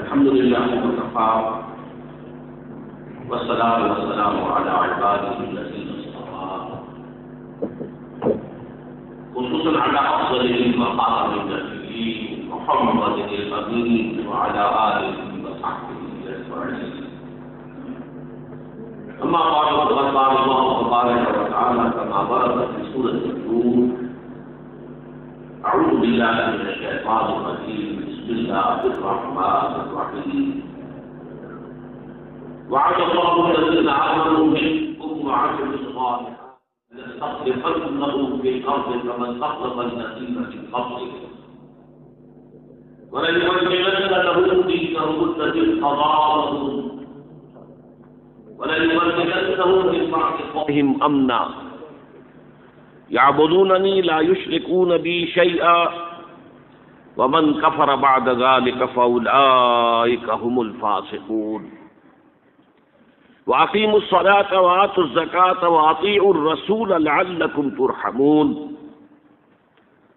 الحمد لله وكفى والصلاة والسلام على عباده الذين اصطفى خصوصا على أفضلهم وخاتم النبيين محمد الأمين وعلى آله وصحبه أجمعين. أما بعد فقد قال الله تبارك وتعالى كما ورد في سورة النور: أعوذ بالله من الشيطان الرجيم، بسم الله الرحمن الرحيم. وعد الله الذين آمنوا منكم وعملوا الصالحات ليستخلفنهم في الأرض كما استخلف الذين من قبلهم وليمكنن لهم دينهم الذي ارتضى لهم وليمكننهم من بعد خوفهم أمنا يعبدونني لا يشركون بي شيئا ومن كفر بعد ذلك فأولئك هم الفاسقون. وأقيموا الصلاة وآتوا الزكاة وأطيعوا الرسول لعلكم ترحمون.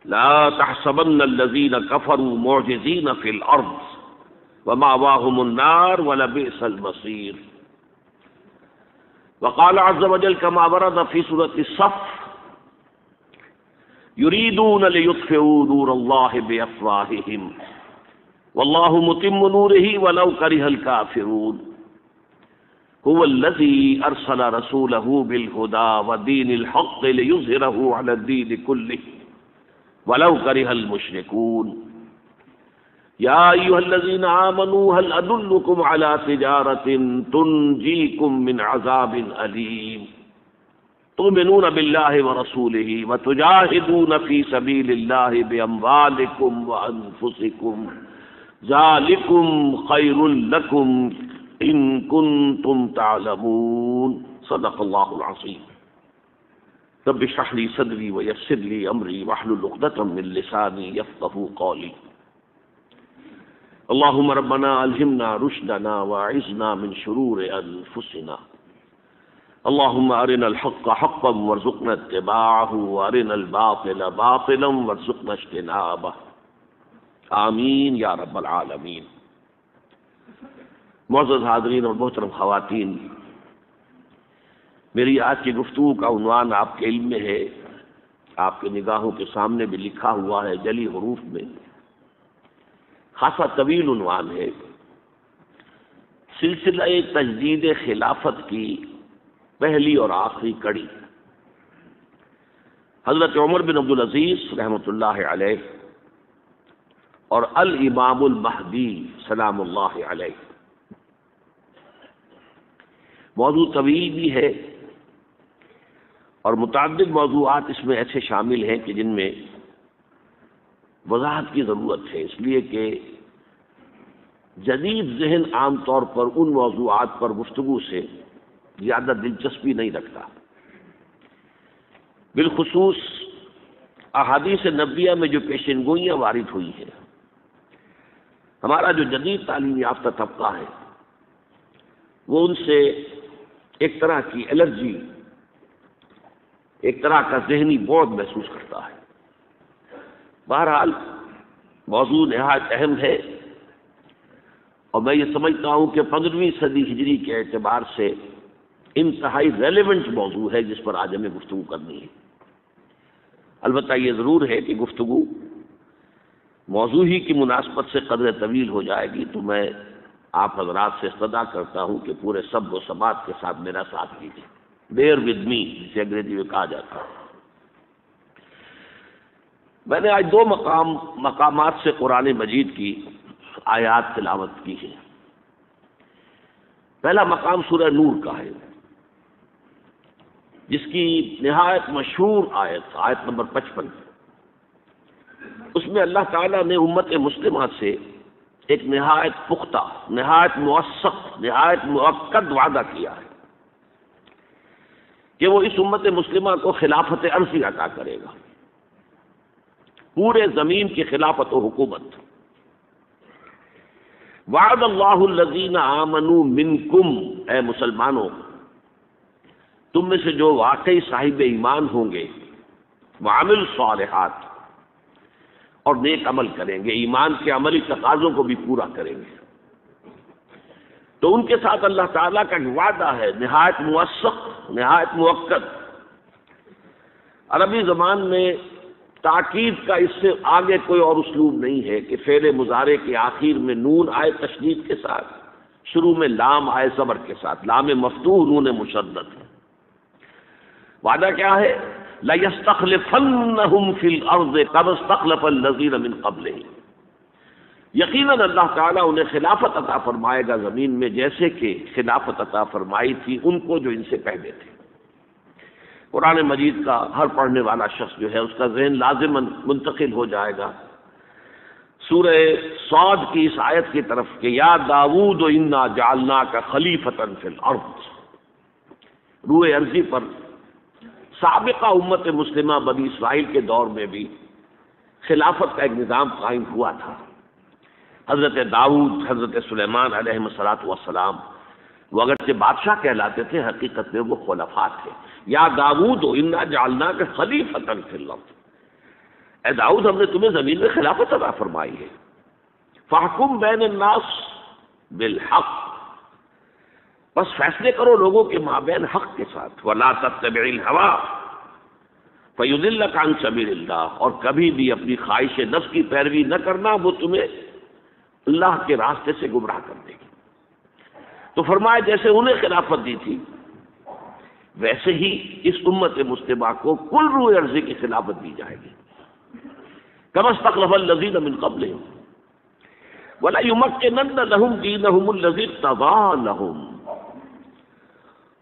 لا تحسبن الذين كفروا معجزين في الأرض ومأواهم النار ولبئس المصير. وقال عز وجل كما ورد في سورة الصف: يريدون ليطفئوا نور الله بأفواههم والله متم نوره ولو كره الكافرون. هو الذي أرسل رسوله بالهدى ودين الحق ليظهره على الدين كله ولو كره المشركون. يا أيها الذين آمنوا هل أدلكم على تجارة تنجيكم من عذاب أليم تؤمنون بالله ورسوله وتجاهدون في سبيل الله بأموالكم وأنفسكم ذلكم خير لكم إن كنتم تعلمون. صدق الله العظيم. رب اشرح لي صدري ويسر لي أمري واحلل عقدة من لساني يفقهوا قولي. اللهم ربنا ألهمنا رشدنا وأعذنا من شرور أنفسنا. اللهم أرنا الحق حقا وارزقنا اتباعه وأرنا الباطل باطلا وارزقنا اجتنابه. آمین یا رب العالمین. معزز حاضرین اور محترم خواتین، میری آج کی گفتگو کا عنوان آپ کے علم میں ہے، آپ کے نگاہوں کے سامنے بھی لکھا ہوا ہے جلی حروف میں، خاصا طویل عنوان ہے: سلسلہ تجدید خلافت کی پہلی اور آخری کڑی۔ حضرت عمر بن عبدالعزیز رحمۃ اللہ علیہ اور الامام المہدی سلام اللہ علیہ۔ موضوع طویل بھی ہے اور متعدد موضوعات اس میں ایسے شامل ہیں کہ جن میں وضاحت کی ضرورت ہے، اس لیے کہ جدید ذہن عام طور پر ان موضوعات پر گفتگو سے زیادہ دلچسپی نہیں رکھتا، بالخصوص احادیث نبویہ میں جو پیشن گوئیاں وارد ہوئی ہیں۔ ہمارا جو جدید تعلیم یافتہ طبقہ ہے وہ ان سے ایک طرح کی الرجی، ایک طرح کا ذہنی بعد محسوس کرتا ہے۔ بہرحال موضوع نہایت اہم ہے اور میں یہ سمجھتا ہوں کہ 15ویں صدی ہجری کے اعتبار سے انتہائی ریلیونٹ موضوع ہے جس پر آج ہمیں گفتگو کرنی ہے۔ البتہ یہ ضرور ہے کہ گفتگو موضوع ہی کی مناسبت سے قدر طویل ہو جائے گی، تو میں آپ حضرات سے استدعا کرتا ہوں کہ پورے صبر و ثبات کے ساتھ میرا ساتھ دیجیے، بیئر ود می جسے انگریزی میں کہا جاتا ہے۔ میں نے آج 2 مقامات سے قرآن مجید کی آیات تلاوت کی ہے۔ پہلا مقام سورہ نور کا ہے، جس کی نہایت مشہور آیت نمبر 55، اس میں اللہ تعالیٰ نے امت مسلمہ سے ایک نہایت پختہ، نہایت موثق، نہایت مؤکد وعدہ کیا ہے کہ وہ اس امت مسلمہ کو خلافت عرضی عطا کرے گا، پورے زمین کی خلافت و حکومت۔ وعد اللہ الذین آمنوا منکم، اے مسلمانوں تم میں سے جو واقعی صاحب ایمان ہوں گے، وعملوا الصالحات، اور نیک عمل کریں گے، ایمان کے عملی تقاضوں کو بھی پورا کریں گے، تو ان کے ساتھ اللہ تعالیٰ کا ایک وعدہ ہے نہایت موثق، نہایت مؤکد۔ عربی زبان میں تاکید کا اس سے آگے کوئی اور اسلوب نہیں ہے کہ فعل مضارع کے آخر میں نون آئے تشدید کے ساتھ، شروع میں لام آئے زبر کے ساتھ، لام مفتوح نون مشدد ہے۔ وعدہ کیا ہے؟ لَيَسْتَخْلِفَنَّهُمْ فِي الْأَرْضِ كَمَا اسْتَخْلَفَ الَّذِينَ مِنْ قَبْلِهِمْ، یقیناً اللہ تعالیٰ انہیں خلافت عطا فرمائے گا زمین میں، جیسے کہ خلافت عطا فرمائی تھی ان کو جو ان سے پہلے تھے۔ قرآن مجید کا ہر پڑھنے والا شخص جو ہے اس کا ذہن لازماً منتقل ہو جائے گا سورہ صاد کی اس آیت کی طرف کہ یا داؤد انا جعلناک خلیفۃ فی الارض۔ روئے ارضی پر سابقہ امت مسلمہ بنی اسرائیل کے دور میں بھی خلافت کا ایک نظام قائم ہوا تھا۔ حضرت داؤد، حضرت سلیمان علیہ السلام وہ اگرچہ بادشاہ کہلاتے تھے، حقیقت میں وہ خلفاء تھے۔ یا داؤد انا جعلناک خلیفۃ فی الارض، اے داؤد ہم نے تمہیں زمین میں خلافت عطا فرمائی ہے۔ فاحکم بین الناس بالحق، بس فیصلے کرو لوگوں کے مابین حق کے ساتھ۔ ولا تتبع الہوی فیضلک عن سبیل اللہ، اور کبھی بھی اپنی خواہش نفس کی پیروی نہ کرنا، وہ تمہیں اللہ کے راستے سے گمراہ کر دے گی۔ تو فرمایا جیسے انہیں خلافت دی تھی ویسے ہی اس امت مسلمہ کو کل روئے ارضی کی خلافت دی جائے گی۔ کما استخلف الذین من قبلہم ولا یمکنن لہم دینہم الذی ارتضی لہم،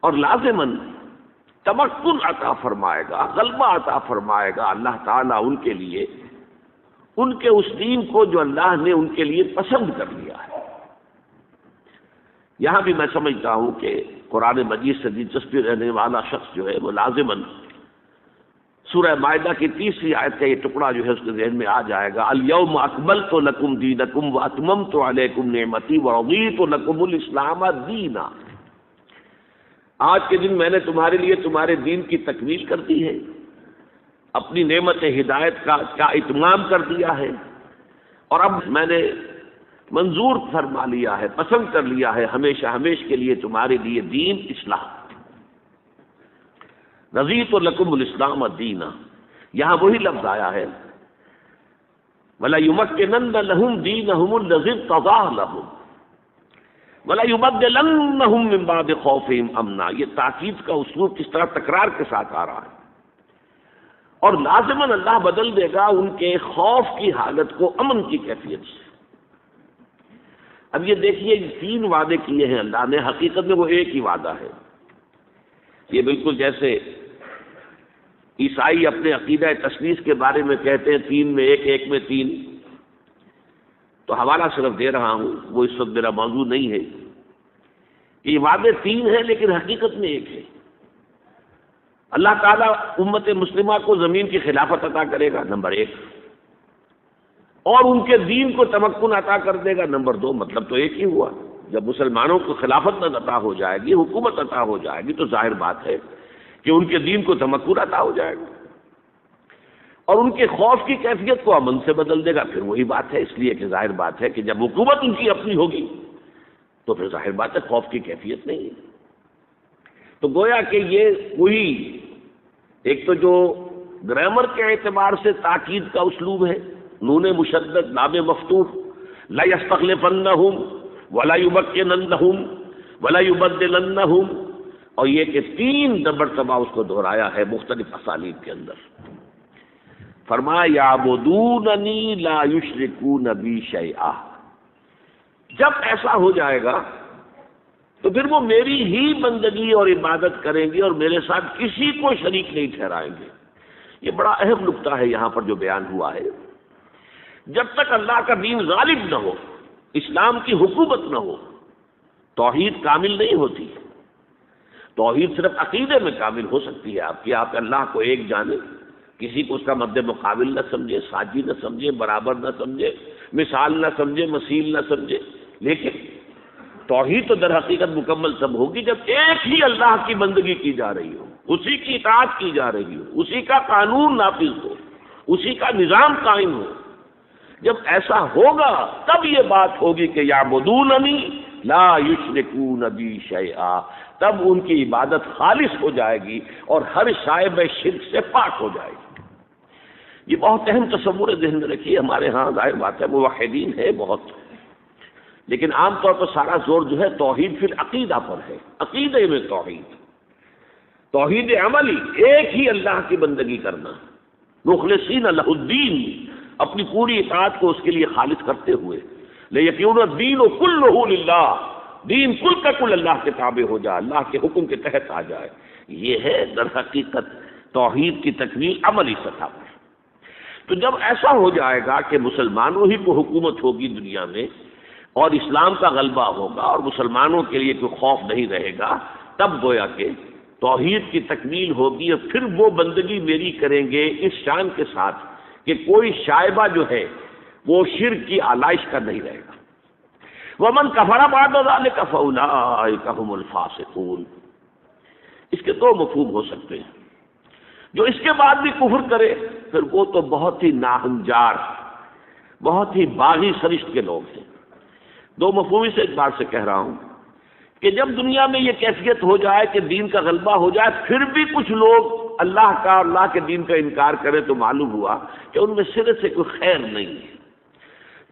اور لازماً تمکن عطا فرمائے گا، غلبہ عطا فرمائے گا اللہ تعالیٰ ان کے لیے، ان کے اس دین کو جو اللہ نے ان کے لیے پسند کر لیا ہے۔ یہاں بھی میں سمجھتا ہوں کہ قرآن مجید سے دلچسپی رہنے والا شخص جو ہے وہ لازماً سورہ مائدہ کی 30 آیت کا یہ ٹکڑا جو ہے اس کے ذہن میں آ جائے گا۔ الیوم اکملت لکم دینکم واتممت علیکم نعمتی ورضیت لکم الاسلام دینا، آج کے دن میں نے تمہارے لیے تمہارے دین کی تکمیل کر دی ہے، اپنی نعمت ہدایت کا اتمام کر دیا ہے، اور اب میں نے منظور فرما لیا ہے، پسند کر لیا ہے ہمیشہ ہمیشہ کے لیے تمہارے لیے دین اسلام۔ رضیت لکم الاسلام دینا، یہاں وہی لفظ آیا ہے ولا یمکنن لہم دینہم الذی ارتضی لہم ولا یبدلنہم من بعد خوفہم امنا۔ یہ تاکید کا اسلوب کس طرح تکرار کے ساتھ آ رہا ہے، اور لازماً اللہ بدل دے گا ان کے خوف کی حالت کو امن کی کیفیت سے۔ اب یہ دیکھیے 3 وعدے کیے ہیں اللہ نے، حقیقت میں وہ ایک ہی وعدہ ہے۔ یہ بالکل جیسے عیسائی اپنے عقیدہ تثلیث کے بارے میں کہتے ہیں 3 میں 1، 1 میں 3، تو حوالہ صرف دے رہا ہوں، وہ اس وقت میرا موضوع نہیں ہے۔ یہ وعدے 3 ہیں لیکن حقیقت میں ایک ہے۔ اللہ تعالیٰ امت مسلمہ کو زمین کی خلافت عطا کرے گا، نمبر 1، اور ان کے دین کو تمکن عطا کر دے گا، نمبر 2۔ مطلب تو ایک ہی ہوا۔ جب مسلمانوں کو خلافت عطا ہو جائے گی، حکومت عطا ہو جائے گی، تو ظاہر بات ہے کہ ان کے دین کو تمکن عطا ہو جائے گا، اور ان کے خوف کی کیفیت کو امن سے بدل دے گا۔ پھر وہی بات ہے، اس لیے کہ ظاہر بات ہے کہ جب حکومت ان کی اپنی ہوگی تو پھر ظاہر بات ہے خوف کی کیفیت نہیں ہے۔ تو گویا کہ یہ وہی ایک تو جو گرامر کے اعتبار سے تاکید کا اسلوب ہے، نون مشدد لام مفتوح، لا یستخلفنہم ولا یمکننہم ولا یبدلنہم، اور یہ کہ 3 مرتبہ اس کو دہرایا ہے مختلف اسالیب کے اندر۔ فرمایا یعبدوننی لا یشرکون بی شیئا، جب ایسا ہو جائے گا تو پھر وہ میری ہی بندگی اور عبادت کریں گے اور میرے ساتھ کسی کو شریک نہیں ٹھہرائیں گے۔ یہ بڑا اہم نقطہ ہے یہاں پر جو بیان ہوا ہے۔ جب تک اللہ کا دین غالب نہ ہو، اسلام کی حکومت نہ ہو، توحید کامل نہیں ہوتی۔ توحید صرف عقیدے میں کامل ہو سکتی ہے آپ کی، آپ اللہ کو ایک جانیں، کسی کو اس کا مد مقابل نہ سمجھے، ساجی نہ سمجھے، برابر نہ سمجھے، مثال نہ سمجھے، مثیل نہ سمجھے، لیکن توحید تو در حقیقت مکمل تب ہوگی جب ایک ہی اللہ کی بندگی کی جا رہی ہو، اسی کی اطاعت کی جا رہی ہو، اسی کا قانون نافذ ہو، اسی کا نظام قائم ہو۔ جب ایسا ہوگا تب یہ بات ہوگی کہ یعبدوننی لا یشرکون بی شیئا، تب ان کی عبادت خالص ہو جائے گی اور ہر شائبہ شرک سے پاک ہو جائے گی۔ یہ بہت اہم تصور ذہن میں رکھیے۔ ہمارے ہاں ظاہر بات ہے موحدین ہے بہت، لیکن عام طور پر سارا زور جو ہے توحید فی العقیدہ پر ہے، عقیدے میں توحید، توحید عملی، ایک ہی اللہ کی بندگی کرنا، مخلصین لہ الدین، اپنی پوری اطاعت کو اس کے لیے خالص کرتے ہوئے، لیکن الدین کلہ للہ، دین کل کا کل اللہ کے تابع ہو جائے، اللہ کے حکم کے تحت آ جائے۔ یہ ہے در حقیقت توحید کی تکمیل عملی سطح پر۔ تو جب ایسا ہو جائے گا کہ مسلمانوں ہی کو حکومت ہوگی دنیا میں اور اسلام کا غلبہ ہوگا اور مسلمانوں کے لیے کوئی خوف نہیں رہے گا، تب گویا کہ توحید کی تکمیل ہوگی، اور پھر وہ بندگی میری کریں گے اس شان کے ساتھ کہ کوئی شائبہ جو ہے وہ شرک کی آلائش کا نہیں رہے گا۔ وَمَنْ كَفَرَ بَعْدَ ذَلِكَ فَأُولَٰئِكَ هُمُ الْفَاسِقُونَ۔ اس کے دو مفہوم ہو سکتے ہیں۔ جو اس کے بعد بھی کفر کرے پھر وہ تو بہت ہی ناہنجار، بہت ہی باغی سرشت کے لوگ ہیں۔ دو مفہوم سے ایک بار سے کہہ رہا ہوں کہ جب دنیا میں یہ کیفیت ہو جائے کہ دین کا غلبہ ہو جائے، پھر بھی کچھ لوگ اللہ کا اور اللہ کے دین کا انکار کرے، تو معلوم ہوا کہ ان میں سرے سے کوئی خیر نہیں ہے۔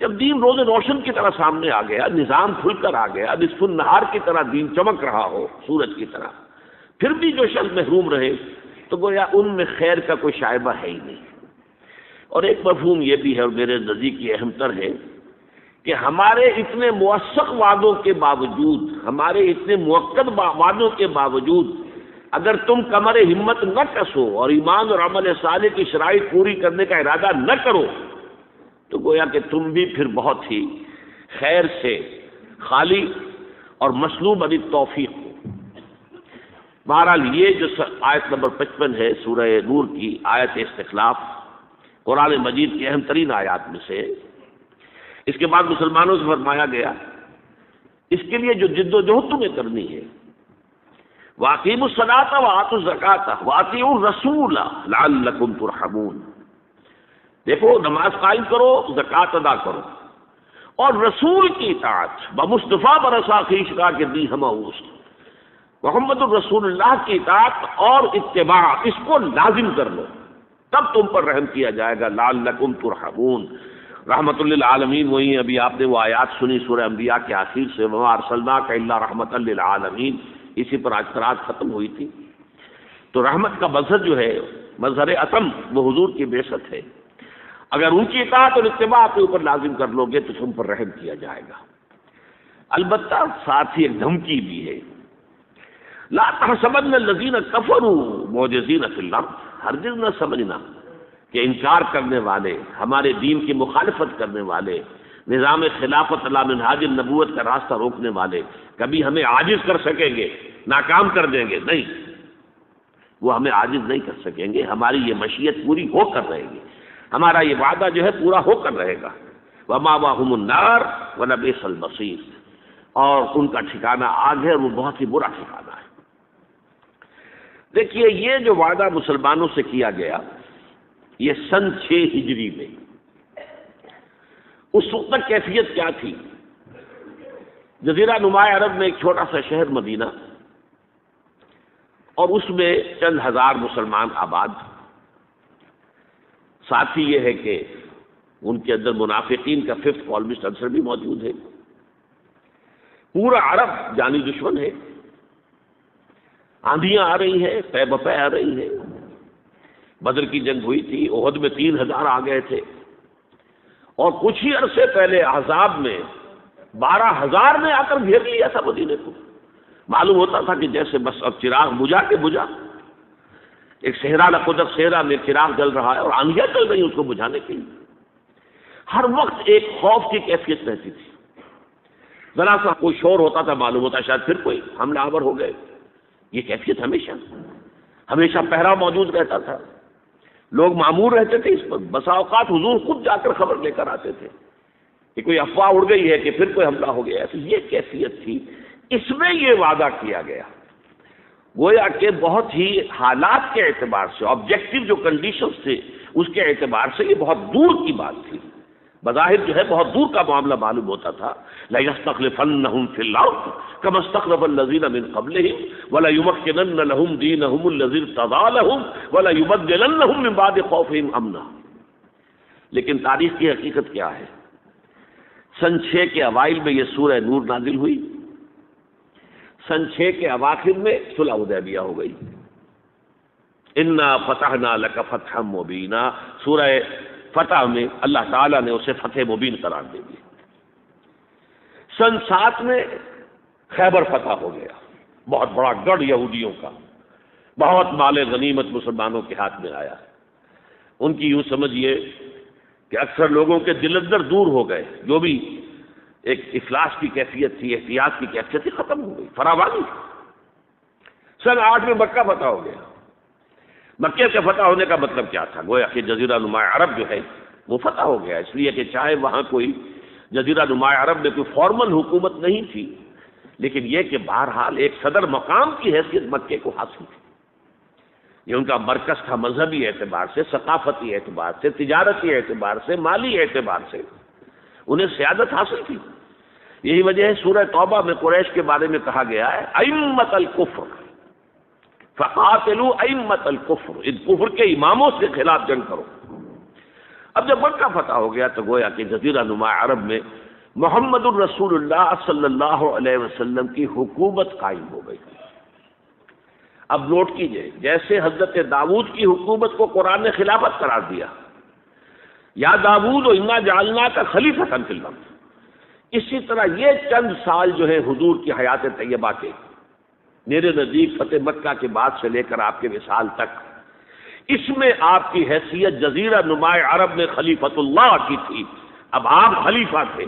جب دین روز روشن کی طرح سامنے آ گیا، نظام کھل کر آ گیا، نصف النہار کی طرح دین چمک رہا ہو سورج کی طرح، پھر بھی جو شخص محروم رہے تو گویا ان میں خیر کا کوئی شائبہ ہے ہی نہیں۔ اور ایک مفہوم یہ بھی ہے، اور میرے نزدیک یہ اہم تر ہے، کہ ہمارے اتنے موثق وعدوں کے باوجود، ہمارے اتنے مؤکد وعدوں کے باوجود اگر تم کمر ہمت نہ کسو اور ایمان اور عمل صالح کی شرائط پوری کرنے کا ارادہ نہ کرو، تو گویا کہ تم بھی پھر بہت ہی خیر سے خالی اور مسلوب عن التوفیق ہو۔ بہرحال یہ جو آیت نمبر 55 ہے سورہ نور کی آیت استخلاف، قرآن مجید کی اہم ترین آیات میں سے، اس کے بعد مسلمانوں سے فرمایا گیا اس کے لیے جو جد و جہد تمہیں کرنی ہے، وَأَقِیمُوا الصَّلَاةَ وَآتُوا الزَّکَاةَ وَأَطِیعُوا الرَّسُولَ لَعَلَّکُمْ تُرْحَمُونَ۔ دیکھو، نماز قائم کرو، زکوٰۃ ادا کرو، اور رسول کی اطاعت، بمصطفیٰ برسا خویش کا کہ دی ہمہ اوست، محمد الرسول اللہ کی اطاعت اور اتباع، اس کو لازم کر لو، تب تم پر رحم کیا جائے گا، لعلکم ترحمون۔ رحمت للعالمین وہی، ابھی آپ نے وہ آیات سنی سورہ انبیاء کے آخر سے، وما ارسلناک الا رحمۃ للعالمین، اسی پر آج قرات ختم ہوئی تھی۔ تو رحمت کا مظہر جو ہے، مظہر اتم، وہ حضور کی بعثت ہے۔ اگر ان کی اطاعت اور اتباع کے اوپر لازم کر لو گے تو تم پر رحم کیا جائے گا۔ البتہ ساتھ ہی ایک دھمکی بھی ہے، لا تحسبن الذین کفروا معجزین فی الارض، ہرگز نہ سمجھنا کہ انکار کرنے والے، ہمارے دین کی مخالفت کرنے والے، نظام خلافت علی منہاج النبوت کا راستہ روکنے والے کبھی ہمیں عاجز کر سکیں گے، ناکام کر دیں گے، نہیں، وہ ہمیں عاجز نہیں کر سکیں گے۔ ہماری یہ مشیت پوری ہو کر رہے گی، ہمارا یہ وعدہ جو ہے پورا ہو کر رہے گا۔ ومأواہم النار ولبئس المصیر، اور ان کا ٹھکانہ آگ ہے، اور وہ بہت ہی برا ٹھکانہ ہے۔ دیکھیے، یہ جو وعدہ مسلمانوں سے کیا گیا، یہ سن 6 ہجری میں، اس وقت تک کیفیت کیا تھی؟ جزیرہ نما عرب میں ایک چھوٹا سا شہر مدینہ، اور اس میں چند ہزار مسلمان آباد، ساتھ ہی یہ ہے کہ ان کے اندر منافقین کا 5th کالمسٹ عنصر بھی موجود ہے۔ پورا عرب جانی دشمن ہے، آندھیاں آ رہی ہیں، پے بپے آ رہی ہیں۔ بدر کی جنگ ہوئی تھی، احد میں 3000 آ گئے تھے، اور کچھ ہی عرصے پہلے احزاب میں 12000 نے آ کر گھیر لیا تھا مدینے کو۔ معلوم ہوتا تھا کہ جیسے بس اب چراغ بجھا کے بجھا، ایک صحرا لقدر صحرا میں چراغ جل رہا ہے اور آندھیاں چل رہی اس کو بجھانے کے لیے۔ ہر وقت ایک خوف کی کیفیت رہتی تھی، ذرا سا کوئی شور ہوتا تھا معلوم ہوتا شاید پھر کوئی حملہ آور ہو گئے۔ یہ کیفیت ہمیشہ پہرا موجود رہتا تھا، لوگ معمور رہتے تھے اس پر۔ بسا اوقات حضور خود جا کر خبر لے کر آتے تھے کہ کوئی افواہ اڑ گئی ہے کہ پھر کوئی حملہ ہو گیا ہے۔ تو یہ کیفیت تھی، اس میں یہ وعدہ کیا گیا، گویا کہ بہت ہی حالات کے اعتبار سے، آبجیکٹو جو کنڈیشنز تھے اس کے اعتبار سے یہ بہت دور کی بات تھی۔ بظاہر جو ہے بہت دور کا معاملہ معلوم ہوتا تھا، لَيَسْتَخْلِفَنَّهُمْ فِي الْأَرْضِ كَمَا اسْتَخْلَفَ الَّذِينَ مِنْ قَبْلِهِمْ وَلَيُمَكِّنَنَّ لَهُمْ دِينَهُمُ الَّذِي ارْتَضَىٰ لَهُمْ وَلَيُبَدِّلَنَّهُمْ مِنْ بَعْدِ خَوْفِهِمْ أَمْنًا۔ لیکن تاریخ کی حقیقت کیا ہے؟ سن 6 کے اوائل میں یہ سورہ نور نازل ہوئی، سن 6 کے اواخر میں صلح حدیبیہ ہو گئی۔ اِنَّا فَتَحْنَا لَكَ فَتْحًا مُبِينًا، سورہ فتح میں اللہ تعالیٰ نے اسے فتح مبین قرار دے دیا۔ سن 7 میں خیبر فتح ہو گیا، بہت بڑا گڑھ یہودیوں کا، بہت مال غنیمت مسلمانوں کے ہاتھ میں آیا۔ ان کی یوں سمجھیے کہ اکثر لوگوں کے دل اندر دور ہو گئے، جو بھی ایک افلاس کی کیفیت تھی، احتیاط کی کیفیت تھی، ختم ہو گئی، فراوانی۔ سن 8 میں مکہ فتح ہو گیا۔ مکہ کے فتح ہونے کا مطلب کیا تھا؟ گویا کہ جزیرہ نما عرب جو ہے وہ فتح ہو گیا، اس لیے کہ چاہے وہاں کوئی جزیرہ نما عرب میں کوئی فارمل حکومت نہیں تھی، لیکن یہ کہ بہرحال ایک صدر مقام کی حیثیت مکے کو حاصل تھی۔ یہ ان کا مرکز تھا، مذہبی اعتبار سے، ثقافتی اعتبار سے، تجارتی اعتبار سے، مالی اعتبار سے انہیں سیادت حاصل تھی۔ یہی وجہ ہے سورہ توبہ میں قریش کے بارے میں کہا گیا ہے ائمۃ الکفر فقاتلوا ائمۃ الکفر، ان کفر کے اماموں سے خلاف جنگ کرو۔ اب جب مکہ فتح ہو گیا تو گویا کہ جزیرہ نما عرب میں محمد الرسول اللہ صلی اللہ علیہ وسلم کی حکومت قائم ہو گئی۔ اب نوٹ کیجئے، جیسے حضرت داؤد کی حکومت کو قرآن نے خلافت قرار دیا، یا داؤد انا جعلناک خلیفۃ فی الارض، اسی طرح یہ چند سال جو ہے حضور کی حیات طیبہ کے، میرے نزدیک فتح مکہ کے بعد سے لے کر آپ کے وصال تک، اس میں آپ کی حیثیت جزیرہ نما عرب میں خلیفۃ اللہ کی تھی۔ اب آپ خلیفہ تھے،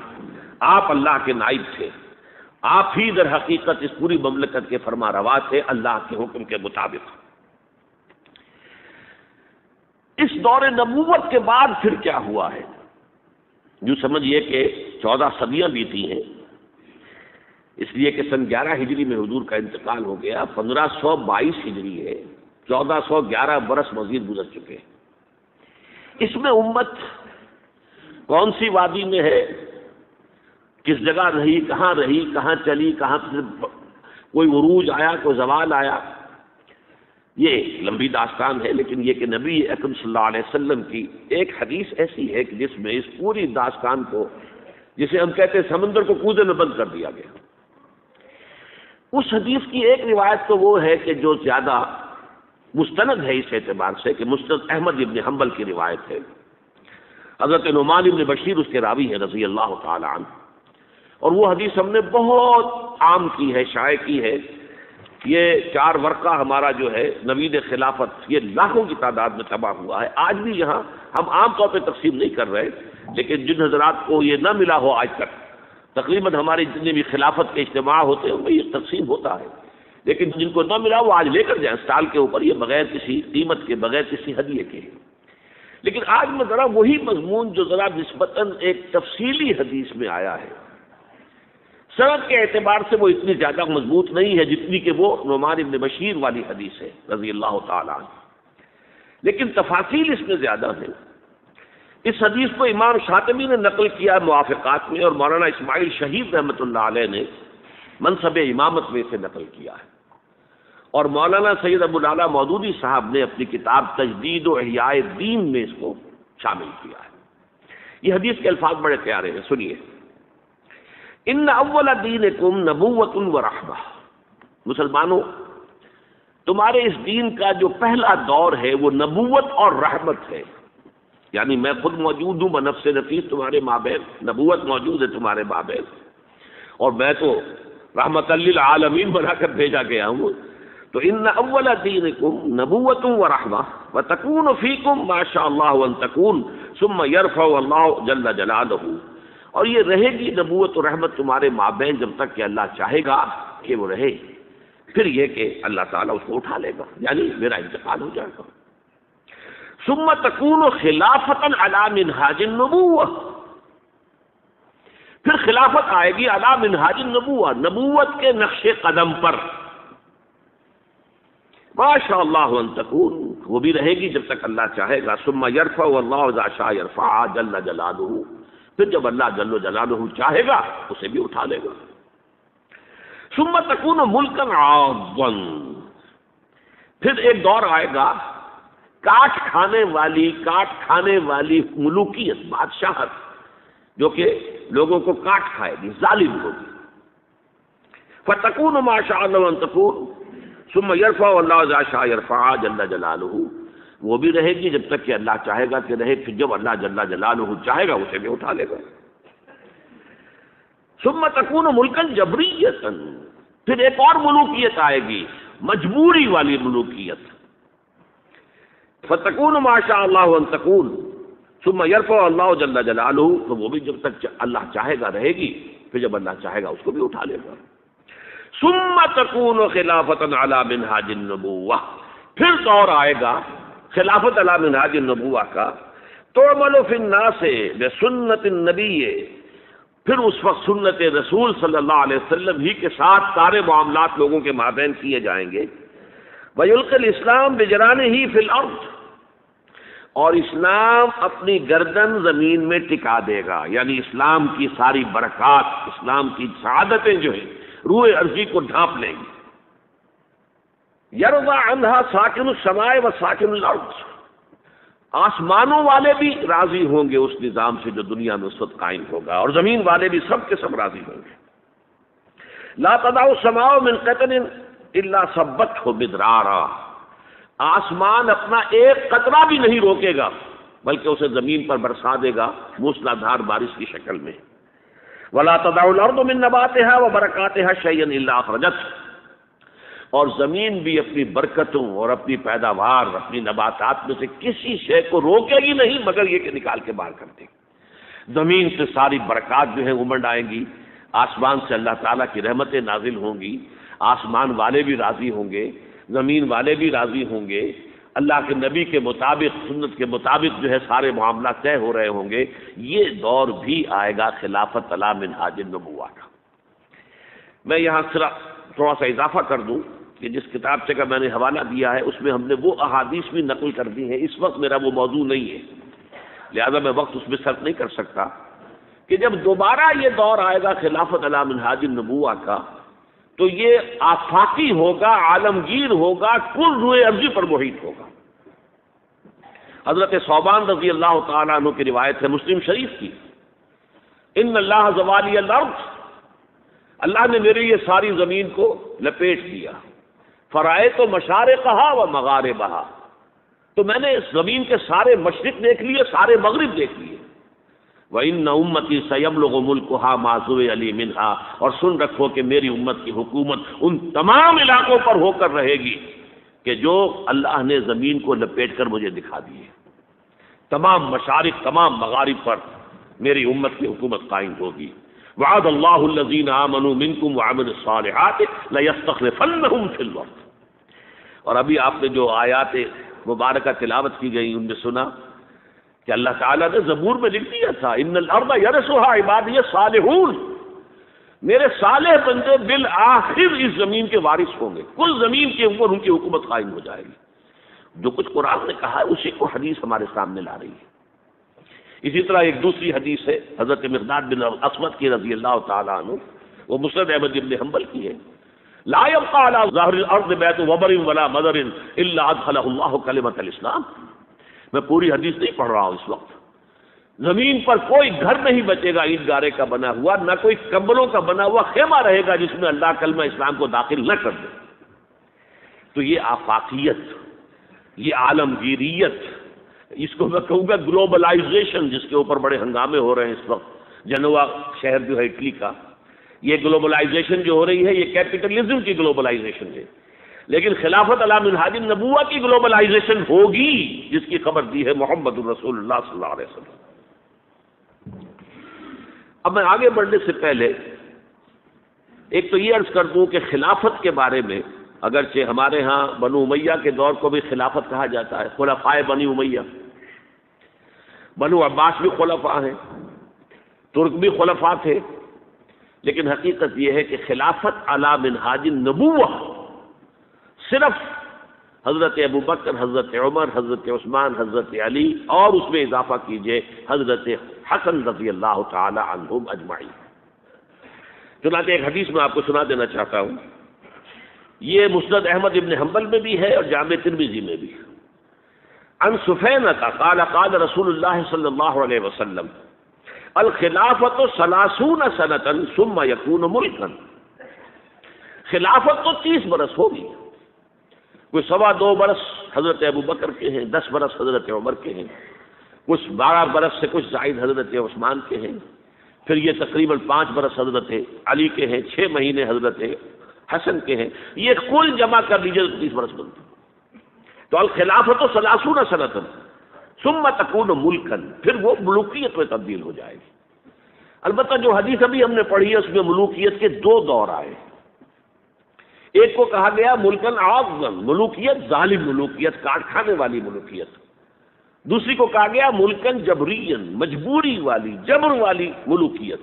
آپ اللہ کے نائب تھے، آپ ہی در حقیقت اس پوری مملکت کے فرما روا تھے اللہ کے حکم کے مطابق۔ اس دور نبوت کے بعد پھر کیا ہوا ہے؟ جو سمجھیے کہ 14 صدیاں بیتی ہیں، اس لیے کہ سن 11 ہجری میں حضور کا انتقال ہو گیا، 1522 ہجری ہے، 1411 برس مزید گزر چکے۔ اس میں امت کون سی وادی میں ہے، کس جگہ رہی، کہاں چلی، کہاں کوئی عروج آیا، کوئی زوال آیا، یہ ایک لمبی داستان ہے۔ لیکن یہ کہ نبی اکرم صلی اللہ علیہ وسلم کی ایک حدیث ایسی ہے کہ جس میں اس پوری داستان کو، جسے ہم کہتے ہیں سمندر کو کوزے میں بند کر دیا گیا۔ اس حدیث کی ایک روایت تو وہ ہے کہ جو زیادہ مستند ہے اس اعتبار سے کہ مسند احمد ابن حنبل کی روایت ہے، حضرت نعمان ابن بشیر اس کے راوی ہیں رضی اللہ تعالی عنہ، اور وہ حدیث ہم نے بہت عام کی ہے، شائع کی ہے۔ یہ 4 ورقہ ہمارا جو ہے نوید خلافت، یہ لاکھوں کی تعداد میں تباہ ہوا ہے۔ آج بھی یہاں ہم عام طور پہ تقسیم نہیں کر رہے، لیکن جن حضرات کو یہ نہ ملا ہو آج تک، تقریباً ہمارے جتنے بھی خلافت کے اجتماع ہوتے ہیں ان میں یہ تقسیم ہوتا ہے، لیکن جن کو نہ ملا وہ آج لے کر جائیں اسٹال کے اوپر، یہ بغیر کسی قیمت کے، بغیر کسی ہدیے کے۔ لیکن آج میں ذرا وہی مضمون جو ذرا نسبتاً ایک تفصیلی حدیث میں آیا ہے، سند کے اعتبار سے وہ اتنی زیادہ مضبوط نہیں ہے جتنی کہ وہ نعمان ابن بشیر والی حدیث ہے رضی اللہ تعالیٰ عنہ، لیکن تفاصیل اس میں زیادہ ہیں۔ اس حدیث کو امام شاطبی نے نقل کیا موافقات میں، اور مولانا اسماعیل شہید رحمۃ اللہ علیہ نے منصب امامت میں اسے نقل کیا ہے، اور مولانا سید ابو العلا مودودی صاحب نے اپنی کتاب تجدید و احیاء الدین میں اس کو شامل کیا ہے۔ یہ حدیث کے الفاظ بڑے پیارے ہیں، سنیے۔ ان اول دینکم نبوۃ و رحمہ، مسلمانوں تمہارے اس دین کا جو پہلا دور ہے وہ نبوت اور رحمت ہے، یعنی میں خود موجود ہوں بنفس نفیس تمہارے مابین، نبوت موجود ہے تمہارے مابین، اور میں تو رحمت للعالمین بنا کر بھیجا گیا ہوں۔ تو ان اول دینکم نبوۃ و رحمہ وتکون فیکم ما شاء اللہ ان تکون ثم یرفع اللہ جل جلالہ، اور یہ رہے گی نبوت و رحمت تمہارے مابین جب تک کہ اللہ چاہے گا کہ وہ رہے، پھر یہ کہ اللہ تعالیٰ اس کو اٹھا لے گا، یعنی میرا انتقال ہو جائے گا۔ ثم تکون خلافۃ علی منہاج النبوۃ، پھر خلافت آئے گی علی منہاج النبوۃ، نبوت کے نقش قدم پر، ما شاء اللہ ان تکون، وہ بھی رہے گی جب تک اللہ چاہے گا۔ ثم یرفع اللہ اذا شاء یرفع جل جلالہ، پھر جب اللہ جل جلالہ چاہے گا اسے بھی اٹھا لے گا. ثم تکون ملکا عاضا، پھر ایک دور آئے گا کاٹ کھانے والی ملوکیت، بادشاہت، جو کہ لوگوں کو کاٹ کھائے گی، ظالم ہوگی. فتکون ما شاء اللہ ان تکون ثم یرفع اللہ اذا شاء یرفع جل جلالہ، وہ بھی رہے گی جب تک کہ اللہ چاہے گا کہ رہے، پھر جب اللہ جل جلالہ چاہے گا اسے بھی اٹھا لے گا. ثم تکون ملکا جبریتا، پھر ایک اور ملوکیت آئے گی، مجبوری والی ملوکیت. فتکون ما شاء اللہ ان تکون ثم یرفع اللہ جل جلالہ، تو وہ بھی جب تک اللہ چاہے گا رہے گی، پھر جب اللہ چاہے گا اس کو بھی اٹھا لے گا. ثم تکون خلافۃ علی منہاج النبوہ، پھر دور آئے گا خلافت علی منہاج النبوہ کا. تعمل فی الناس بسنت النبی، پھر اس وقت سنت رسول صلی اللہ علیہ وسلم ہی کے ساتھ سارے معاملات لوگوں کے مابین کیے جائیں گے. ویلقی الاسلام بجرانہ فی الارض، اور اسلام اپنی گردن زمین میں ٹکا دے گا، یعنی اسلام کی ساری برکات، اسلام کی سعادتیں جو ہیں روح ارضی کو ڈھانپ لیں گی. یرضی عنہا ساکن السماء و ساکن الارض، آسمانوں والے بھی راضی ہوں گے اس نظام سے جو دنیا میں اس وقت قائم ہوگا، اور زمین والے بھی سب کے سب راضی ہوں گے. لا تدع السماء من قطر الا ثبته مدرارا، آسمان اپنا ایک قطرہ بھی نہیں روکے گا بلکہ اسے زمین پر برسا دے گا موسلا دھار بارش کی شکل میں. ولا تدع الارض من نباتها وبرکاتها شيئا الا اخرجته، اور زمین بھی اپنی برکتوں اور اپنی پیداوار، اپنی نباتات میں سے کسی شے کو روکے گی نہیں مگر یہ کہ نکال کے باہر کر دے گی. زمین سے ساری برکات جو ہیں امنڈ آئیں گی، آسمان سے اللہ تعالیٰ کی رحمتیں نازل ہوں گی، آسمان والے بھی راضی ہوں گے، زمین والے بھی راضی ہوں گے، اللہ کے نبی کے مطابق، سنت کے مطابق جو ہے سارے معاملات طے ہو رہے ہوں گے. یہ دور بھی آئے گا خلافت علی منہاج النبوہ کا. میں یہاں تھوڑا سا اضافہ کر دوں کہ جس کتاب سے کا میں نے حوالہ دیا ہے اس میں ہم نے وہ احادیث بھی نقل کر دی ہیں. اس وقت میرا وہ موضوع نہیں ہے لہذا میں وقت اس میں صرف نہیں کر سکتا کہ جب دوبارہ یہ دور آئے گا خلافت علی منہاج النبوہ کا تو یہ آفاقی ہوگا، عالمگیر ہوگا، کل روح ارضی پر محیط ہوگا. حضرت ثوبان رضی اللہ تعالیٰ عنہ کی روایت ہے مسلم شریف کی، ان اللہ زوالی الارض، اللہ نے میری یہ ساری زمین کو لپیٹ دیا. فرائے تو مشارقہا و مغاربہا، تو میں نے اس زمین کے سارے مشرق دیکھ لیے، سارے مغرب دیکھ لیے. وَإِنَّ أُمَّتِي سَيَبْلُغُ مُلْكُهَا مَا زُوِيَ لِي مِنْهَا، اور سن رکھو کہ میری امت کی حکومت ان تمام علاقوں پر ہو کر رہے گی کہ جو اللہ نے زمین کو لپیٹ کر مجھے دکھا دیے. تمام مشارق، تمام مغارب پر میری امت کی حکومت قائم ہوگی. وعد اللہ الذین آمنوا منکم وعملوا الصالحات لیستخلفنہم فی الارض. اور ابھی آپ نے جو آیات مبارکہ تلاوت کی گئی ان میں سنا کہ اللہ تعالیٰ نے زبور میں لکھ دیا تھا ان الارض یرثها عبادی الصالحون، میرے صالح بندے بالآخر اس زمین کے وارث ہوں گے، کل زمین کے اوپر ان کی حکومت قائم ہو جائے گی. جو کچھ قرآن نے کہا ہے اسی کو حدیث ہمارے سامنے لا رہی ہے. اسی طرح ایک دوسری حدیث ہے حضرت مقداد بن اسود کی رضی اللہ تعالیٰ عنہ، وہ مسند احمد بن حنبل کی ہے، لا يبقى على ظهر الارض بیت وبر ولا مدر الا ادخله الله کلمۃ الاسلام. میں پوری حدیث نہیں پڑھ رہا ہوں اس وقت. زمین پر کوئی گھر نہیں بچے گا اینٹ گارے کا بنا ہوا، نہ کوئی کمبلوں کا بنا ہوا خیمہ رہے گا جس میں اللہ کلمہ اسلام کو داخل نہ کر دے. تو یہ آفاقیت، یہ عالمگیریت، اس کو میں کہوں گا گلوبلائزیشن، جس کے اوپر بڑے ہنگامے ہو رہے ہیں اس وقت. جنوا شہر جو ہے اٹلی کا، یہ گلوبلائزیشن جو ہو رہی ہے یہ کیپٹلزم کی گلوبلائزیشن ہے، لیکن خلافت علی منہاج النبوہ کی گلوبلائزیشن ہوگی جس کی خبر دی ہے محمد رسول اللہ صلی اللہ علیہ وسلم. اب میں آگے بڑھنے سے پہلے ایک تو یہ عرض کر دوں کہ خلافت کے بارے میں اگرچہ ہمارے ہاں بنو امیہ کے دور کو بھی خلافت کہا جاتا ہے، خلفائے بنی امیہ، بنو عباس بھی خلفاء ہیں، ترک بھی خلفاء تھے، لیکن حقیقت یہ ہے کہ خلافت علی منہاج النبوہ صرف حضرت ابو بکر، حضرت عمر، حضرت عثمان، حضرت علی، اور اس میں اضافہ کیجئے حضرت حسن رضی اللہ تعالی عنہم اجمعین۔ چنانچہ ایک حدیث میں آپ کو سنا دینا چاہتا ہوں، یہ مسند احمد ابن حنبل میں بھی ہے اور جامع ترمذی میں بھی۔ عن سفینۃ قال قال رسول اللہ صلی اللہ علیہ وسلم الخلافۃ 30 سنۃ ثم یکون ملکا، خلافت تو 30 برس ہوگی، کوئی 2.25 برس حضرت ابو بکر کے ہیں، 10 برس حضرت عمر کے ہیں، کچھ 12 برس سے کچھ زائد حضرت عثمان کے ہیں، پھر یہ تقریباً 5 برس حضرت علی کے ہیں، 6 مہینے حضرت حسن کے ہیں، یہ کل جمع کر لیجیے تو 30 برس بنتے۔ تو الخلافۃ 30 سنۃ ثم تکون ملکا، پھر وہ ملوکیت میں تبدیل ہو جائے گی۔ البتہ جو حدیث ابھی ہم نے پڑھی ہے اس میں ملوکیت کے 2 دور آئے، ایک کو کہا گیا ملکن عاظم، ملوکیت ظالم ملوکیت، کاٹ کھانے والی ملوکیت، دوسری کو کہا گیا ملکن جبرین، مجبوری والی، جبر والی ملوکیت۔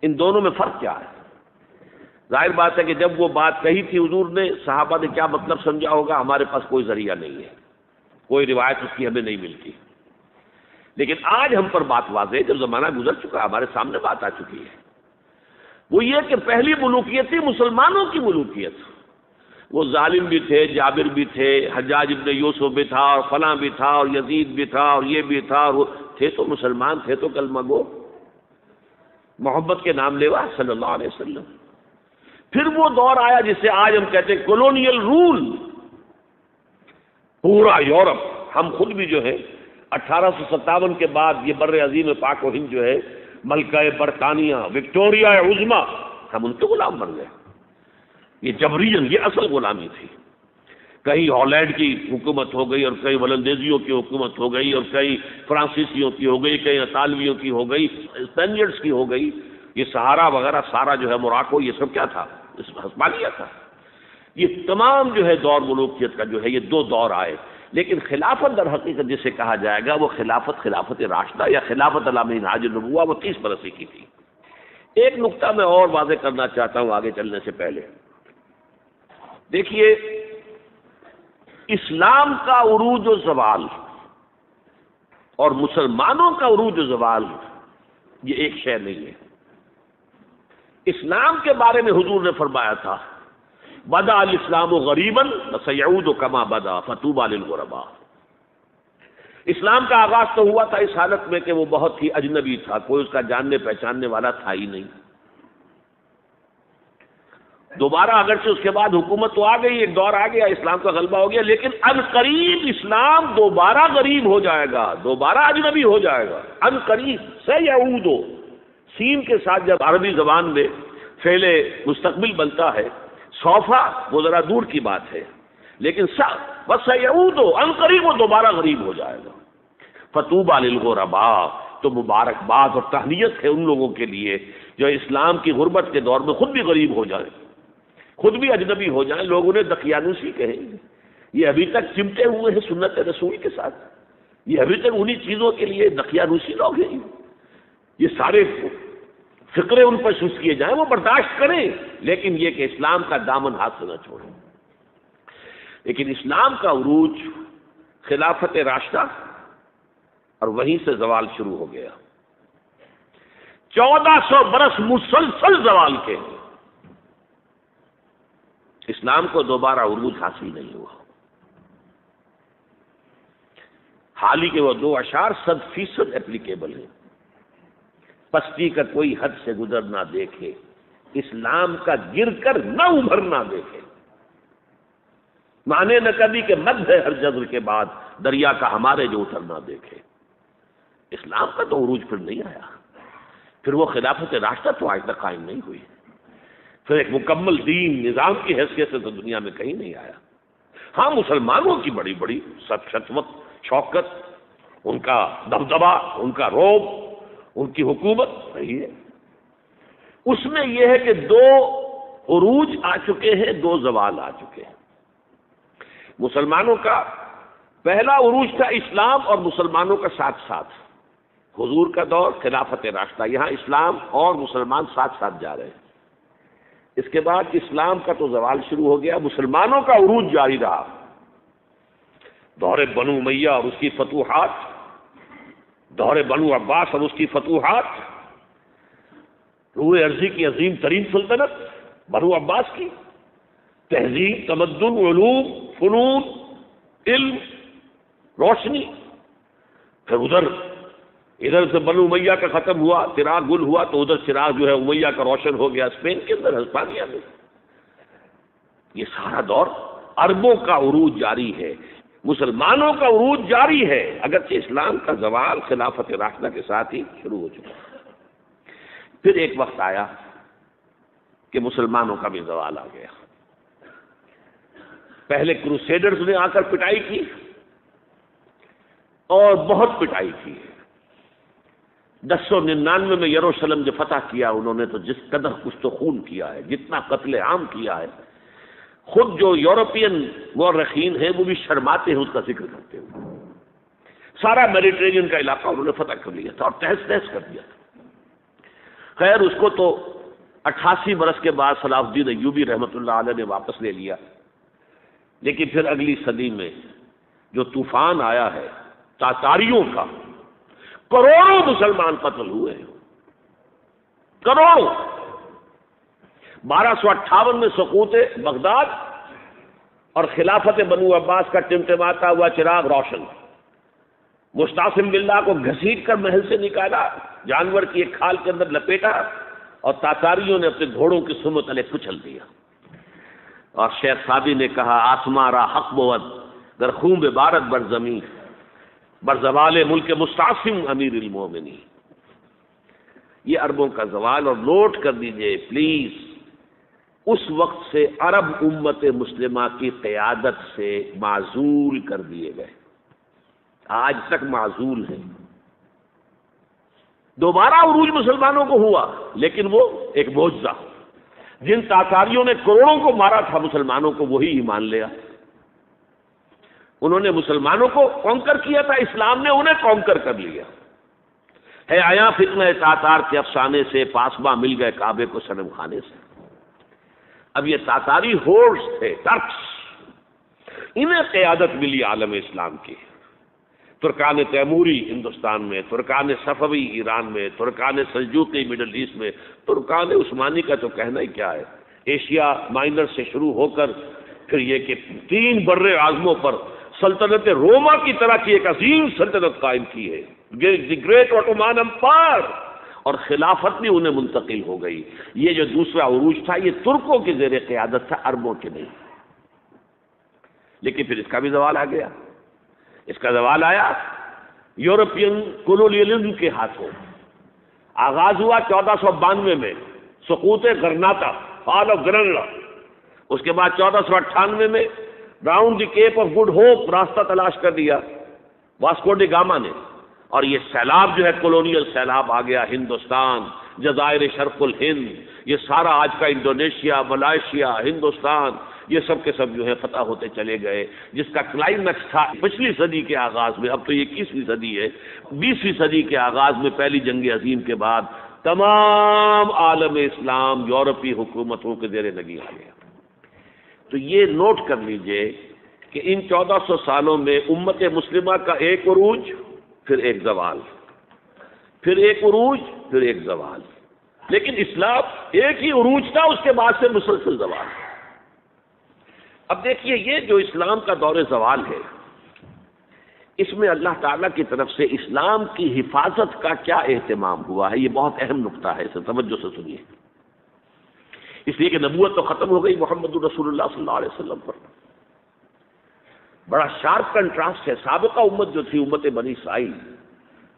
ان دونوں میں فرق کیا ہے؟ ظاہر بات ہے کہ جب وہ بات کہی تھی حضور نے، صحابہ نے کیا مطلب سمجھا ہوگا، ہمارے پاس کوئی ذریعہ نہیں ہے، کوئی روایت اس کی ہمیں نہیں ملتی، لیکن آج ہم پر بات واضح ہے، جب زمانہ گزر چکا، ہمارے سامنے بات آ چکی ہے، وہ یہ کہ پہلی ملوکیت تھی مسلمانوں کی ملوکیت، وہ ظالم بھی تھے، جابر بھی تھے، حجاج ابن یوسف بھی تھا، اور فلاں بھی تھا، اور یزید بھی تھا، اور یہ بھی تھا، اور وہ تھے تو مسلمان، تھے تو کلمہ گو، محبت کے نام لیوا صلی اللہ علیہ وسلم۔ پھر وہ دور آیا جسے آج ہم کہتے ہیں کولونیل رول، پورا یورپ، ہم خود بھی جو ہے 1857 کے بعد یہ بر عظیم پاک و ہند جو ہے، ملکہ برطانیہ، وکٹوریہ عظمیٰ، ہم ان کے غلام بن گئے۔ یہ جبرین، یہ اصل غلامی تھی۔ کہیں ہالینڈ کی حکومت ہو گئی، اور کہیں ولندیزیوں کی حکومت ہو گئی، اور کہیں فرانسیسیوں کی ہو گئی، کہیں اطالویوں کی ہو گئی، اسپینیڈز کی ہو گئی، یہ سہارا وغیرہ سارا جو ہے موراکو، یہ سب کیا تھا؟ اس ہسپانیہ تھا۔ یہ تمام جو ہے دور ملوکیت کا جو ہے یہ 2 دور آئے، لیکن خلافت در حقیقت جسے کہا جائے گا وہ خلافت راشدہ یا خلافت علی منہاج النبوہ، وہ 30 برس کی تھی۔ ایک نقطہ میں اور واضح کرنا چاہتا ہوں آگے چلنے سے پہلے، دیکھیے اسلام کا عروج و زوال اور مسلمانوں کا عروج و زوال یہ ایک شے نہیں ہے۔ اسلام کے بارے میں حضور نے فرمایا تھا بدا الاسلام غریبا وسیعود کما بدا فطوبى للغرباء، اسلام کا آغاز تو ہوا تھا اس حالت میں کہ وہ بہت ہی اجنبی تھا، کوئی اس کا جاننے پہچاننے والا تھا ہی نہیں۔ دوبارہ اگرچہ اس کے بعد حکومت تو آ گئی، ایک دور آ گیا، اسلام کا غلبہ ہو گیا، لیکن ان قریب اسلام دوبارہ غریب ہو جائے گا، دوبارہ اجنبی ہو جائے گا، ان قریب سیعود، سین کے ساتھ جب عربی زبان میں فعل مستقبل بنتا ہے، سوفا وہ ذرا دور کی بات ہے، لیکن بس سیعود ان قریب وہ دوبارہ غریب ہو جائے گا۔ فطوبى للغرباء، تو مبارکباد اور تہنیت ہے ان لوگوں کے لیے جو اسلام کی غربت کے دور میں خود بھی غریب ہو جائیں، خود بھی اجنبی ہو جائیں، لوگ انہیں دقیانوسی کہیں گے۔ یہ ابھی تک چمٹے ہوئے ہیں سنت رسول کے ساتھ، یہ ابھی تک انہی چیزوں کے لیے دقیانوسی لوگ ہیں، یہ سارے فکرے ان پر سوس کیے جائیں، وہ برداشت کریں، لیکن یہ کہ اسلام کا دامن ہاتھ سے نہ چھوڑیں۔ لیکن اسلام کا عروج خلافت راشدہ اور وہیں سے زوال شروع ہو گیا، 1400 برس مسلسل زوال کے، اسلام کو دوبارہ عروج حاصل نہیں ہوا۔ حال ہی کے وہ 2 اشعار 100% اپلیکیبل ہیں، پستی کا کوئی حد سے گزر نہ دیکھے، اسلام کا گر کر نہ ابھر نہ دیکھے، مانے نہ کبھی کہ مد ہے ہر جذر کے بعد، دریا کا ہمارے جو اتر نہ دیکھے۔ اسلام کا تو عروج پھر نہیں آیا، پھر وہ خلافت راشدہ تو آج تک قائم نہیں ہوئی، پھر ایک مکمل دین نظام کی حیثیت سے تو دنیا میں کہیں نہیں آیا۔ ہاں مسلمانوں کی بڑی بڑی شتوت، شوکت، ان کا دبدبا، ان کا روب، ان کی حکومت صحیح ہے، اس میں یہ ہے کہ 2 عروج آ چکے ہیں، 2 زوال آ چکے ہیں۔ مسلمانوں کا پہلا عروج تھا اسلام اور مسلمانوں کا ساتھ ساتھ، حضور کا دور خلافت راشدہ، یہاں اسلام اور مسلمان ساتھ ساتھ جا رہے ہیں۔ اس کے بعد اسلام کا تو زوال شروع ہو گیا، مسلمانوں کا عروج جاری رہا، دور بنو امیہ اور اس کی فتوحات، دور بنو عباس اور اس کی فتوحات، روئے ارضی کی عظیم ترین سلطنت بنو عباس کی، تہذیب، تمدن، علوم، فنون، علم، روشنی. پھر ادھر سے بنو امیہ کا ختم ہوا، چراغ گل ہوا، تو ادھر چراغ جو ہے امیہ کا روشن ہو گیا اسپین کے اندر، ہسپانیہ میں. یہ سارا دور عربوں کا عروج جاری ہے، مسلمانوں کا عروج جاری ہے، اگرچہ اسلام کا زوال خلافت راشدہ کے ساتھ ہی شروع ہو چکا. پھر ایک وقت آیا کہ مسلمانوں کا بھی زوال آ گیا. پہلے کروسیڈرز نے آ کر پٹائی کی اور بہت پٹائی کی. 1099 میں یروشلم جو فتح کیا انہوں نے، تو جس قدر کچھ تو خون کیا ہے، جتنا قتل عام کیا ہے، خود جو یورپین مورخین ہیں وہ بھی شرماتے ہیں اس کا ذکر کرتے ہوئے. سارا میڈیٹرینین کا علاقہ انہوں نے فتح کر لیا تھا اور تہس نہس کر دیا تھا. خیر اس کو تو 88 برس کے بعد صلاح الدین ایوبی رحمۃ اللہ علیہ نے واپس لے لیا. لیکن پھر اگلی صدی میں جو طوفان آیا ہے تاتاریوں کا، کروڑوں مسلمان قتل ہوئے، کروڑوں. 1258 میں سقوط بغداد اور خلافت بنو عباس کا ٹمٹماتا ہوا چراغ روشن. مستعصم باللہ کو گھسیٹ کر محل سے نکالا، جانور کی ایک کھال کے اندر لپیٹا اور تاتاریوں نے اپنے گھوڑوں کی سم تلے کچل دیا. اور شیخ سعدی نے کہا آسماں را حق بود در خون بارت بر زمین بر زوال ملک مستعصم امیر المومنین. یہ عربوں کا زوال. اور نوٹ کر دیجئے پلیز، اس وقت سے عرب امت مسلمہ کی قیادت سے معزول کر دیے گئے، آج تک معزول ہیں. دوبارہ عروج مسلمانوں کو ہوا، لیکن وہ ایک معجزہ. جن تاتاریوں نے کروڑوں کو مارا تھا مسلمانوں کو، وہی ایمان لیا. انہوں نے مسلمانوں کو کانکر کیا تھا، اسلام نے انہیں کانکر کر لیا. ہے آیا فتنہ تاتار کے افسانے سے، پاسباں مل گئے کعبے کو صنم خانے سے. اب یہ تاتاری ہورس تھے، ٹرکس، انہیں قیادت ملی عالم اسلام کی. ترکان تیموری ہندوستان میں، ترکان صفوی ایران میں، ترکان سلجوقی مڈل ایسٹ میں، ترکان عثمانی کا تو کہنا ہی کیا ہے. ایشیا مائنر سے شروع ہو کر پھر یہ کہ 3 بر اعظموں پر سلطنت روما کی طرح کی ایک عظیم سلطنت قائم کی ہے، دی گریٹ آٹومان امپائر. اور خلافت بھی انہیں منتقل ہو گئی. یہ جو دوسرا عروج تھا یہ ترکوں کے زیر قیادت تھا، عربوں کے نہیں. لیکن پھر اس کا بھی زوال آ گیا. اس کا زوال آیا یورپین کولونیلزم کے ہاتھوں. آغاز ہوا 1492 میں، سقوط غرناطہ، فال آف گرناڈا. اس کے بعد 1498 میں round the Cape of Good Hope راستہ تلاش کر دیا واسکو ڈی گاما نے. اور یہ سیلاب جو ہے کولونیل سیلاب آ گیا. ہندوستان، جزائر شرق الہند، یہ سارا آج کا انڈونیشیا، ملائیشیا، ہندوستان، یہ سب کے سب جو ہے فتح ہوتے چلے گئے. جس کا کلائمیکس تھا پچھلی صدی کے آغاز میں، اب تو یہ 21ویں صدی ہے، 20ویں صدی کے آغاز میں پہلی جنگ عظیم کے بعد تمام عالم اسلام یورپی حکومتوں کے زیر نگیں آ گیا. تو یہ نوٹ کر لیجئے کہ ان 1400 سالوں میں امت مسلمہ کا ایک عروج، پھر ایک زوال، پھر ایک عروج، پھر ایک زوال. لیکن اسلام ایک ہی عروج تھا، اس کے بعد سے مسلسل زوال. اب دیکھیے یہ جو اسلام کا دور زوال ہے، اس میں اللہ تعالیٰ کی طرف سے اسلام کی حفاظت کا کیا اہتمام ہوا ہے، یہ بہت اہم نقطہ ہے، اسے توجہ سے سنیے. اس لیے کہ نبوت تو ختم ہو گئی محمد رسول اللہ صلی اللہ علیہ وسلم پر. بڑا شارپ کنٹراسٹ ہے. سابقہ امت جو تھی امت بنی اسرائیل،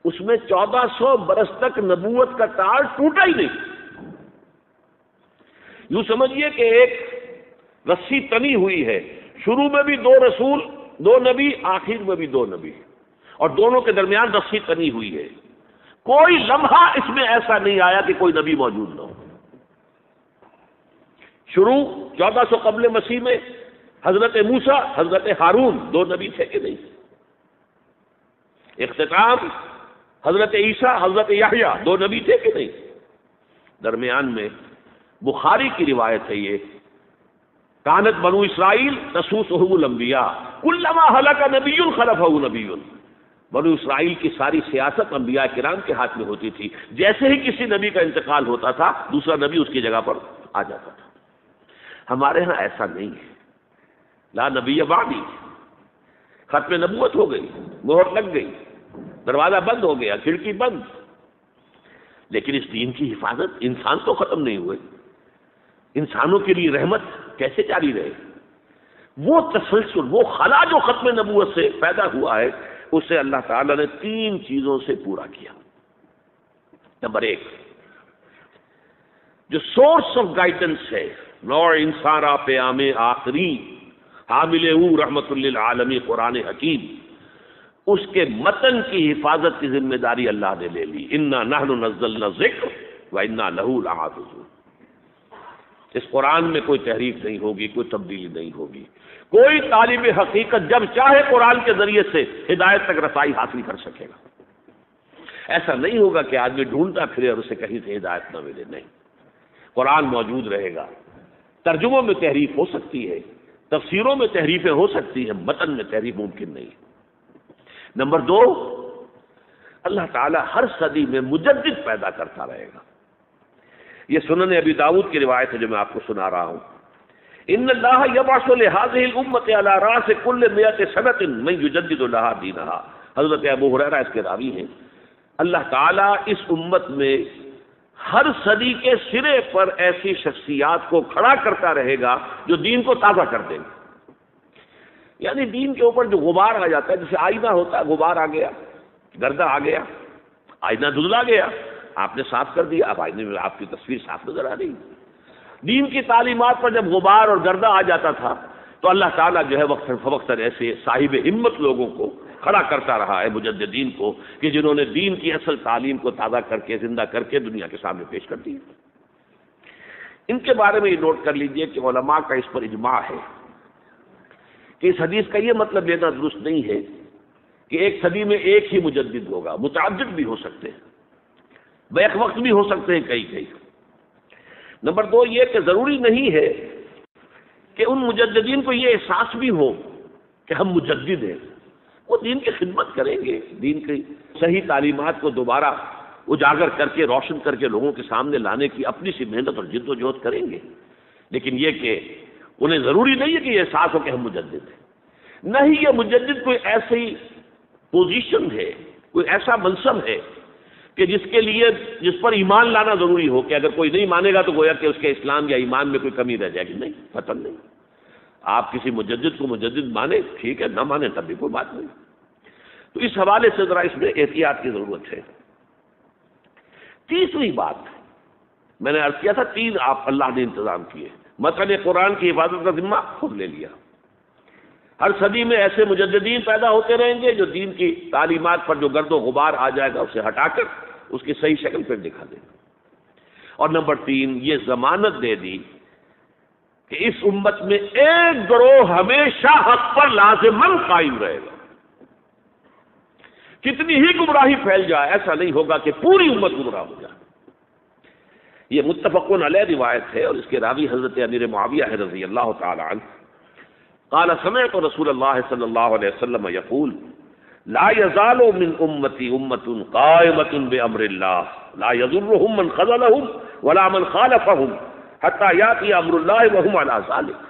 اس میں 1400 برس تک نبوت کا تار ٹوٹا ہی نہیں. یوں سمجھیے کہ ایک رسی تنی ہوئی ہے، شروع میں بھی 2 رسول 2 نبی، آخر میں بھی 2 نبی، اور دونوں کے درمیان رسی تنی ہوئی ہے. کوئی لمحہ اس میں ایسا نہیں آیا کہ کوئی نبی موجود نہ ہو. شروع 1400 قبل مسیح میں حضرت موسیٰ، حضرت ہارون 2 نبی تھے کہ نہیں. اختتام حضرت عیسیٰ، حضرت یحییٰ 2 نبی تھے کہ نہیں. درمیان میں بخاری کی روایت ہے، یہ کانت بنو اسرائیل تسوسہم الانبیاء، کلما ہلک نبی خلفہ نبی. بنو اسرائیل کی ساری سیاست انبیاء کرام کے ہاتھ میں ہوتی تھی. جیسے ہی کسی نبی کا انتقال ہوتا تھا دوسرا نبی اس کی جگہ پر آ جاتا تھا. ہمارے ہاں ایسا نہیں ہے. لا نبی بعدی، ختم نبوت ہو گئی، مہر لگ گئی، دروازہ بند ہو گیا، کھڑکی بند. لیکن اس دین کی حفاظت، انسان تو ختم نہیں ہوئے، انسانوں کے لیے رحمت کیسے جاری رہے؟ وہ تسلسل، وہ خلا جو ختم نبوت سے پیدا ہوا ہے اسے اللہ تعالیٰ نے 3 چیزوں سے پورا کیا. نمبر 1، جو سورس آف گائیڈنس ہے، نوع انسان پیام آخری حامل او رحمت للعالمین قرآن حکیم، اس کے متن کی حفاظت کی ذمہ داری اللہ نے لے لی. انا نحن نزلنا الذکر وانا لہ لحافظون. اس قرآن میں کوئی تحریف نہیں ہوگی، کوئی تبدیلی نہیں ہوگی. کوئی طالب حقیقت جب چاہے قرآن کے ذریعے سے ہدایت تک رسائی حاصل کر سکے گا. ایسا نہیں ہوگا کہ آدمی ڈھونڈتا پھرے اور اسے کہیں سے ہدایت نہ ملے. نہیں، قرآن موجود رہے گا. ترجموں میں تحریف ہو سکتی ہے، تفسیروں میں تحریفیں ہو سکتی ہیں، متن میں تحریف ممکن نہیں. نمبر 2، اللہ تعالیٰ ہر صدی میں مجدد پیدا کرتا رہے گا. یہ سنن ابی داؤد کی روایت ہے جو میں آپ کو سنا رہا ہوں. ان اللہ یبعث لهذه الامه على راس كل 100 سنه من يجدد لها دینها. حضرت ابو ہریرہ اس کے راوی ہیں. اللہ تعالیٰ اس امت میں ہر صدی کے سرے پر ایسی شخصیات کو کھڑا کرتا رہے گا جو دین کو تازہ کر دیں گے. یعنی دین کے اوپر جو غبار آ جاتا ہے، جیسے آئینہ ہوتا ہے، غبار آ گیا، گردہ آ گیا، آئینہ دھندلا گیا، آپ نے صاف کر دیا، اب آئینے میں آپ کی تصویر صاف نظر آ رہی. دین کی تعلیمات پر جب غبار اور گردہ آ جاتا تھا تو اللہ تعالیٰ جو ہے وقت فوقتاً ایسے صاحب ہمت لوگوں کو کھڑا کرتا رہا ہے، مجددین کو، کہ جنہوں نے دین کی اصل تعلیم کو تازہ کر کے، زندہ کر کے دنیا کے سامنے پیش کر دی. ان کے بارے میں یہ نوٹ کر لیجئے کہ علماء کا اس پر اجماع ہے کہ اس حدیث کا یہ مطلب لینا درست نہیں ہے کہ ایک صدی میں ایک ہی مجدد ہوگا. متعدد بھی ہو سکتے ہیں، بیک وقت بھی ہو سکتے ہیں کئی. نمبر 2 یہ کہ ضروری نہیں ہے کہ ان مجددین کو یہ احساس بھی ہو کہ ہم مجدد ہیں. وہ دین کی خدمت کریں گے، دین کی صحیح تعلیمات کو دوبارہ اجاگر کر کے، روشن کر کے لوگوں کے سامنے لانے کی اپنی سی محنت اور جد و جہد کریں گے. لیکن یہ کہ انہیں ضروری نہیں ہے کہ یہ احساس ہو کہ ہم مجدد ہیں. نہ ہی یہ مجدد کوئی ایسی پوزیشن ہے، کوئی ایسا منصب ہے کہ جس پر ایمان لانا ضروری ہو، کہ اگر کوئی نہیں مانے گا تو گویا کہ اس کے اسلام یا ایمان میں کوئی کمی رہ جائے گی. نہیں، فتن نہیں. آپ کسی مجدد کو مجدد مانے، ٹھیک ہے، نہ مانے تب بھی کوئی بات نہیں. تو اس حوالے سے ذرا اس میں احتیاط کی ضرورت ہے. تیسری بات میں نے عرض کیا تھا، 3 آپ اللہ نے انتظام کیے. مثلا قرآن کی حفاظت کا ذمہ خود لے لیا. ہر صدی میں ایسے مجددین پیدا ہوتے رہیں گے جو دین کی تعلیمات پر جو گرد و غبار آ جائے گا اسے ہٹا کر اس کی صحیح شکل پھر دکھا دیں گے. اور نمبر 3 یہ ضمانت دے دی کہ اس امت میں ایک گروہ ہمیشہ حق پر لازماً قائم رہے گا. کتنی ہی گمراہی پھیل جائے، ایسا نہیں ہوگا کہ پوری امت گمراہ ہو جائے. یہ متفق علیہ روایت ہے اور اس کے راوی حضرت امیر معاویہ ہے رضی اللہ تعالی عنہ. قال سمعت رسول اللہ صلی اللہ علیہ وسلم یقول لا يزال من امتی امت قائمۃ بامر اللہ لا يضرهم من خذلهم ولا من خالفهم حتى یاتی امر اللہ وهم علی ذلک.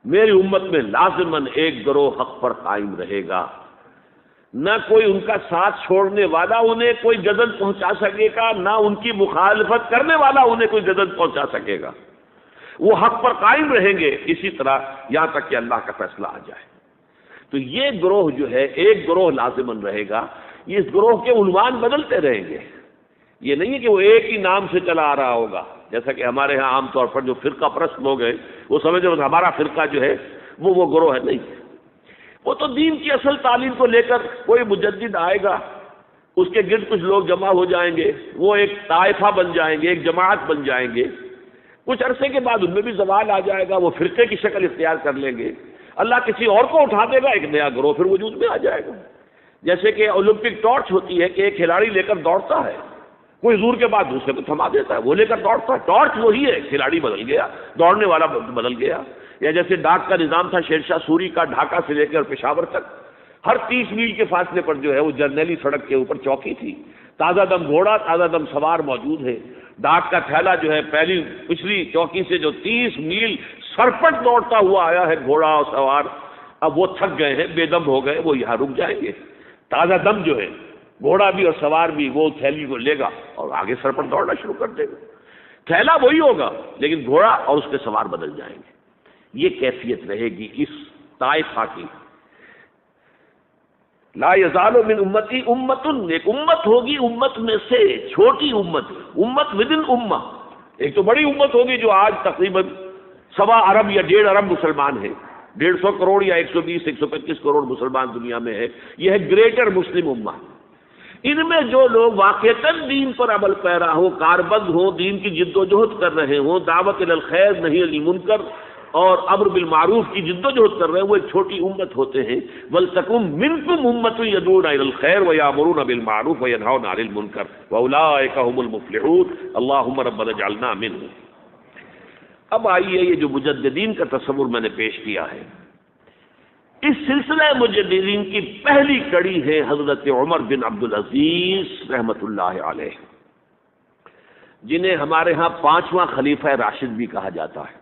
میری امت میں لازماً ایک گروہ حق پر قائم رہے گا، نہ کوئی ان کا ساتھ چھوڑنے والا انہیں کوئی جدل پہنچا سکے گا، نہ ان کی مخالفت کرنے والا انہیں کوئی جدل پہنچا سکے گا. وہ حق پر قائم رہیں گے اسی طرح یہاں تک کہ اللہ کا فیصلہ آ جائے. تو یہ گروہ جو ہے ایک گروہ لازماً رہے گا. یہ اس گروہ کے عنوان بدلتے رہیں گے. یہ نہیں ہے کہ وہ ایک ہی نام سے چلا آ رہا ہوگا، جیسا کہ ہمارے ہاں عام طور پر جو فرقہ پرست لوگ ہیں وہ سمجھے ہمارا فرقہ جو ہے وہ گروہ ہے. نہیں، وہ تو دین کی اصل تعلیم کو لے کر کوئی مجدد آئے گا، اس کے گرد کچھ لوگ جمع ہو جائیں گے، وہ ایک طائفہ بن جائیں گے، ایک جماعت بن جائیں گے. کچھ عرصے کے بعد ان میں بھی زوال آ جائے گا، وہ فرقے کی شکل اختیار کر لیں گے. اللہ کسی اور کو اٹھا دے گا، ایک نیا گروہ پھر وجود میں آ جائے گا. جیسے کہ اولمپک ٹارچ ہوتی ہے کہ ایک کھلاڑی لے کر دوڑتا ہے، کوئی زور کے بعد دوسرے کو تھما دیتا ہے، وہ لے کر دوڑتا ہے. ٹارچ وہی ہے، کھلاڑی بدل گیا، دوڑنے والا بدل گیا. یا جیسے ڈاک کا نظام تھا شیر شاہ سوری کا، ڈھاکہ سے لے کر پشاور تک ہر 30 میل کے فاصلے پر جو ہے وہ جرنیلی سڑک کے اوپر چوکی تھی، تازہ دم گھوڑا تازہ دم سوار موجود ہے۔ ڈاک کا تھیلا جو ہے پچھلی چوکی سے جو 30 میل سرپٹ دوڑتا ہوا آیا ہے گھوڑا اور سوار، اب وہ تھک گئے ہیں، بے دم ہو گئے، وہ یہاں رک جائیں گے۔ تازہ دم جو ہے گھوڑا بھی اور سوار بھی وہ تھیلی کو لے گا اور آگے سرپٹ دوڑنا شروع کر دے گا۔ تھیلا وہی ہوگا لیکن گھوڑا اور اس کے سوار بدل جائیں گے۔ یہ کیفیت رہے گی اس طائفہ کی۔ لا یزال من امتی امتن، ایک امت ہوگی امت میں سے، چھوٹی امت، امت ودن امہ، ایک تو بڑی امت ہوگی جو آج تقریباً 1.25 ارب یا 1.5 ارب مسلمان ہیں، 150 کروڑ یا 120 125 کروڑ مسلمان دنیا میں ہے، یہ ہے گریٹر مسلم امہ۔ ان میں جو لوگ واقعتاً دین پر عمل پیرا ہوں، کاربند ہوں، دین کی جد و جہد کر رہے ہوں، دعوت الی الخیر نہی عن المنکر اور امر بالمعروف کی جد و جہد کر رہے ہیں، وہ ایک چھوٹی امت ہوتے ہیں۔ وَلْتَكُن مِّنكُمْ أُمَّةٌ يَدْعُونَ إِلَى الْخَيْرِ وَيَأْمُرُونَ بِالْمَعْرُوفِ وَيَنْهَوْنَ عَنِ الْمُنكَرِ وَأُولَٰئِكَ هُمُ الْمُفْلِحُونَ اللهم ربنا اجعلنا منهم۔ اب آئیے یہ جو مجددین کا تصور میں نے پیش کیا ہے، اس سلسلہ مجددین کی پہلی کڑی ہے حضرت عمر بن عبدالعزیز رحمۃ اللہ علیہ، جنہیں ہمارے ہاں 5واں خلیفہ راشد بھی کہا جاتا ہے۔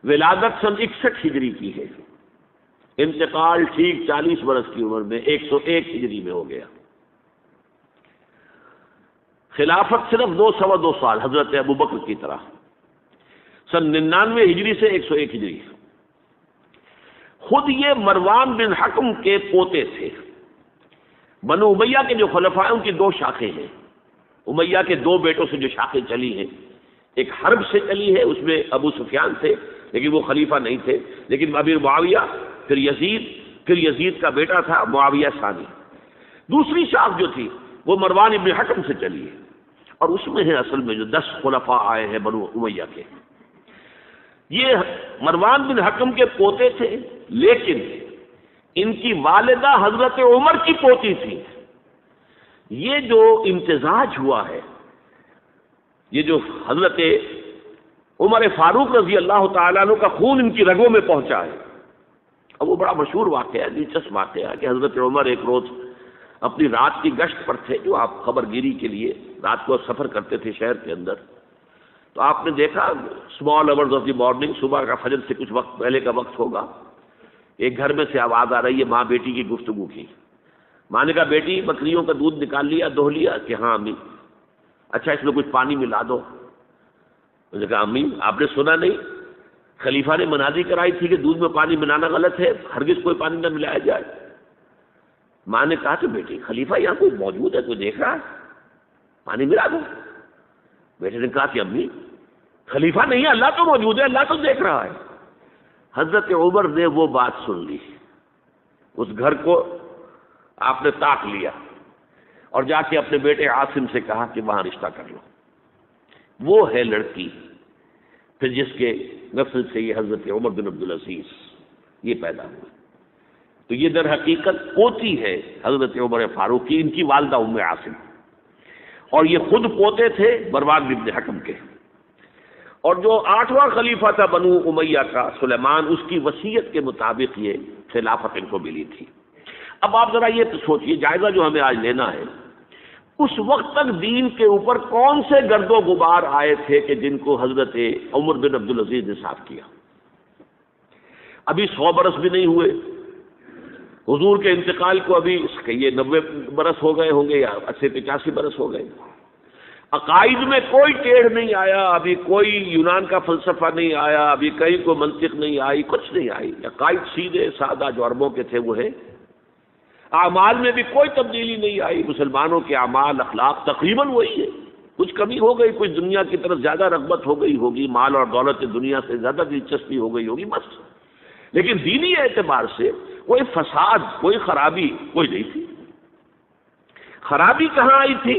ولادت سن 61 ہجری کی ہے، انتقال ٹھیک 40 برس کی عمر میں 101 ہجری میں ہو گیا۔ خلافت صرف 2 سال حضرت ابوبکر کی طرح، سن 99 ہجری سے 101 ہجری۔ خود یہ مروان بن حکم کے پوتے تھے۔ بنو امیہ کے جو خلفاء ہیں ان کی 2 شاخیں ہیں، امیہ کے 2 بیٹوں سے جو شاخیں چلی ہیں، ایک حرب سے چلی ہے، اس میں ابو سفیان تھے لیکن وہ خلیفہ نہیں تھے، لیکن امیر معاویہ، پھر یزید کا بیٹا تھا معاویہ ثانی۔ دوسری شاخ جو تھی وہ مروان ابن حکم سے چلی ہے، اور اس میں ہے اصل میں جو 10 خلفاء آئے ہیں بنو امیہ کے۔ یہ مروان بن حکم کے پوتے تھے، لیکن ان کی والدہ حضرت عمر کی پوتی تھی۔ یہ جو امتزاج ہوا ہے، یہ جو حضرت عمر فاروق رضی اللہ تعالیٰ عنہ کا خون ان کی رگوں میں پہنچا ہے، اب وہ بڑا مشہور واقعہ ہے، دلچسپ واقعہ ہے کہ حضرت عمر ایک روز اپنی رات کی گشت پر تھے، جو آپ خبر گیری کے لیے رات کو سفر کرتے تھے شہر کے اندر، تو آپ نے دیکھا small hours of the morning, صبح کا فجر سے کچھ وقت پہلے کا وقت ہوگا، ایک گھر میں سے آواز آ رہی ہے ماں بیٹی کی گفتگو کی۔ ماں نے کہا بیٹی بکریوں کا دودھ نکال لیا، دو لیا؟ کہ ہاں امی۔ اچھا اس میں کچھ پانی ملا دو۔ اس نے کہا امی آپ نے سنا نہیں، خلیفہ نے منادی کرائی تھی کہ دودھ میں پانی ملانا غلط ہے، ہرگز کوئی پانی نہ ملایا جائے۔ ماں نے کہا کہ بیٹی خلیفہ یہاں کوئی موجود ہے، کوئی دیکھ رہا ہے، پانی ملا دو۔ بیٹے نے کہا کہ امی خلیفہ نہیں ہے، اللہ تو موجود ہے، اللہ تو دیکھ رہا ہے۔ حضرت عمر نے وہ بات سن لی، اس گھر کو آپ نے تاک لیا اور جا کے اپنے بیٹے عاصم سے کہا کہ وہاں رشتہ کر لو۔ وہ ہے لڑکی پھر جس کے نسل سے یہ حضرت عمر بن عبدالعزیز یہ پیدا ہوئی۔ تو یہ در حقیقت پوتی ہے حضرت عمر فاروق کی، ان کی والدہ ام عاصم، اور یہ خود پوتے تھے مروان بن حکم کے۔ اور جو 8واں خلیفہ تھا بنو امیہ کا سلیمان، اس کی وصیت کے مطابق یہ خلافت ان کو ملی تھی۔ اب آپ ذرا یہ سوچئے، جائزہ جو ہمیں آج لینا ہے، اس وقت تک دین کے اوپر کون سے گرد و غبار آئے تھے کہ جن کو حضرت عمر بن عبدالعزیز نے صاف کیا؟ ابھی 100 برس بھی نہیں ہوئے حضور کے انتقال کو، ابھی یہ 90 برس ہو گئے ہوں گے یا 80-85 برس ہو گئے۔ عقائد میں کوئی ٹیڑھ نہیں آیا، ابھی کوئی یونان کا فلسفہ نہیں آیا، ابھی کہیں کوئی منطق نہیں آئی، کچھ نہیں آئی۔ عقائد سیدھے سادہ جو عربوں کے تھے وہ ہے۔ اعمال میں بھی کوئی تبدیلی نہیں آئی، مسلمانوں کے اعمال اخلاق تقریباً وہی ہے۔ کچھ کمی ہو گئی، کچھ دنیا کی طرف زیادہ رغبت ہو گئی ہوگی، مال اور دولت دنیا سے زیادہ دلچسپی ہو گئی ہوگی، بس۔ لیکن دینی اعتبار سے کوئی فساد، کوئی خرابی کوئی نہیں تھی۔ خرابی کہاں آئی تھی؟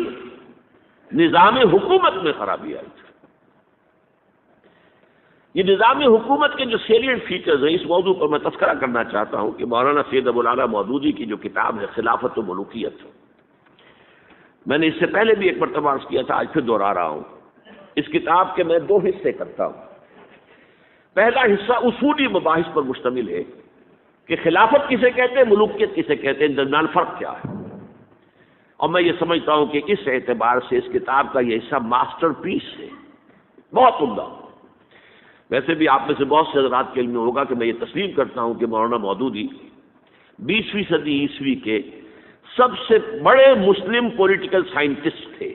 نظام حکومت میں خرابی آئی تھی۔ یہ نظام حکومت کے جو سیلینٹ فیچرز ہیں، اس موضوع پر میں تذکرہ کرنا چاہتا ہوں کہ مولانا سید ابو العلا مودودی کی جو کتاب ہے خلافت و ملوکیت، میں نے اس سے پہلے بھی ایک مرتبہ عرض کیا تھا، آج پھر دوہرا رہا ہوں۔ اس کتاب کے میں 2 حصے کرتا ہوں۔ پہلا حصہ اصولی مباحث پر مشتمل ہے کہ خلافت کسے کہتے ہیں، ملوکیت کسے کہتے ہیں، ان درمیان فرق کیا ہے. اور میں یہ سمجھتا ہوں کہ اس اعتبار سے اس کتاب کا یہ حصہ ماسٹر پیس ہے، بہت عمدہ. ویسے بھی آپ میں سے بہت سے حضرات کے علم میں ہوگا کہ میں یہ تسلیم کرتا ہوں کہ مولانا مودودی 20ویں صدی عیسوی کے سب سے بڑے مسلم پولیٹیکل سائنٹسٹ تھے.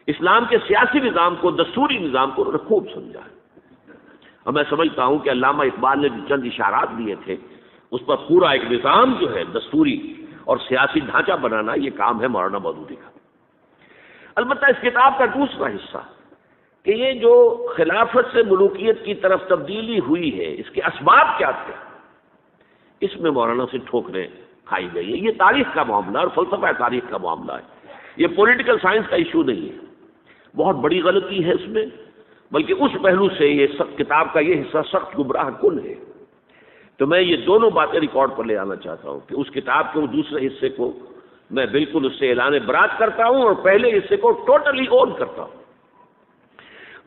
اسلام کے سیاسی نظام کو، دستوری نظام کو انہوں نے خوب سمجھا. اور میں سمجھتا ہوں کہ علامہ اقبال نے جو چند اشارات دیے تھے اس پر پورا ایک نظام جو ہے دستوری اور سیاسی ڈھانچہ بنانا، یہ کام ہے مولانا مودودی کا. البتہ اس کتاب کا دوسرا حصہ کہ یہ جو خلافت سے ملوکیت کی طرف تبدیلی ہوئی ہے، اس کے اسباب کیا تھے، اس میں مولانا سے ٹھوکریں کھائی گئی ہے. یہ تاریخ کا معاملہ اور فلسفہ تاریخ کا معاملہ ہے، یہ پولیٹیکل سائنس کا ایشو نہیں ہے. بہت بڑی غلطی ہے اس میں، بلکہ اس پہلو سے یہ کتاب کا یہ حصہ سخت گمراہ کن ہے. تو میں یہ دونوں باتیں ریکارڈ پر لے آنا چاہتا ہوں کہ اس کتاب کے دوسرے حصے کو میں بالکل اس سے اعلان برات کرتا ہوں اور پہلے حصے کو ٹوٹلی اون کرتا ہوں.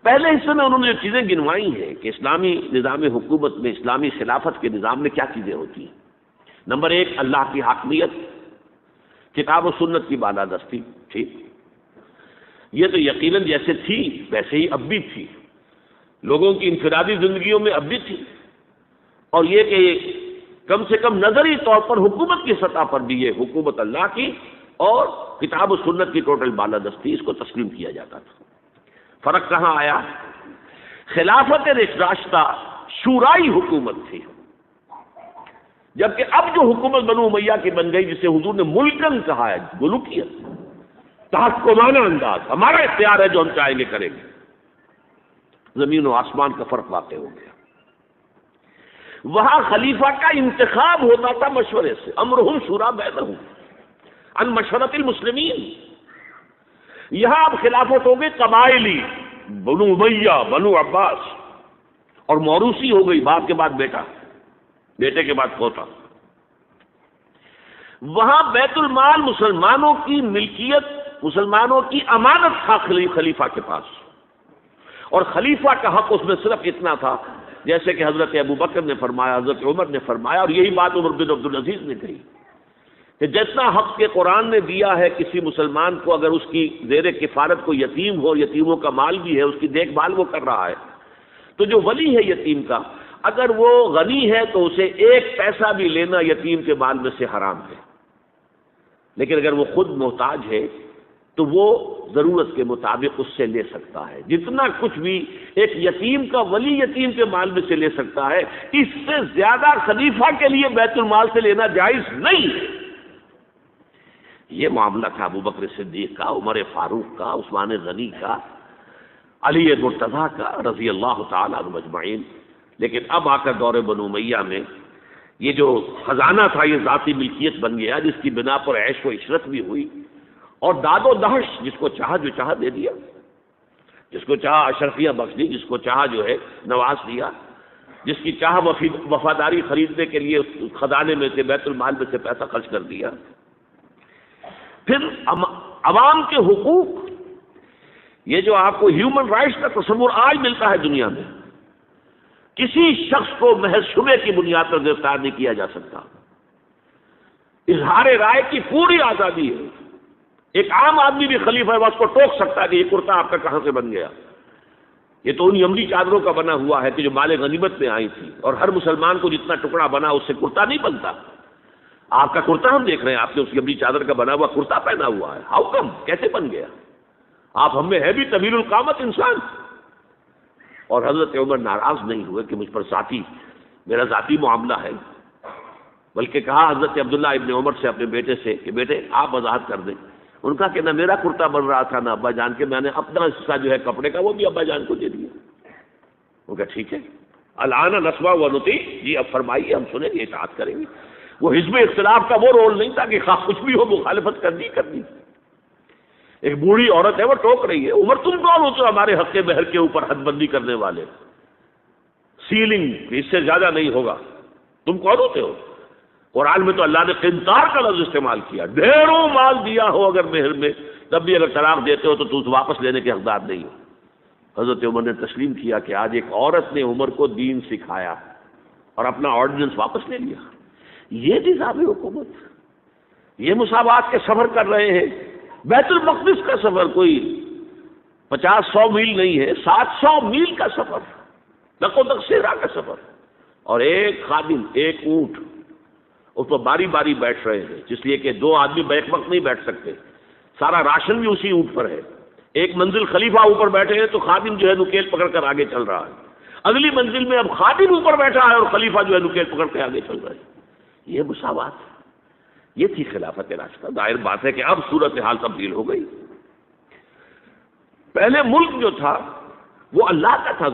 پہلے حصے میں انہوں نے جو چیزیں گنوائی ہیں کہ اسلامی نظام حکومت میں، اسلامی خلافت کے نظام میں کیا چیزیں ہوتی ہیں. نمبر 1، اللہ کی حاکمیت، کتاب و سنت کی بالادستی. ٹھیک، یہ تو یقیناً جیسے تھی ویسے ہی اب بھی تھی، لوگوں کی انفرادی زندگیوں میں اب بھی تھی. اور یہ کہ کم سے کم نظری طور پر حکومت کی سطح پر بھی یہ حکومت اللہ کی اور کتاب و سنت کی ٹوٹل بالادستی، اس کو تسلیم کیا جاتا تھا. فرق کہاں آیا؟ خلافت راستہ شورائی حکومت تھی، جبکہ اب جو حکومت بنو امیہ کی بن گئی، جسے حضور نے ملکن کہا ہے، ملوکیت، تحکمانہ انداز، ہمارا اختیار ہے، جو ہم چاہیں گے کریں گے. زمین و آسمان کا فرق واقع ہو گیا. وہاں خلیفہ کا انتخاب ہوتا تھا مشورے سے، امرہم شورا بینہم عن مشورۃ المسلمین. یہاں اب خلافت ہو گئی قبائلی، بنو امیہ، بنو عباس، اور موروثی ہو گئی، باپ کے بعد بیٹا، بیٹے کے بعد پوتا. وہاں بیت المال مسلمانوں کی ملکیت، مسلمانوں کی امانت تھا خلیفہ کے پاس، اور خلیفہ کا حق اس میں صرف اتنا تھا جیسے کہ حضرت ابو بکر نے فرمایا، حضرت عمر نے فرمایا، اور یہی بات عمر بن عبدالعزیز نے کہی کہ جتنا حق کے قرآن نے دیا ہے کسی مسلمان کو، اگر اس کی زیر کفالت کو یتیم ہو، یتیموں کا مال بھی ہے، اس کی دیکھ بھال وہ کر رہا ہے، تو جو ولی ہے یتیم کا، اگر وہ غنی ہے تو اسے ایک پیسہ بھی لینا یتیم کے مال میں سے حرام ہے. لیکن اگر وہ خود محتاج ہے تو وہ ضرورت کے مطابق اس سے لے سکتا ہے. جتنا کچھ بھی ایک یتیم کا ولی یتیم کے مال میں سے لے سکتا ہے، اس سے زیادہ خلیفہ کے لیے بیت المال سے لینا جائز نہیں ہے. یہ معاملہ تھا ابو بکر صدیق کا، عمر فاروق کا، عثمان غنی کا، علی مرتضیٰ کا، رضی اللہ تعالیٰ عنہم اجمعین. لیکن اب آ کر دور بنو امیہ میں یہ جو خزانہ تھا یہ ذاتی ملکیت بن گیا، جس کی بنا پر عیش و عشرت بھی ہوئی، اور داد و دہش، جس کو چاہا جو چاہا دے دیا، جس کو چاہا اشرفیہ بخش دی، جس کو چاہا جو ہے نواز دیا، جس کی چاہا وفاداری خریدنے کے لیے خزانے میں سے، بیت المال میں سے پیسہ خرچ کر دیا. پھر عوام کے حقوق، یہ جو آپ کو ہیومن رائٹس کا تصور آج ملتا ہے دنیا میں، کسی شخص کو محض شبے کی بنیاد پر گرفتار نہیں کیا جا سکتا. اظہار رائے کی پوری آزادی ہے. ایک عام آدمی بھی خلیفہ ہے، اس کو ٹوک سکتا ہے کہ یہ کرتا آپ کا کہاں سے بن گیا. یہ تو ان عملی چادروں کا بنا ہوا ہے کہ جو مال غنیمت میں آئی تھی، اور ہر مسلمان کو جتنا ٹکڑا بنا اس سے کرتا نہیں بنتا. آپ کا کرتا ہم دیکھ رہے ہیں، آپ نے اس کی عملی چادر کا بنا ہوا کرتا پہنا ہوا ہے. ہاؤ کم، کیسے بن گیا؟ آپ ہم میں ہے بھی طویل القامت انسان. اور حضرت عمر ناراض نہیں ہوئے کہ مجھ پر میرا ذاتی معاملہ ہے، بلکہ کہا حضرت عبداللہ ابن عمر سے، اپنے بیٹے سے، کہ بیٹے آپ وضاحت کر دیں. ان کا کہ نہ میرا کرتا بن رہا تھا نہ ابا جان کے، میں نے اپنا حصہ جو ہے کپڑے کا وہ بھی ابا جان کو دے دیا. وہ کہا ٹھیک ہے، الان نسمع و نطیع، جی اب فرمائیے، ہم سنیں گے، اطاعت کریں گے. وہ حزب اختلاف کا وہ رول نہیں تھا کہ خواہ کچھ بھی ہو مخالفت کرنی. ایک بوڑھی عورت ہے وہ ٹوک رہی ہے، عمر تم کون ہوتے ہو ہمارے حق مہر کے اوپر حد بندی کرنے والے؟ سیلنگ اس سے زیادہ نہیں ہوگا، تم کون ہوتے ہو؟ قرآن میں تو اللہ نے قنطار کا لفظ استعمال کیا. ڈھیروں مال دیا ہو اگر مہر میں، تب بھی اگر طلاق دیتے ہو تو تم واپس لینے کے حقدار نہیں ہو. حضرت عمر نے تسلیم کیا کہ آج ایک عورت نے عمر کو دین سکھایا اور اپنا آرڈیننس واپس لے لیا. یہ نظام حکومت، یہ مساوات کے سفر کر رہے ہیں. بیت المقدس کا سفر کوئی 50-100 میل نہیں ہے، 700 میل کا سفر، نقو تقصیرہ کا سفر. اور ایک خادم، ایک اونٹ، اس پر باری باری بیٹھ رہے ہیں، جس لیے کہ 2 آدمی بیک وقت نہیں بیٹھ سکتے. سارا راشن بھی اسی اونٹ پر ہے. ایک منزل خلیفہ اوپر بیٹھے ہیں تو خادم جو ہے نکیل پکڑ کر آگے چل رہا ہے. اگلی منزل میں اب خادم اوپر بیٹھا ہے اور خلیفہ جو ہے نکیل پکڑ کے آگے چل رہا ہے. یہ مساوات، یہ تھی خلافت راشدہ. ظاہر بات ہے کہ اب صورتحال تبدیل ہو گئی. پہلے ملک جو تھا وہ اللہ کا تھا،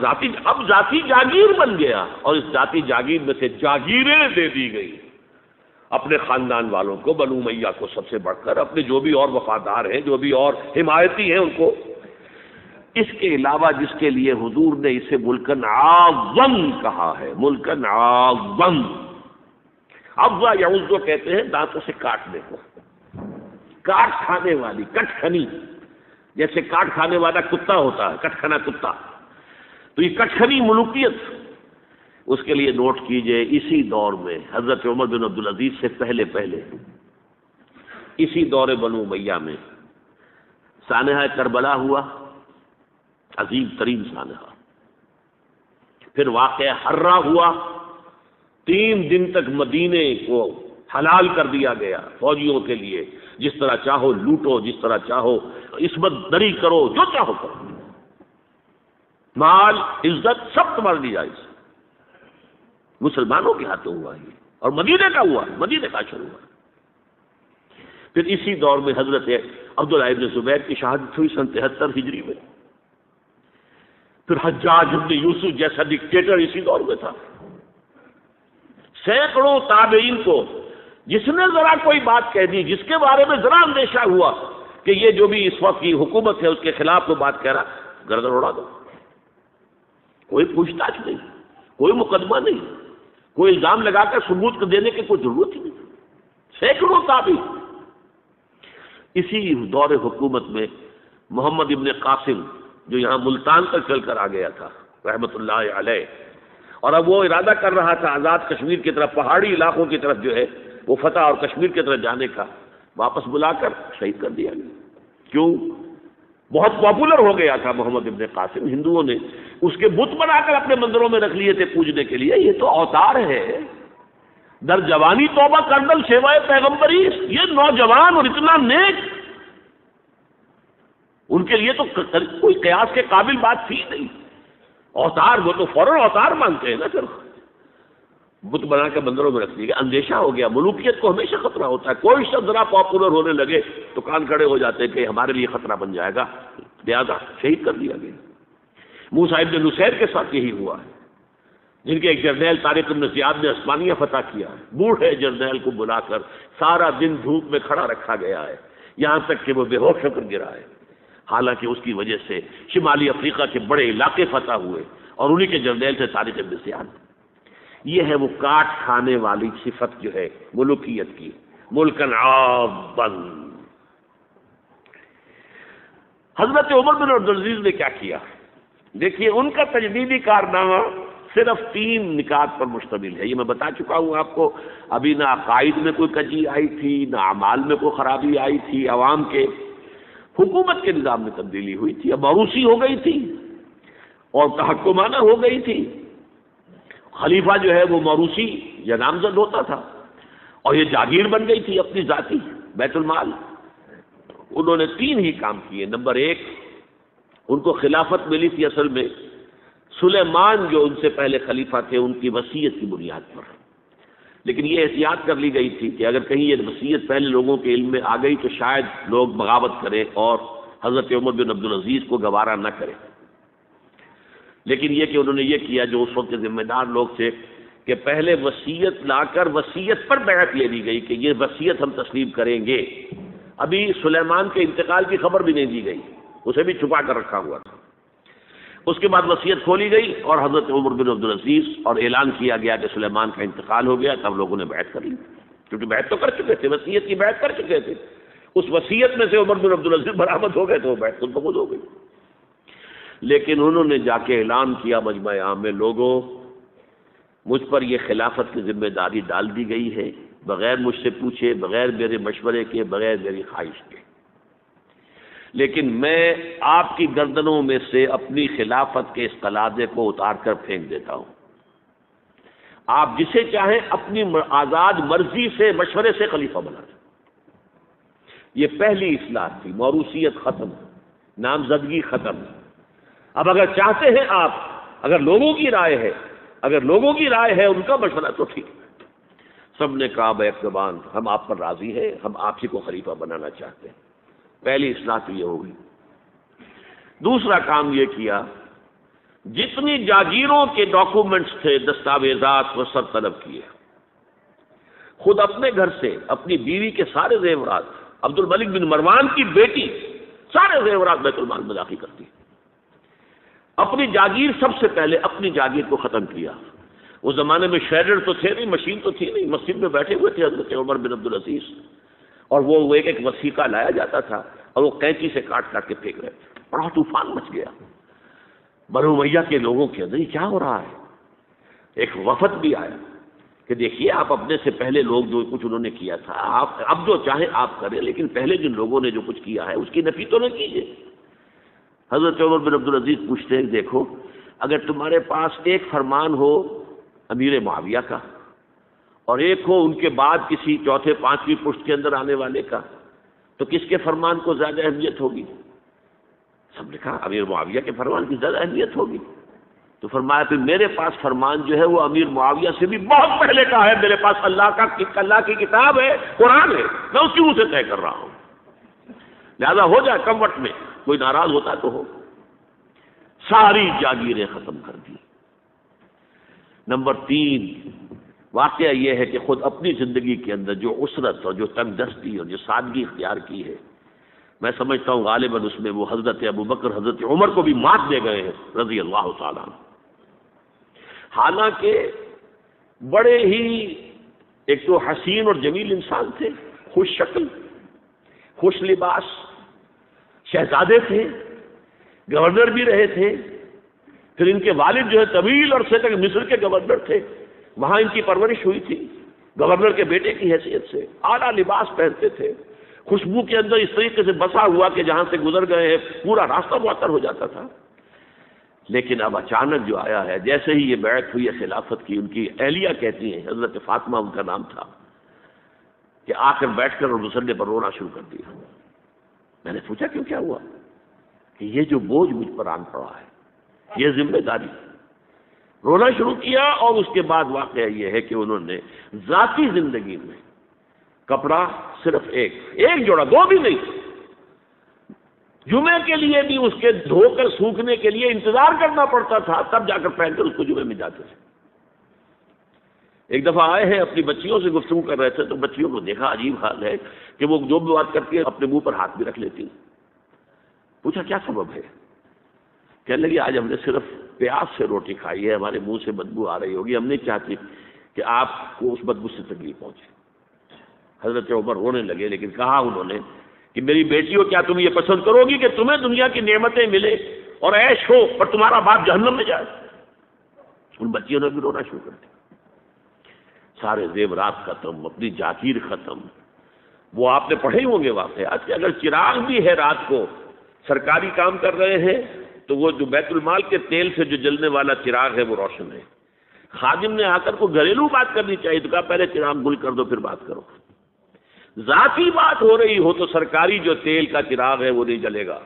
اب ذاتی جاگیر بن گیا، اور اس ذاتی جاگیر میں سے جاگیریں دے دی گئی اپنے خاندان والوں کو، بنو امیہ کو سب سے بڑھ کر، اپنے جو بھی اور وفادار ہیں، جو بھی اور حمایتی ہیں ان کو. اس کے علاوہ جس کے لیے حضور نے اسے ملکن اعظم کہا ہے، ملکن اعظم. ابوا یعوذ کہتے ہیں دانتوں سے کاٹنے کو، کاٹ کھانے والی، کٹ کھنی، جیسے کاٹ کھانے والا کتا ہوتا ہے، کٹ کھنا کتا. تو یہ کٹ کھنی ملوکیت، اس کے لیے نوٹ کیجئے اسی دور میں حضرت عمر بن عبدالعزیز سے پہلے اسی دور بنو امیہ میں سانحہ کربلا ہوا، عظیم ترین سانحہ. پھر واقعہ حرہ ہوا، 3 دن تک مدینے کو حلال کر دیا گیا فوجیوں کے لیے. جس طرح چاہو لوٹو، جس طرح چاہو عصمت دری کرو، جو چاہو کرو، مال عزت سب تمہارے لیے جائز. مسلمانوں کے ہاتھوں ہوا یہ، اور مدینے کا ہوا، مدینے کا شروع ہوا. پھر اسی دور میں حضرت عبداللہ ابن زبیر کی شہادت ہوئی سن 73 ہجری میں. پھر حجاج ابن یوسف جیسا ڈکٹیٹر اسی دور میں تھا. سینکڑوں تابعین کو جس نے ذرا کوئی بات کہہ دی، جس کے بارے میں ذرا اندیشہ ہوا کہ یہ جو بھی اس وقت کی حکومت ہے اس کے خلاف کوئی بات کہہ رہا، گردن اڑا دو. کوئی پوچھ تاچھ نہیں، کوئی مقدمہ نہیں، کوئی الزام لگا کر ثبوت کو دینے کی کوئی ضرورت ہی نہیں. سینکڑوں تابعی. اسی دور حکومت میں محمد ابن قاسم جو یہاں ملتان تک چل کر آ گیا تھا رحمت اللہ علیہ، اور اب وہ ارادہ کر رہا تھا آزاد کشمیر کی طرف، پہاڑی علاقوں کی طرف جو ہے وہ فتح اور کشمیر کی طرف جانے کا، واپس بلا کر شہید کر دیا گیا. کیوں؟ بہت پاپولر ہو گیا تھا محمد ابن قاسم. ہندوؤں نے اس کے بت بنا کر اپنے مندروں میں رکھ لیے تھے پوجنے کے لیے. یہ تو اوتار ہے، در جوانی توبہ کردل سیوائے پیغمبری. یہ نوجوان اور اتنا نیک، ان کے لیے تو کوئی قیاس کے قابل بات تھی نہیں. اوتار، وہ تو فوراً اوتار مانتے ہیں نا. پھر بت بنا کے مندروں میں رکھ دیے گئے. اندیشہ ہو گیا. ملوکیت کو ہمیشہ خطرہ ہوتا ہے. کوئی شخص ذرا پاپولر ہونے لگے تو کان کھڑے ہو جاتے ہیں کہ ہمارے لیے خطرہ بن جائے گا، لہذا شہید کر دیا گیا. موسیٰ ابن نصیر کے ساتھ یہی ہوا ہے، جن کے ایک جرنیل طارق بن زیاد نے عثمانیہ فتح کیا ہے. بوڑھے جرنیل کو بلا کر سارا دن دھوپ میں کھڑا رکھا گیا ہے، یہاں تک کہ وہ بے ہوش ہو کر گرا ہے. حالانکہ اس کی وجہ سے شمالی افریقہ کے بڑے علاقے فتح ہوئے، اور انہی کے جرنیل سے طارق بن زیاد. یہ ہے وہ کاٹ کھانے والی صفت جو ہے ملوکیت کی، ملکن عاضن. حضرت عمر بن عبدالعزیز نے کیا کیا؟ دیکھیے ان کا تجدیدی کارنامہ صرف 3 نکات پر مشتمل ہے. یہ میں بتا چکا ہوں آپ کو. ابھی نہ عقائد میں کوئی کجی آئی تھی، نہ اعمال میں کوئی خرابی آئی تھی. عوام کے حکومت کے نظام میں تبدیلی ہوئی تھی، اب موروثی ہو گئی تھی اور تحکمانہ ہو گئی تھی. خلیفہ جو ہے وہ موروثی یا نامزد ہوتا تھا، اور یہ جاگیر بن گئی تھی اپنی ذاتی بیت المال. انہوں نے 3 ہی کام کیے. نمبر 1، ان کو خلافت ملی تھی اصل میں سلیمان جو ان سے پہلے خلیفہ تھے ان کی وصیت کی بنیاد پر. لیکن یہ احتیاط کر لی گئی تھی کہ اگر کہیں یہ وصیت پہلے لوگوں کے علم میں آ گئی تو شاید لوگ بغاوت کریں اور حضرت عمر بن عبدالعزیز کو گوارا نہ کریں. لیکن یہ کہ انہوں نے یہ کیا جو اس وقت کے ذمہ دار لوگ تھے کہ پہلے وصیت لا کر وصیت پر بیعت لے لی گئی کہ یہ وصیت ہم تسلیم کریں گے. ابھی سلیمان کے انتقال کی خبر بھی نہیں دی گئی، اسے بھی چھپا کر رکھا ہوا تھا. اس کے بعد وصیت کھولی گئی اور حضرت عمر بن عبدالعزیز، اور اعلان کیا گیا کہ سلیمان کا انتقال ہو گیا. تب لوگوں نے بیعت کر لی، کیونکہ بیعت تو کر چکے تھے، وصیت کی بیعت کر چکے تھے. اس وصیت میں سے عمر بن عبدالعزیز برآمد ہو گئے تو بیعت منتقل ہو گئی. لیکن انہوں نے جا کے اعلان کیا مجمع عام میں، لوگوں مجھ پر یہ خلافت کی ذمہ داری ڈال دی گئی ہے، بغیر مجھ سے پوچھے، بغیر میرے مشورے کے، بغیر میری خواہش کے، لیکن میں آپ کی گردنوں میں سے اپنی خلافت کے اس قلادے کو اتار کر پھینک دیتا ہوں، آپ جسے چاہیں اپنی آزاد مرضی سے مشورے سے خلیفہ بنا دیں۔ یہ پہلی اصلاح تھی، موروثیت ختم، نامزدگی ختم۔ اب اگر چاہتے ہیں آپ، اگر لوگوں کی رائے ہے ان کا مشورہ تو ٹھیک ہے۔ سب نے کہا بیک زبان ہم آپ پر راضی ہیں، ہم آپ ہی کو خلیفہ بنانا چاہتے ہیں۔ پہلی اصلاح تو یہ ہوگی۔ دوسرا کام یہ کیا، جتنی جاگیروں کے ڈاکومنٹس تھے، دستاویزات، وہ سب طلب کیے، خود اپنے گھر سے اپنی بیوی کے سارے زیورات، عبد الملک بن مروان کی بیٹی سارے زیورات بیت المال میں داخل کرتی، اپنی جاگیر سب سے پہلے اپنی جاگیر کو ختم کیا۔ اس زمانے میں شیڈر تو تھے نہیں، مشین تو تھی نہیں، مسجد میں بیٹھے ہوئے تھے حضرت عمر بن عبدالعزیز، اور وہ ایک وثیقہ لایا جاتا تھا اور وہ قینچی سے کاٹ کاٹ کے پھینک رہے تھے۔ بڑا طوفان مچ گیا بنو امیہ کے لوگوں کے اندر، یہ کیا ہو رہا ہے؟ ایک وفد بھی آیا کہ دیکھیے آپ اپنے سے پہلے لوگ جو کچھ انہوں نے کیا تھا، آپ اب جو چاہیں آپ کریں، لیکن پہلے جن لوگوں نے جو کچھ کیا ہے اس کی نفی تو نہ کیجیے۔ حضرت عمر بن عبدالعزیز پوچھتے ہیں دیکھو اگر تمہارے پاس ایک فرمان ہو امیر معاویہ کا اور ایک ہو ان کے بعد کسی چوتھے پانچویں پشت کے اندر آنے والے کا، تو کس کے فرمان کو زیادہ اہمیت ہوگی؟ سب نے کہا امیر معاویہ کے فرمان کی زیادہ اہمیت ہوگی۔ تو فرمایا پھر میرے پاس فرمان جو ہے وہ امیر معاویہ سے بھی بہت پہلے کا ہے، میرے پاس اللہ کی کتاب ہے، قرآن ہے، میں اس کی منہ سے طے کر رہا ہوں، لہذا ہو جائے کم وقت میں، کوئی ناراض ہوتا تو ہو۔ ساری جاگیریں ختم کر دی۔ نمبر 3 واقعہ یہ ہے کہ خود اپنی زندگی کے اندر جو عسرت اور جو تنگ دستی اور جو سادگی اختیار کی ہے، میں سمجھتا ہوں غالباً اس میں وہ حضرت ابوبکر حضرت عمر کو بھی مات دے گئے ہیں رضی اللہ تعالیٰ عنہ۔ حالانکہ بڑے ہی ایک تو حسین اور جمیل انسان تھے، خوش شکل، خوش لباس، شہزادے تھے، گورنر بھی رہے تھے، پھر ان کے والد جو ہے طویل عرصے تک مصر کے گورنر تھے، وہاں ان کی پرورش ہوئی تھی گورنر کے بیٹے کی حیثیت سے، اعلیٰ لباس پہنتے تھے، خوشبو کے اندر اس طریقے سے بسا ہوا کہ جہاں سے گزر گئے ہیں پورا راستہ معطر ہو جاتا تھا۔ لیکن اب اچانک جو آیا ہے، جیسے ہی یہ بیعت ہوئی ہے خلافت کی، ان کی اہلیہ کہتی ہیں، حضرت فاطمہ ان کا نام تھا، کہ آ کر بیٹھ کر اور مسلح پر رونا شروع کر دیا۔ میں نے پوچھا کیوں، کیا ہوا؟ کہ یہ جو بوجھ مجھ پر آن پڑا ہے، یہ ذمہ داری، رونا شروع کیا۔ اور اس کے بعد واقعہ یہ ہے کہ انہوں نے ذاتی زندگی میں کپڑا صرف ایک جوڑا، 2 بھی نہیں، جمعے کے لیے بھی اس کے دھو کر سوکھنے کے لیے انتظار کرنا پڑتا تھا، تب جا کر پہن کر اس کو جمعے میں جاتے تھے۔ ایک دفعہ آئے ہیں اپنی بچیوں سے گفتگو کر رہے تھے تو بچیوں کو دیکھا، عجیب حال ہے کہ وہ جو بھی بات کرتی ہے اپنے منہ پر ہاتھ بھی رکھ لیتی۔ پوچھا کیا سبب ہے؟ کہنے لگی آج ہم نے صرف پیاز سے روٹی کھائی ہے، ہمارے منہ سے بدبو آ رہی ہوگی، ہم نہیں چاہتی کہ آپ کو اس بدبو سے تکلیف پہنچے۔ حضرت عمر رونے لگے، لیکن کہا انہوں نے کہ میری بیٹیوں کیا تم یہ پسند کرو گی کہ تمہیں دنیا کی نعمتیں ملے اور عیش ہو اور تمہارا باپ جہنم میں جائے؟ ان بچیوں نے بھی رونا شروع کر دیا۔ سارے زیورات ختم، اپنی جاگیر ختم۔ وہ آپ نے پڑھے ہوں گے واقعات کہ اگر چراغ بھی ہے رات کو سرکاری کام کر رہے ہیں تو وہ جو بیت المال کے تیل سے جو جلنے والا چراغ ہے وہ روشن ہے۔ خادم نے آ کر کو گھریلو بات کرنی چاہیے تو کہا پہلے چراغ گل کر دو پھر بات کرو۔ ذاتی بات ہو رہی ہو تو سرکاری جو تیل کا چراغ ہے وہ نہیں جلے گا۔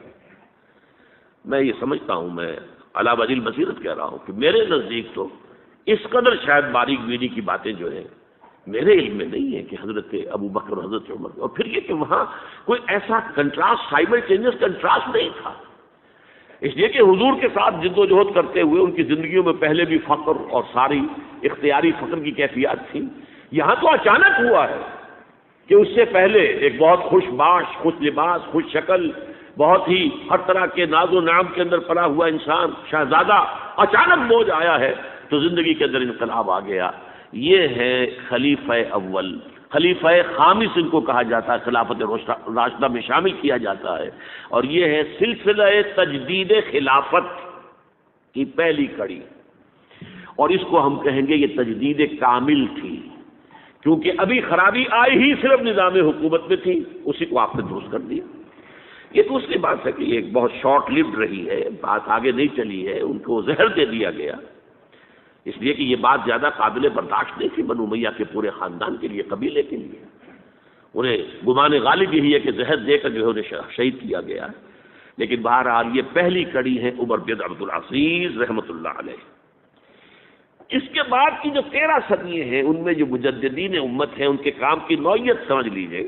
میں یہ سمجھتا ہوں، میں علی وجہ البصیرت کہہ رہا ہوں کہ میرے نزدیک تو اس قدر شاید باریک بینی کی باتیں جو ہیں میرے علم میں نہیں ہے کہ حضرت ابوبکر اور حضرت عمر، اور پھر یہ کہ وہاں کوئی ایسا کنٹراسٹ، سائملٹینیس کنٹراسٹ نہیں تھا، اس لیے کہ حضور کے ساتھ جد و جہد کرتے ہوئے ان کی زندگیوں میں پہلے بھی فقر اور ساری اختیاری فقر کی کیفیات تھی۔ یہاں تو اچانک ہوا ہے کہ اس سے پہلے ایک بہت خوش باش، خوش لباس، خوش شکل، بہت ہی ہر طرح کے ناز و نعم کے اندر پلا ہوا انسان، شہزادہ، اچانک بوجھ آیا ہے تو زندگی کے اندر انقلاب آ گیا۔ یہ ہے خلیفہ اول خلیفہ خامس ان کو کہا جاتا ہے، خلافت راشدہ میں شامل کیا جاتا ہے، اور یہ ہے سلسلہ تجدید خلافت کی پہلی کڑی، اور اس کو ہم کہیں گے یہ تجدید کامل تھی، کیونکہ ابھی خرابی آئی ہی صرف نظام حکومت میں تھی، اسی کو آپ نے درست کر دیا۔ یہ دوسری بات ہے کہ یہ ایک بہت شارٹ لیوڈ رہی ہے، بات آگے نہیں چلی ہے، ان کو زہر دے دیا گیا، اس لیے کہ یہ بات زیادہ قابل برداشت نہیں تھی بنو امیہ کے پورے خاندان کے لیے، قبیلے کے لیے۔ انہیں گمان غالب یہی ہے کہ زہر دے کر جو ہے انہیں شہید کیا گیا ہے، لیکن بہرحال یہ پہلی کڑی ہے عمر بن عبد العزیز رحمۃ اللہ علیہ۔ اس کے بعد کی جو 13 صدییں ہیں ان میں جو مجددین امت ہیں ان کے کام کی نوعیت سمجھ لیجئے۔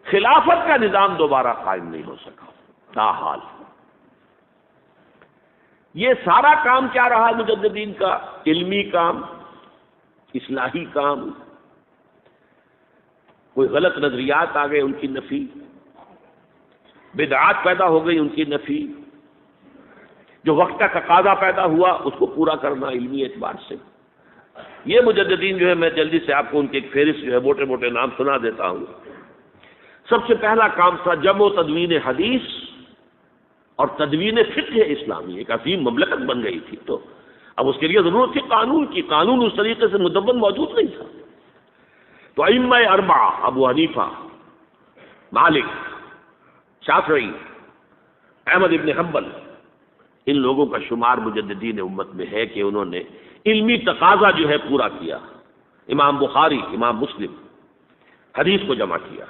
خلافت کا نظام دوبارہ قائم نہیں ہو سکا تاحال۔ یہ سارا کام کیا رہا مجددین کا؟ علمی کام، اصلاحی کام، کوئی غلط نظریات آ گئے ان کی نفی، بدعات پیدا ہو گئی ان کی نفی، جو وقت کا تقاضا پیدا ہوا اس کو پورا کرنا علمی اعتبار سے۔ یہ مجددین جو ہے، میں جلدی سے آپ کو ان کی ایک فہرست جو ہے موٹے موٹے نام سنا دیتا ہوں۔ سب سے پہلا کام تھا جمع و تدوین حدیث اور تدوین فقہ اسلامی، ایک عظیم مملکت بن گئی تھی، تو اب اس کے لیے ضرورت تھی قانون کی، قانون اس طریقے سے مدون موجود نہیں تھا۔ تو ائمہ اربعہ ابو حنیفہ، مالک، شافعی، احمد ابن حنبل، ان لوگوں کا شمار مجددین امت میں ہے کہ انہوں نے علمی تقاضا جو ہے پورا کیا۔ امام بخاری، امام مسلم حدیث کو جمع کیا،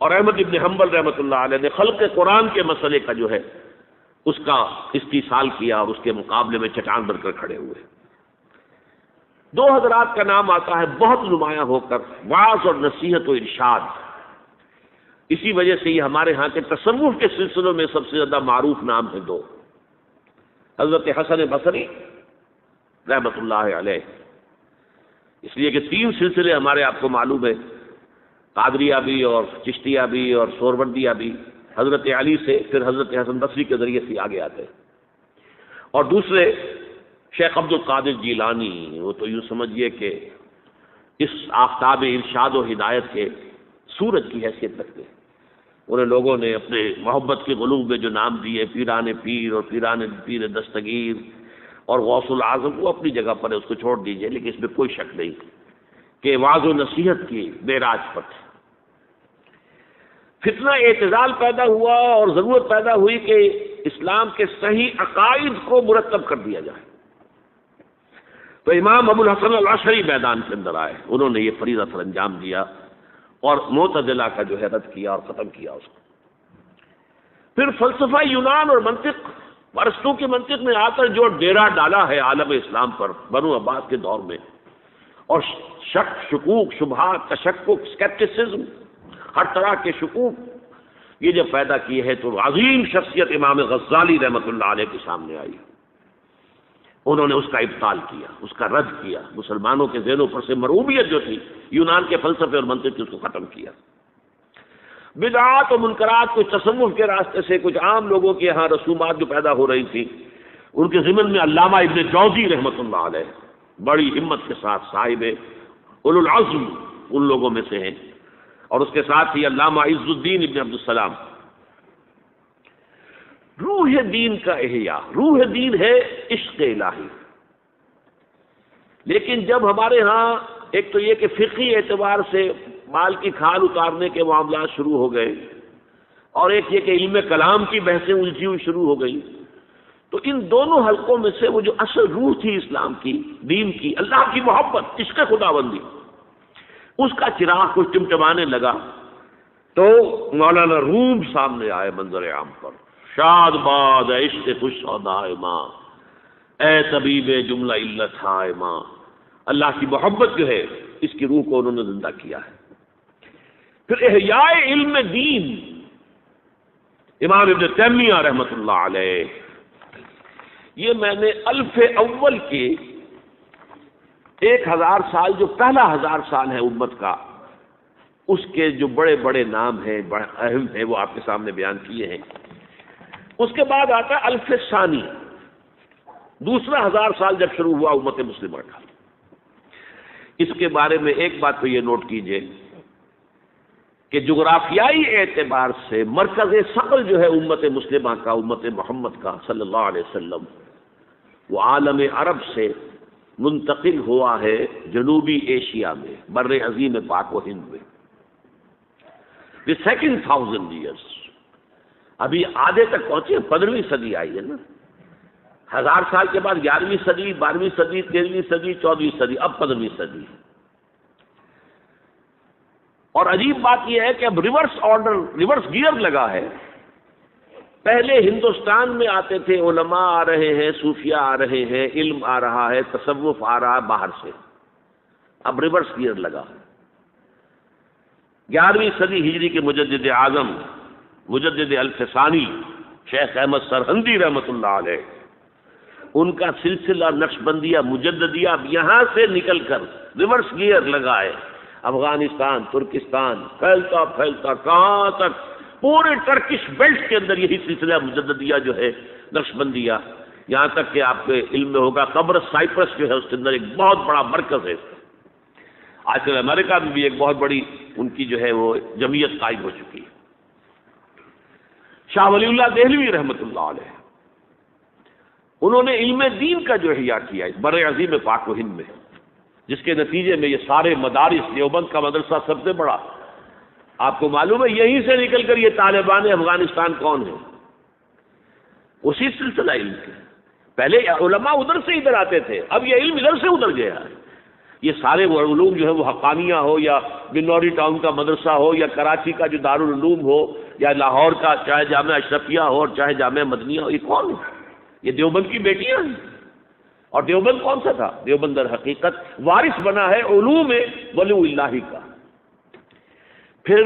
اور احمد ابن حنبل رحمۃ اللہ علیہ نے خلق قرآن کے مسئلے کا جو ہے اس کا استیصال کیا اور اس کے مقابلے میں چٹان بن کر کھڑے ہوئے۔ دو حضرات کا نام آتا ہے بہت نمایاں ہو کر، وعظ اور نصیحت و ارشاد، اسی وجہ سے یہ ہمارے ہاں کے تصوف کے سلسلوں میں سب سے زیادہ معروف نام ہیں دو، حضرت حسن بصری رحمۃ اللہ علیہ، اس لیے کہ 3 سلسلے ہمارے آپ کو معلوم ہے، قادریہ بھی اور چشتیہ بھی اور سوروردیہ بھی، حضرت علی سے پھر حضرت حسن بصری کے ذریعے سے آگے آتے ہیں، اور دوسرے شیخ عبد القادر جیلانی، وہ تو یوں سمجھیے کہ اس آفتاب ارشاد و ہدایت کے سورج کی حیثیت رکھتے ہیں۔ انہیں لوگوں نے اپنے محبت کے غلوب میں جو نام دیے، پیران پیر اور پیران پیر دستگیر اور غوث العظم، وہ اپنی جگہ پر ہے، اس کو چھوڑ دیجئے، لیکن اس میں کوئی شک نہیں کہ وعظ و نصیحت کی معراج پر تھے۔ فتنہ اعتزال پیدا ہوا اور ضرورت پیدا ہوئی کہ اسلام کے صحیح عقائد کو مرتب کر دیا جائے، تو امام ابو الحسن الاشعری میدان کے اندر آئے، انہوں نے یہ فریضہ سر انجام دیا اور معتزلہ کا جو ہے رد کیا اور ختم کیا اس کو۔ پھر فلسفہ یونان اور منطق، ارسطو کے منطق میں آ کر جو ڈیرا ڈالا ہے عالم اسلام پر بنو عباس کے دور میں، اور شک، شکوک، شبہات، تشکک، اسکیپٹسزم، ہر طرح کے شکوک، یہ جب پیدا کی ہے تو عظیم شخصیت امام غزالی رحمۃ اللہ علیہ کے سامنے آئی، انہوں نے اس کا ابطال کیا، اس کا رد کیا، مسلمانوں کے ذہنوں پر سے مرعوبیت جو تھی یونان کے فلسفے اور منطق کی، اس کو ختم کیا۔ بدعات و منکرات کچھ تصوف کے راستے سے، کچھ عام لوگوں کے یہاں رسومات جو پیدا ہو رہی تھی، ان کے ضمن میں علامہ ابن جوزی رحمۃ اللہ علیہ بڑی ہمت کے ساتھ صاحب اولو العزم ان لوگوں میں سے ہیں، اور اس کے ساتھ ہی علامہ عز الدین ابن عبد السلام۔ روح دین کا احیاء، روح دین ہے عشق الہی، لیکن جب ہمارے ہاں ایک تو یہ کہ فقہی اعتبار سے مال کی کھال اتارنے کے معاملات شروع ہو گئے، اور ایک یہ کہ علم کلام کی بحثیں الجھی ہوئی شروع ہو گئی، تو ان دونوں حلقوں میں سے وہ جو اصل روح تھی اسلام کی، دین کی، اللہ کی محبت، عشق خداوندی، اس کا چراغ کچھ ٹمٹمانے لگا، تو مولانا روم سامنے آئے منظر عام پر، شاد باد عشق خوش سودائے ماں، اے طبیب جملہ علت ہائے ماں، اللہ کی محبت جو ہے اس کی روح کو انہوں نے زندہ کیا ہے۔ پھر احیاء علم دین، امام ابن تیمیہ رحمۃ اللہ علیہ، یہ میں نے الف اول کے 1000 سال، جو پہلا 1000 سال ہے امت کا، اس کے جو بڑے بڑے نام ہیں، بڑے اہم ہیں، وہ آپ کے سامنے بیان کیے ہیں۔ اس کے بعد آتا ہے الف ثانی، دوسرا 1000 سال جب شروع ہوا امت مسلمہ کا، اس کے بارے میں ایک بات تو یہ نوٹ کیجئے کہ جغرافیائی اعتبار سے مرکز ثقل جو ہے امت مسلمہ کا، امت محمد کا صلی اللہ علیہ وسلم، وہ عالم عرب سے منتقل ہوا ہے جنوبی ایشیا میں، بر عظیم پاک و ہند میں۔ دی سیکنڈ 1000 ایئرس، ابھی آدھے تک پہنچے، 15ویں صدی آئی ہے نا، 1000 سال کے بعد 11ویں صدی، 12ویں صدی، 13ویں صدی، 14ویں صدی، اب 15ویں صدی۔ اور عجیب بات یہ ہے کہ اب ریورس آرڈر، ریورس گیئر لگا ہے۔ پہلے ہندوستان میں آتے تھے، علماء آ رہے ہیں، صوفیاء آ رہے ہیں، علم آ رہا ہے، تصوف آ رہا ہے باہر سے، اب ریورس گیئر لگا ہے۔ 11ویں صدی ہجری کے مجدد اعظم، مجدد الفسانی شیخ احمد سرہندی رحمۃ اللہ علیہ، ان کا سلسلہ نقشبندیہ مجددیہ اب یہاں سے نکل کر ریورس گیئر لگا ہے، افغانستان، ترکستان، پھیلتا پھیلتا کہاں تک، پورے ٹرکش بیلٹ کے اندر یہی سلسلہ مجددیہ جو ہے، نقشبندیہ، یہاں تک کہ آپ کے علم میں ہوگا قبر سائپرس جو ہے اس کے اندر ایک بہت بڑا مرکز ہے۔ آج کل امریکہ میں بھی ایک بہت بڑی ان کی جو ہے وہ جمعیت قائم ہو چکی ہے۔ شاہ ولی اللہ دہلوی رحمۃ اللہ علیہ، انہوں نے علم دین کا جو احیاء کیا اس بر عظیم پاک و ہند میں، جس کے نتیجے میں یہ سارے مدارس، دیوبند کا مدرسہ سب سے بڑا، آپ کو معلوم ہے یہیں سے نکل کر یہ طالبان افغانستان کون ہے، اسی سلسلہ علم کے۔ پہلے علماء ادھر سے ادھر آتے تھے، اب یہ علم ادھر سے ادھر گیا ہے۔ یہ سارے وہ علوم جو ہے وہ حقانیہ ہو، یا بنوری ٹاؤن کا مدرسہ ہو، یا کراچی کا جو دارالعلوم ہو، یا لاہور کا چاہے جامعہ اشرفیہ ہو اور چاہے جامعہ مدنیہ ہو، یہ کون ہے؟ یہ دیوبند کی بیٹیاں ہیں۔ اور دیوبند کون سا تھا؟ دیوبند در حقیقت وارث بنا ہے علوم ولی اللہ کا۔ پھر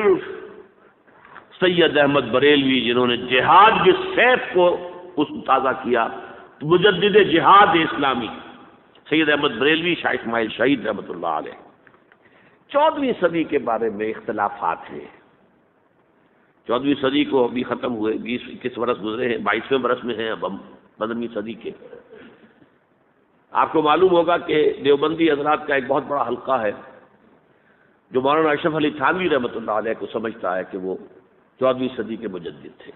سید احمد بریلوی، جنہوں نے جہاد بالسیف کو اس تازہ کیا، مجدد جہاد اسلامی، سید احمد بریلوی، شاہ اسماعیل شہید رحمۃ اللہ علیہ۔ 14ویں صدی کے بارے میں اختلافات ہیں۔ 14ویں صدی کو ابھی ختم ہوئے، 20-21 برس گزرے ہیں، 22ویں برس میں ہیں اب ہم 15ویں صدی کے۔ آپ کو معلوم ہوگا کہ دیوبندی حضرات کا ایک بہت بڑا حلقہ ہے جو مولانا اشرف علی تھانوی رحمۃ اللہ علیہ کو سمجھتا ہے کہ وہ 14ویں صدی کے مجدد تھے،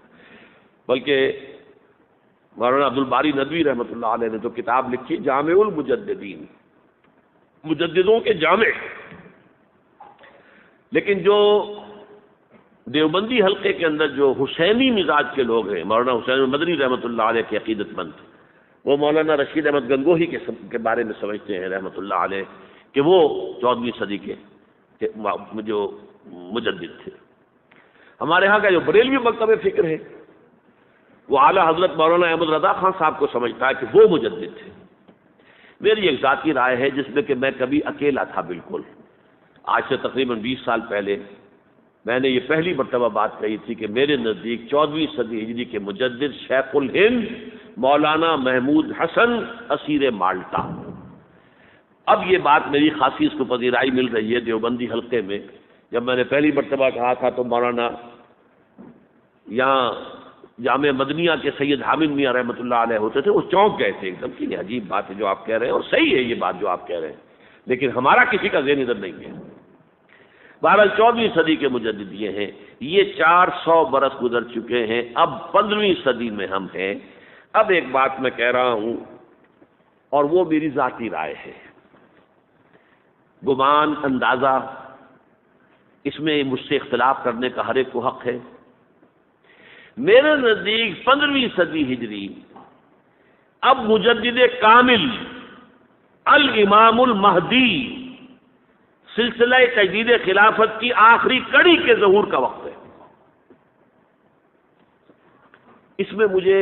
بلکہ مولانا عبدالباری ندوی رحمۃ اللہ علیہ نے تو کتاب لکھی جامع المجددین، مجددوں کے جامع۔ لیکن جو دیوبندی حلقے کے اندر جو حسینی مزاج کے لوگ ہیں، مولانا حسین مدنی رحمۃ اللہ علیہ کے عقیدت مند، وہ مولانا رشید احمد گنگوہی کے بارے میں سمجھتے ہیں رحمۃ اللہ علیہ کہ وہ 14ویں صدی کے جو مجدد تھے۔ ہمارے ہاں کا جو بریلوی مکتب فکر ہے وہ اعلیٰ حضرت مولانا احمد رضا خان صاحب کو سمجھتا ہے کہ وہ مجدد تھے۔ میری ایک ذاتی رائے ہے جس میں کہ میں کبھی اکیلا تھا، بالکل آج سے تقریباً 20 سال پہلے میں نے یہ پہلی مرتبہ بات کہی تھی کہ میرے نزدیک 14ویں صدی ہجری کے مجدد شیخ الہند مولانا محمود حسن اسیر مالٹا۔ اب یہ بات میری خاصی اس کو پذیرائی مل رہی ہے دیوبندی حلقے میں۔ جب میں نے پہلی مرتبہ کہا تھا تو مولانا یہاں جامع مدنیہ کے سید حامد میاں رحمۃ اللہ علیہ ہوتے تھے، وہ چونک گئے تھے ایک دم کہ یہ عجیب بات ہے جو آپ کہہ رہے ہیں، اور صحیح ہے یہ بات جو آپ کہہ رہے ہیں، لیکن ہمارا کسی کا ذہن ادھر نہیں ہے۔ بہرحال 14ویں صدی کے مجدد یہ ہیں، یہ 400 برس گزر چکے ہیں، اب 15ویں صدی میں ہم ہیں۔ اب ایک بات میں کہہ رہا ہوں اور وہ میری ذاتی رائے ہے، گمان، اندازہ، اس میں مجھ سے اختلاف کرنے کا ہر ایک کو حق ہے۔ میرے نزدیک 15ویں صدی ہجری اب مجدد کامل الامام المہدی سلسلہ تجدید خلافت کی آخری کڑی کے ظہور کا وقت ہے۔ اس میں مجھے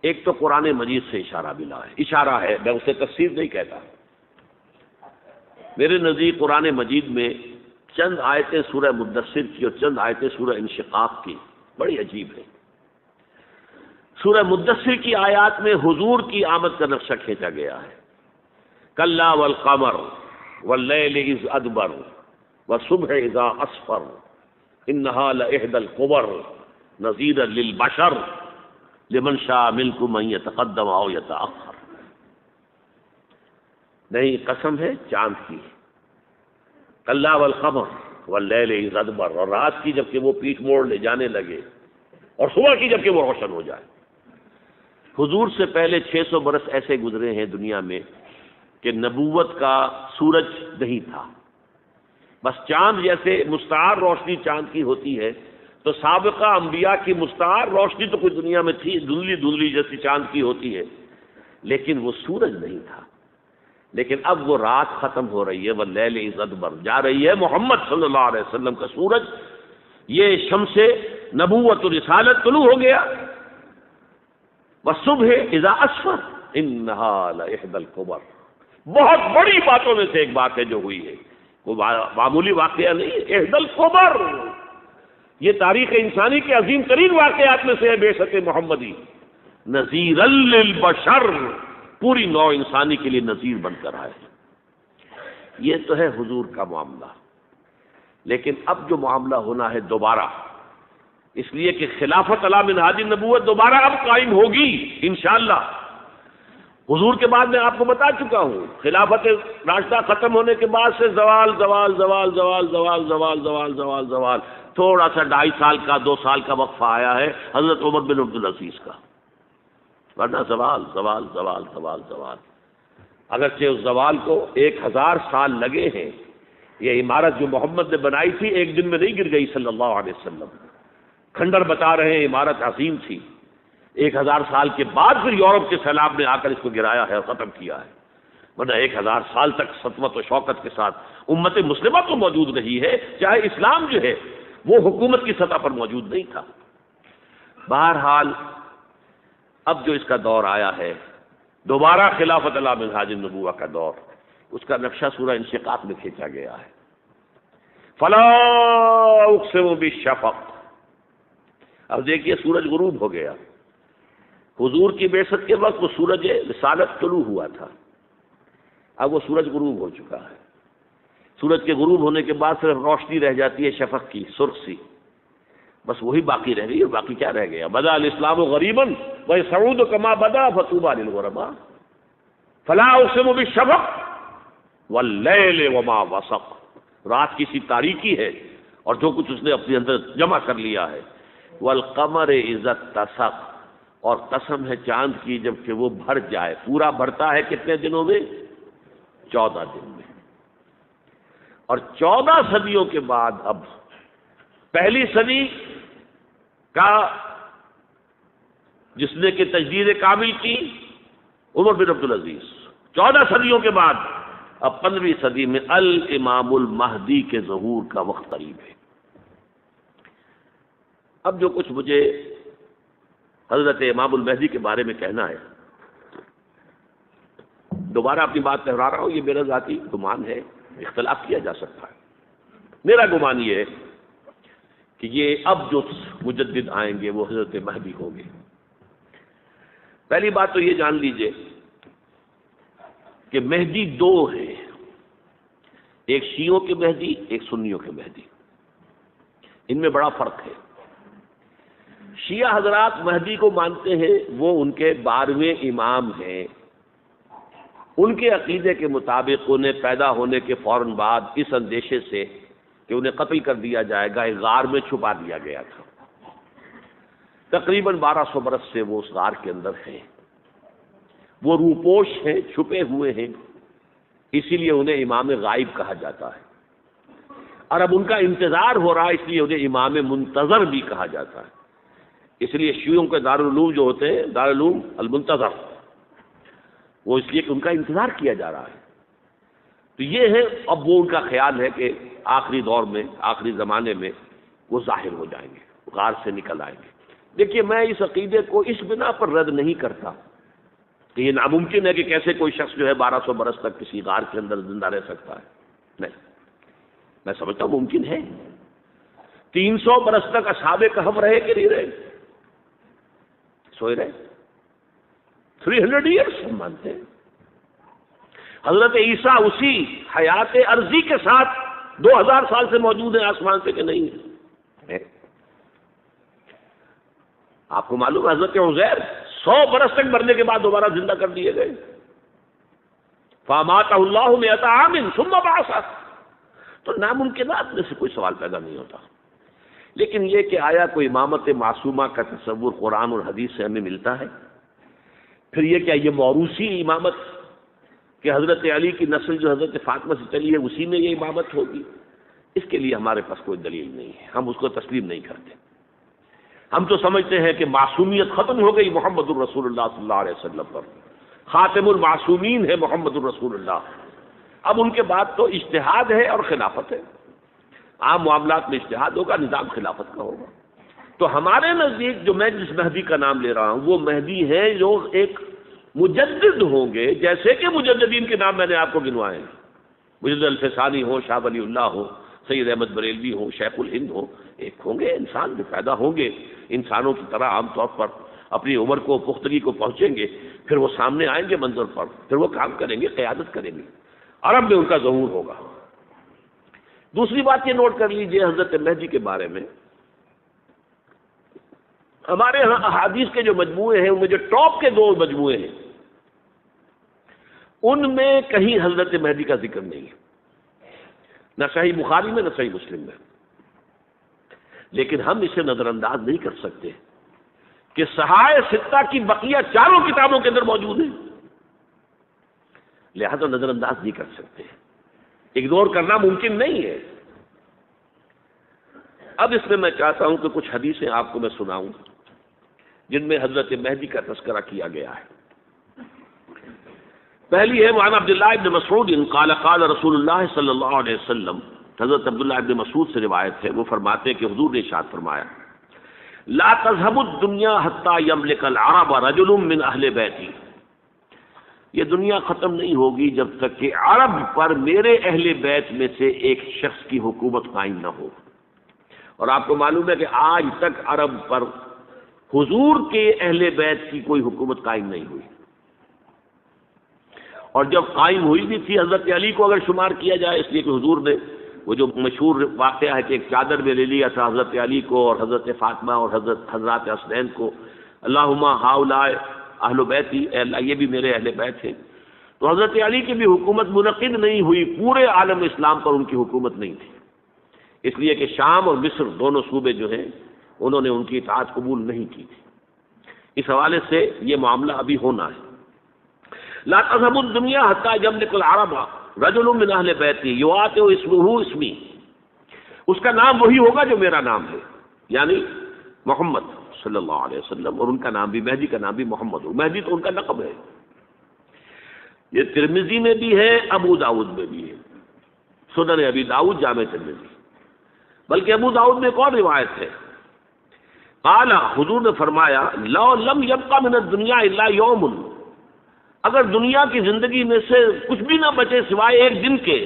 ایک تو قرآن مجید سے اشارہ ملا ہے، اشارہ ہے، میں اسے تفسیر نہیں کہتا۔ میرے نزدیک قرآن مجید میں چند آیتیں سورہ مدثر کی اور چند آیتیں سورہ انشقاق کی بڑی عجیب ہے۔ سورہ مدثر کی آیات میں حضور کی آمد کا نقشہ کھینچا گیا ہے، کلا والقمر واللیل اذ ادبر والصبح اذا اسفر انہا لإحدی الکبر نذیرا للبشر لمن شاء منکم ان یتقدم او یتأخر۔ نہیں، قسم ہے چاند کی، کلا والقمر واللیل اذ ادبر، اور رات کی جب کہ وہ پیٹھ موڑ لے جانے لگے، اور صبح کی جب کہ وہ روشن ہو جائے۔ حضور سے پہلے 600 برس ایسے گزرے ہیں دنیا میں کہ نبوت کا سورج نہیں تھا، بس چاند جیسے مستعار روشنی چاند کی ہوتی ہے، تو سابقہ انبیاء کی مستعار روشنی تو کوئی دنیا میں تھی، دھندلی دھندلی جیسی چاند کی ہوتی ہے، لیکن وہ سورج نہیں تھا۔ لیکن اب وہ رات ختم ہو رہی ہے، واللیل اذ ادبر، جا رہی ہے محمد صلی اللہ علیہ وسلم کا سورج، یہ شمس نبوت و رسالت طلوع ہو گیا۔ والصبح اذا اسفر انہا لإحدى الکبر، بہت بڑی باتوں میں سے ایک بات ہے جو ہوئی ہے، وہ معمولی واقعہ نہیں ہے، احدى الکبر، یہ تاریخ انسانی کے عظیم ترین واقعات میں سے ہے بعثت محمدی، نذیرا للبشر، پوری نوع انسانی کے لیے نذیر بن کر آئے۔ یہ تو ہے حضور کا معاملہ، لیکن اب جو معاملہ ہونا ہے دوبارہ، اس لیے کہ خلافت علی منہاج النبوت دوبارہ اب قائم ہوگی انشاءاللہ۔ حضور کے بعد میں آپ کو بتا چکا ہوں، خلافت راشدہ ختم ہونے کے بعد سے زوال زوال زوال زوال زوال زوال زوال زوال زوال، تھوڑا سا 2.5 سال کا 2 سال کا وقفہ آیا ہے حضرت عمر بن عبدالعزیز کا، ورنہ زوال زوال زوال زوال زوال۔ اگرچہ اس زوال کو 1000 سال لگے ہیں، یہ عمارت جو محمد نے بنائی تھی ایک دن میں نہیں گر گئی صلی اللہ علیہ وسلم، کھنڈر بتا رہے ہیں عمارت عظیم تھی، 1000 سال کے بعد پھر یورپ کے سیلاب نے آ کر اس کو گرایا ہے اور ختم کیا ہے، ورنہ 1000 سال تک سطوت و شوکت کے ساتھ امت مسلمہ تو موجود رہی ہے، چاہے اسلام جو ہے وہ حکومت کی سطح پر موجود نہیں تھا۔ بہرحال اب جو اس کا دور آیا ہے دوبارہ خلافت علی منہاج النبوہ کا دور، اس کا نقشہ سورہ انشقاق میں کھینچا گیا ہے۔ فلا اقسم بالشفق، اب دیکھیے سورج غروب ہو گیا، حضور کی بعثت کے وقت وہ سورج رسالت طلوع ہوا تھا، اب وہ سورج غروب ہو چکا ہے۔ سورج کے غروب ہونے کے بعد صرف روشنی رہ جاتی ہے شفق کی، سرخ سی، بس وہی باقی رہ گئی، باقی کیا رہ گیا؟ بدا الاسلام غریبا ویسعود کما بدا فطوبى للغرباء، فلا اقسم بالشفق واللیل وما وسق، رات کی سی تاریکی ہے اور جو کچھ اس نے اپنے اندر جمع کر لیا ہے، والقمر اذا اتسق، اور قسم ہے چاند کی جب کہ وہ بھر جائے، پورا بھرتا ہے کتنے دنوں میں؟ 14 دن میں، اور 14 صدیوں کے بعد اب پہلی صدی کا جس نے کہ تجدید کامل کی عمر بن عبدالعزیز، 14 صدیوں کے بعد اب 15ویں صدی میں الامام المہدی کے ظہور کا وقت قریب ہے۔ اب جو کچھ مجھے حضرت امام المہدی کے بارے میں کہنا ہے، دوبارہ اپنی بات دہرا رہا ہوں، یہ میرا ذاتی گمان ہے، اختلاف کیا جا سکتا ہے، میرا گمان یہ ہے کہ یہ اب جو مجدد آئیں گے وہ حضرت مہدی ہوں گے۔ پہلی بات تو یہ جان لیجئے کہ مہدی 2 ہیں، ایک شیعوں کے مہدی، ایک سنیوں کے مہدی، ان میں بڑا فرق ہے۔ شیعہ حضرات مہدی کو مانتے ہیں، وہ ان کے 12ویں امام ہیں، ان کے عقیدے کے مطابق انہیں پیدا ہونے کے فوراً بعد اس اندیشے سے کہ انہیں قتل کر دیا جائے گا ایک غار میں چھپا دیا گیا تھا، تقریباً 1200 برس سے وہ اس غار کے اندر ہیں، وہ روپوش ہیں، چھپے ہوئے ہیں، اسی لیے انہیں امام غائب کہا جاتا ہے، اور اب ان کا انتظار ہو رہا ہے، اس لیے انہیں امام منتظر بھی کہا جاتا ہے۔ اس لیے شیعوں کے دارالعلوم جو ہوتے ہیں، دارالعلوم المنتظر، وہ اس لیے کہ ان کا انتظار کیا جا رہا ہے۔ تو یہ ہے، اب وہ ان کا خیال ہے کہ آخری دور میں، آخری زمانے میں وہ ظاہر ہو جائیں گے، غار سے نکل آئیں گے۔ دیکھیے میں اس عقیدے کو اس بنا پر رد نہیں کرتا کہ یہ ناممکن ہے کہ کیسے کوئی شخص جو ہے 1200 برس تک کسی غار کے اندر زندہ رہ سکتا ہے، نہیں، میں سمجھتا ہوں ممکن ہے۔ 300 برس تک اصحاب کہف رہے کہ نہیں رہے؟ سوئے رہے، 300 ایئرس ہم مانتے ہیں۔ حضرت عیسیٰ اسی حیات عرضی کے ساتھ 2000 سال سے موجود ہیں آسمان سے کہ نہیں ہے؟ آپ کو معلوم ہے حضرت عزیر 100 برس تک مرنے کے بعد دوبارہ زندہ کر دیے گئے، فاماتہ اللہ 100 عام ثم بعثہ، تو ناممکنات میں سے کوئی سوال پیدا نہیں ہوتا. لیکن یہ کہ آیا کوئی امامت معصومہ کا تصور قرآن اور حدیث سے ہمیں ملتا ہے؟ پھر یہ کیا یہ موروثی امامت کہ حضرت علی کی نسل جو حضرت فاطمہ سے چلی ہے اسی میں یہ امامت ہوگی؟ اس کے لیے ہمارے پاس کوئی دلیل نہیں ہے، ہم اس کو تسلیم نہیں کرتے. ہم تو سمجھتے ہیں کہ معصومیت ختم ہو گئی محمد الرسول اللہ صلی اللہ علیہ وسلم پر، خاتم المعصومین ہے محمد الرسول اللہ. اب ان کے بعد تو اجتہاد ہے اور خلافت ہے. عام معاملات میں اجتہاد ہوگا، نظام خلافت کا ہوگا. تو ہمارے نزدیک جو میں جس مہدی کا نام لے رہا ہوں وہ مہدی ہے جو ایک مجدد ہوں گے، جیسے کہ مجددین کے نام میں نے آپ کو گنوائے ہیں. مجدد الفسانی ہو، شاہ ولی اللہ ہو، سید احمد بریلوی ہو، شیخ الہند ہو، ایک ہوں گے انسان جو پیدا ہوں گے انسانوں کی طرح عام طور پر اپنی عمر کو پختگی کو پہنچیں گے، پھر وہ سامنے آئیں گے منظر پر، پھر وہ کام کریں گے، قیادت کریں گے. عرب میں ان کا ظہور ہوگا. دوسری بات یہ نوٹ کر لیجئے حضرت مہدی کے بارے میں، ہمارے ہاں احادیث کے جو مجموعے ہیں ان میں جو ٹاپ کے 2 مجموعے ہیں ان میں کہیں حضرت مہدی کا ذکر نہیں ہے، نہ صحیح بخاری میں نہ صحیح مسلم میں. لیکن ہم اسے نظر انداز نہیں کر سکتے کہ صحائح ستہ کی بقیہ 4 کتابوں کے اندر موجود ہیں، لہذا نظر انداز نہیں کر سکتے، اگنور کرنا ممکن نہیں ہے. اب اس میں میں چاہتا ہوں کہ کچھ حدیثیں آپ کو میں سناؤں جن میں حضرت مہدی کا تذکرہ کیا گیا ہے. پہلی ہے وعن عبداللہ ابن مسعود قال قال رسول اللہ صلی اللہ علیہ وسلم. حضرت عبداللہ ابن مسعود سے روایت ہے، وہ فرماتے ہیں کہ حضور نے ارشاد فرمایا لا تذهب الدنيا حتى يملك العرب رجل من اہل بیتی. یہ دنیا ختم نہیں ہوگی جب تک کہ عرب پر میرے اہل بیت میں سے ایک شخص کی حکومت قائم نہ ہو. اور آپ کو معلوم ہے کہ آج تک عرب پر حضور کے اہل بیت کی کوئی حکومت قائم نہیں ہوئی. اور جب قائم ہوئی بھی تھی حضرت علی کو اگر شمار کیا جائے، اس لیے کہ حضور نے وہ جو مشہور واقعہ ہے کہ ایک چادر میں لے لیا تھا حضرت علی کو اور حضرت فاطمہ اور حضرات حسنین کو، اللہم ہؤلاء اہل بیتی، اے اللہ یہ بھی میرے اہل بیت ہیں. تو حضرت علی کی بھی حکومت منعقد نہیں ہوئی، پورے عالم اسلام پر ان کی حکومت نہیں تھی، اس لیے کہ شام اور مصر دونوں صوبے جو ہیں انہوں نے ان کی اطاعت قبول نہیں کی تھی. اس حوالے سے یہ معاملہ ابھی ہونا ہے. لا تذهب الدنيا حتى يملك العرب رجل من اہل بیتی یواطئ اسمہ اسمی. اس کا نام وہی ہوگا جو میرا نام ہے، یعنی محمد صلی اللہ علیہ وسلم، اور ان کا نام بھی مہدی کا نام بھی محمد ہو. مہدی تو ان کا لقب ہے. یہ ترمذی میں بھی ہے، ابو داؤد میں بھی ہے، سنن ابی داؤد، جامع ترمذی. بلکہ ابو داؤد میں ایک اور روایت ہے، قال حضور نے فرمایا لو لم يبقى من الدنيا الا يوم، اگر دنیا کی زندگی میں سے کچھ بھی نہ بچے سوائے ایک دن کے،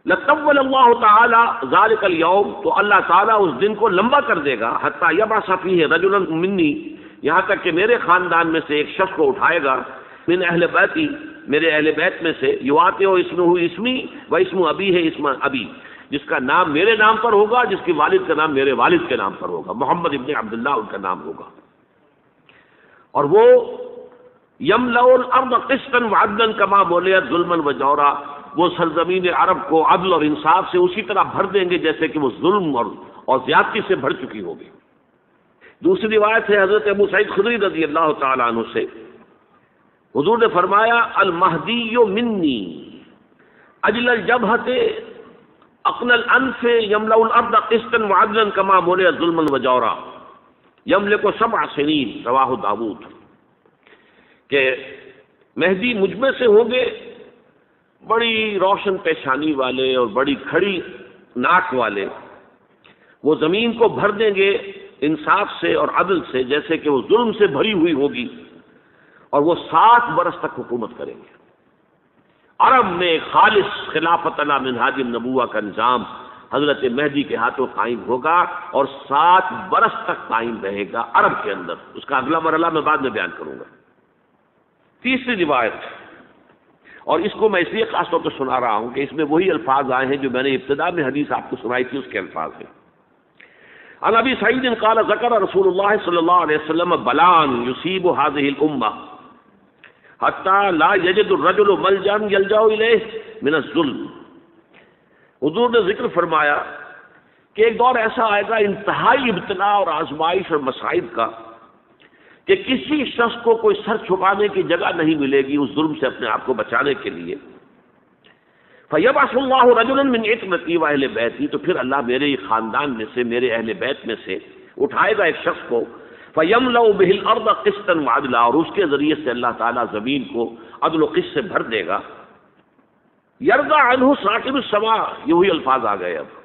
لطول اللہ تعالی ذلك اليوم، تو اللہ تعالیٰ اس دن کو لمبا کر دے گا، حتی یبعث فیہ رجلا منی، یہاں تک کہ میرے خاندان میں سے ایک شخص کو اٹھائے گا، من اہل بیتی، میرے اہل بیت میں سے، یواطئ اسمہ اسمی و اسم ابی ہے اسم ابی، جس کا نام میرے نام پر ہوگا، جس کے والد کا نام میرے والد کے نام پر ہوگا، محمد ابن عبداللہ ان کا نام ہوگا. اور وہ یملأ الارض قسطا وعدلا کما ملئت ظلما وجورا، وہ سرزمین عرب کو عدل اور انصاف سے اسی طرح بھر دیں گے جیسے کہ وہ ظلم اور زیادتی سے بھر چکی ہوگی. دوسری روایت ہے حضرت ابو سعید خدری رضی اللہ تعالیٰ عنہ سے، حضور نے فرمایا المہدی منی اجل الجبہۃ اقن الانف یملأ الارض قسطا وعدلا کما ملئت ظلما وجورا یملک 7 سنین، رواہ داؤد. کہ مہدی مجھ میں سے ہوں گے بڑی روشن پیشانی والے اور بڑی کھڑی ناک والے، وہ زمین کو بھر دیں گے انصاف سے اور عدل سے جیسے کہ وہ ظلم سے بھری ہوئی ہوگی، اور وہ 7 برس تک حکومت کریں گے. عرب میں خالص خلافت علی منہاج النبوہ کا نظام حضرت مہدی کے ہاتھوں قائم ہوگا اور 7 برس تک قائم رہے گا عرب کے اندر. اس کا اگلا مرحلہ میں بعد میں بیان کروں گا. تیسری روایت، اور اس کو میں اس لیے خاص طور پر سنا رہا ہوں کہ اس میں وہی الفاظ آئے ہیں جو میں نے ابتدا میں حدیث آپ کو سنائی تھی، اس کے الفاظ ہیں. عن ابی سعید قال ذکر رسول اللہ صلی اللہ علیہ وسلم بلان یصیب هذه الامہ حتی لا یجد الرجل ملجا یلجا الیہ من الظلم. حضور نے ذکر فرمایا کہ ایک دور ایسا آئے گا انتہائی ابتلا اور آزمائش اور مصائب کا کہ کسی شخص کو کوئی سر چھپانے کی جگہ نہیں ملے گی اس ظلم سے اپنے آپ کو بچانے کے لیے. فَيَبْعَثُ اللَّهُ رَجُلًا مِنْ عِتْرَتِي وَأَهْلِ بَيْتِي، تو پھر اللہ میرے خاندان میں سے، میرے اہل بیت میں سے اٹھائے گا ایک شخص کو. فَيَمْلَأُ بِهِ الْأَرْضَ قِسْطًا وَعَدْلًا، اور اس کے ذریعے سے اللہ تعالیٰ زمین کو عدل و قسط سے بھر دے گا. يَرْضَى عَنْهُ سَاكِنُ السَّمَاءِ، یہ وہی الفاظ آ گئے. اب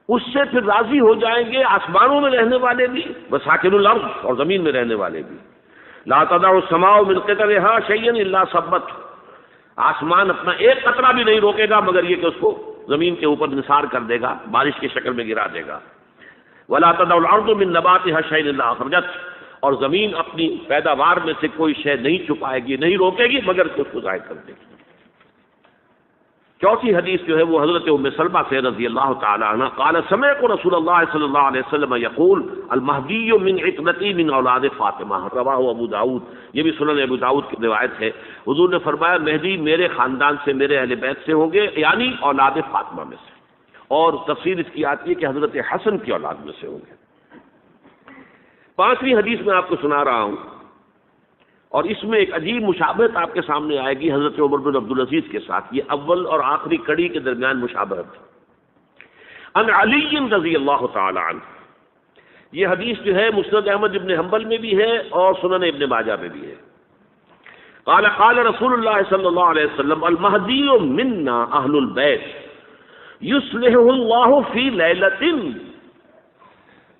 اس سے پھر راضی ہو جائیں گے آسمانوں میں رہنے والے بھی، وَسَاكِنُ الْأَرْضِ، اور زمین میں رہنے والے بھی. لَا تَدَعُ السَّمَاءُ مِنْ قِطَرِهَا شَيْئًا إِلَّا صَبَّتْهُ، آسمان اپنا ایک قطرہ بھی نہیں روکے گا مگر یہ کہ اس کو زمین کے اوپر نثار کر دے گا، بارش کی شکل میں گرا دے گا. وَلَا تَدَعُ الْأَرْضُ مِنْ نَبَاتِهَا شَيْئًا إِلَّا أَخْرَجَتْهُ، اور زمین اپنی پیداوار میں سے کوئی شے نہیں چھپائے گی، نہیں روکے گی مگر کہ اس کو ظاہر کر دے گی. چوتھی حدیث جو ہے وہ حضرت ام سلمہ سے رضی اللہ تعالی عنہ قال سمعت رسول اللہ صلی اللہ علیہ وسلم یقول المہدی من عترتی من اولاد فاطمہ، رواہ ابو داؤد، یہ بھی سنن ابو داؤد کی روایت ہے. حضور نے فرمایا مہدی میرے خاندان سے، میرے اہل بیت سے ہوں گے، یعنی اولاد فاطمہ میں سے. اور تفسیر اس کی آتی ہے کہ حضرت حسن کی اولاد میں سے ہوں گے. پانچویں حدیث میں آپ کو سنا رہا ہوں، اور اس میں ایک عجیب مشابہت آپ کے سامنے آئے گی حضرت عمر بن عبدالعزیز کے ساتھ. یہ اول اور آخری کڑی کے درمیان مشابہت. ان علی رضی اللہ تعالی عنہ، یہ حدیث جو ہے مسند احمد ابن حنبل میں بھی ہے اور سنن ابن ماجہ میں بھی ہے. قال قال رسول اللہ صلی اللہ علیہ وسلم المہدی منا اہل البیت یصلح اللہ فی لیلۃ،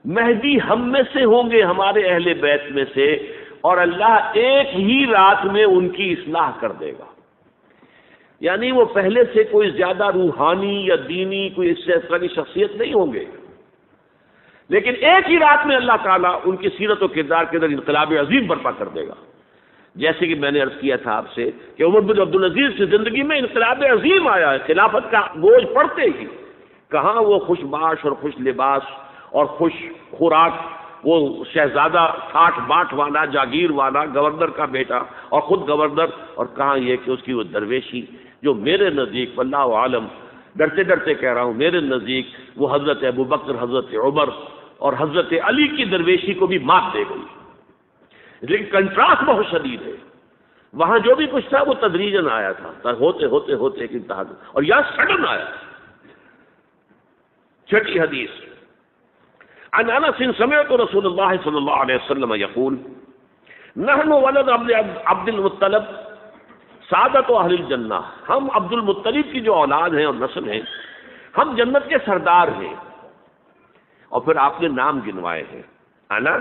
مہدی ہم میں سے ہوں گے، ہمارے اہل بیت میں سے، اور اللہ ایک ہی رات میں ان کی اصلاح کر دے گا. یعنی وہ پہلے سے کوئی زیادہ روحانی یا دینی کوئی اس سے اس طرح کی شخصیت نہیں ہوں گے، لیکن ایک ہی رات میں اللہ تعالیٰ ان کی سیرت و کردار کے اندر انقلاب عظیم برپا کر دے گا. جیسے کہ میں نے عرض کیا تھا آپ سے کہ عمر بن عبدالعزیز کی زندگی میں انقلاب عظیم آیا ہے. خلافت کا بوجھ پڑتے ہی کہاں وہ خوش باش اور خوش لباس اور خوش خوراک، وہ شہزادہ ٹھاٹ باٹ والا، جاگیر والا، گورنر کا بیٹا اور خود گورنر، اور کہاں یہ کہ اس کی وہ درویشی جو میرے نزدیک واللہ عالم، ڈرتے ڈرتے کہہ رہا ہوں، میرے نزدیک وہ حضرت ابو بکر، حضرت عمر اور حضرت علی کی درویشی کو بھی مات دے گئی. لیکن کنٹراسٹ بہت شدید ہے. وہاں جو بھی کچھ تھا وہ تدریجاً آیا تھا، ہوتے ہوتے ہوتے ایک انتہا، اور یہاں سڈن آیا. چھٹی حدیث عن انس سمعت رسول اللہ صلی اللہ علیہ وسلم یقول نحن ولد عبد المطلب سعادت اہل الجنہ، ہم عبد المطلب کی جو اولاد ہیں اور نسل ہیں، ہم جنت کے سردار ہیں. اور پھر آپ نے نام گنوائے ہیں، انا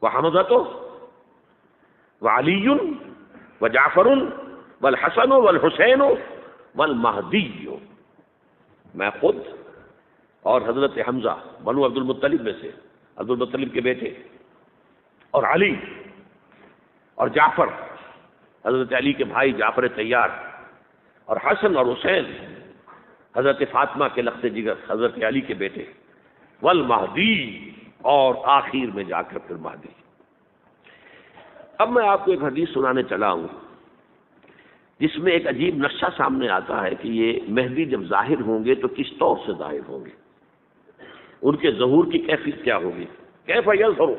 وحمزۃ وعلی وجعفر والحسن والحسین والمہدی، میں خود اور حضرت حمزہ بنو عبد المطلب میں سے، عبد المطلب کے بیٹے، اور علی اور جعفر حضرت علی کے بھائی جعفر طیار، اور حسن اور حسین حضرت فاطمہ کے لخت جگر حضرت علی کے بیٹے، والمہدی، اور آخر میں جا کر پھر مہدی. اب میں آپ کو ایک حدیث سنانے چلا ہوں جس میں ایک عجیب نقشہ سامنے آتا ہے کہ یہ مہدی جب ظاہر ہوں گے تو کس طور سے ظاہر ہوں گے، ان کے ظہور کی کیفیت کیا ہوگی، کیف یظہر.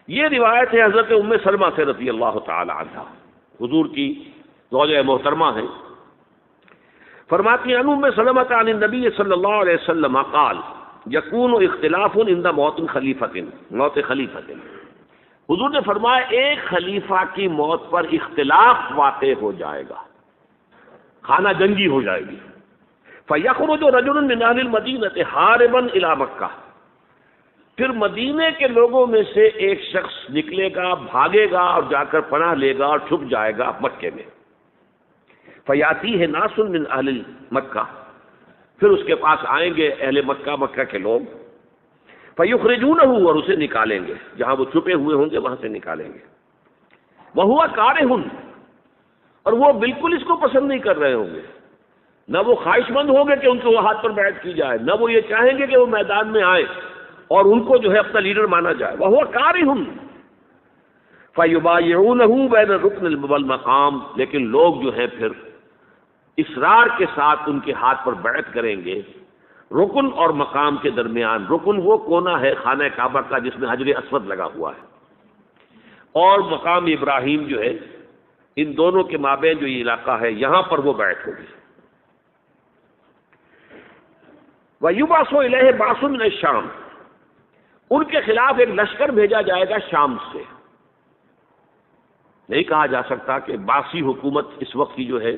یہ روایت ہے حضرت ام سلمہ سے رضی اللہ تعالی عنہ، حضور کی زوجہ محترمہ ہیں. فرماتی ہیں ام سلمہ عن النبی صلی اللہ علیہ وسلم قال یکون اختلاف عند موت خلیفۃ، موت خلیفۃ. حضور نے فرمایا ایک خلیفہ کی موت پر اختلاف واقع ہو جائے گا، خانہ جنگی ہو جائے گی. فَيَخْرُجُ رَجُلٌ مِّنْ أَهْلِ الْمَدِينَةِ حَارِبًا إِلَىٰ مَكَّةَ، پھر مدینے کے لوگوں میں سے ایک شخص نکلے گا، بھاگے گا اور جا کر پناہ لے گا اور چھپ جائے گا مکے میں. فَيَأْتِيهِ نَاسٌ مِّنْ أَهْلِ مَكَّةِ، پھر اس کے پاس آئیں گے اہل مکہ، مکہ کے لوگ. فَيُخْرِجُونَهُ، اور اسے نکالیں گے، جہاں وہ چھپے ہوئے ہوں گے وہاں سے نکالیں گے. وَهُوَ كَارِهٌ، اور وہ بالکل اس کو پسند نہیں کر رہے ہوں گے، نہ وہ خواہش مند ہوں گے کہ ان کو ہاتھ پر بیعت کی جائے، نہ وہ یہ چاہیں گے کہ وہ میدان میں آئے اور ان کو جو ہے اپنا لیڈر مانا جائے. وَهُوَ كَارِهٌ فَيُبَايِعُونَهُ بَيْنَ الرُّكْنِ وَالْمَقَامِ، لیکن لوگ جو ہیں پھر اصرار کے ساتھ ان کے ہاتھ پر بیعت کریں گے. رکن اور مقام کے درمیان، رکن وہ کونا ہے خانہ کعبہ کا جس میں حجر اسود لگا ہوا ہے، اور مقام ابراہیم جو ہے، ان دونوں کے مابین جو یہ علاقہ ہے یہاں پر وہ بیعت ہوگی. وَيُبْعَثُ إِلَيْهِ بَعْثٌ مِنَ الشَّامِ، ان کے خلاف ایک لشکر بھیجا جائے گا شام سے. نہیں کہا جا سکتا کہ باسی حکومت اس وقت کی جو ہے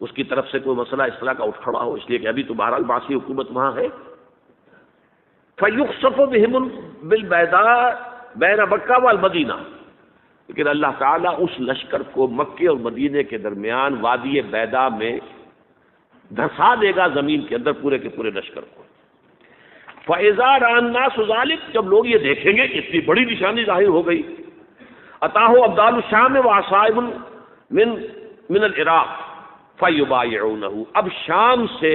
اس کی طرف سے کوئی مسئلہ اس طرح کا اٹھ کھڑا ہو، اس لیے کہ ابھی تو بہرحال باسی حکومت وہاں ہے. فَيُخْسَفُ بِهِمُ بِالْبَيْضَاءِ بَيْنَ مَکَّۃَ وَالْمَدِینَةِ، لیکن اللہ تعالیٰ اس لشکر کو مکے اور مدینے کے درمیان وادی بیضاء میں دھسا دے گا، زمین کے اندر پورے کے پورے لشکر کو. فَإِذَا رَأَى النَّاسُ ذَلِكَ، جب لوگ یہ دیکھیں گے کہ اتنی بڑی نشانی ظاہر ہو گئی، أَتَاهُ أَبْدَالُ الشَّامِ وَعَصَائِبٌ مِنَ الْعِرَاقِ فَيُبَايِعُونَهُ، اب شام سے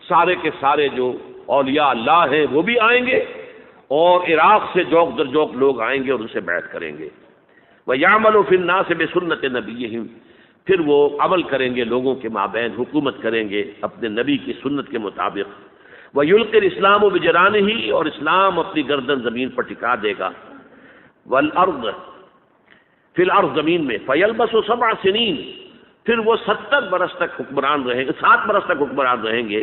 سارے کے سارے جو اولیاء اللہ ہیں وہ بھی آئیں گے، اور عراق سے جوق در جوق لوگ آئیں گے اور ان سے بیعت کریں گے. وَيَعْمَلُ فِي النَّاسِ بِسُنَّةِ نَبِيِّهِمْ، پھر وہ عمل کریں گے لوگوں کے مابین، حکومت کریں گے اپنے نبی کی سنت کے مطابق. وَيُلْقِي الْإِسْلَامُ بِجَرَانِهِ، اور اسلام اپنی گردن زمین پر ٹکا دے گا. وَالْأَرْضِ فی الارض، زمین میں. فَيَلْبَسُ 7 سنین، پھر وہ 70 برس تک حکمران رہیں گے، 7 برس تک حکمران رہیں گے.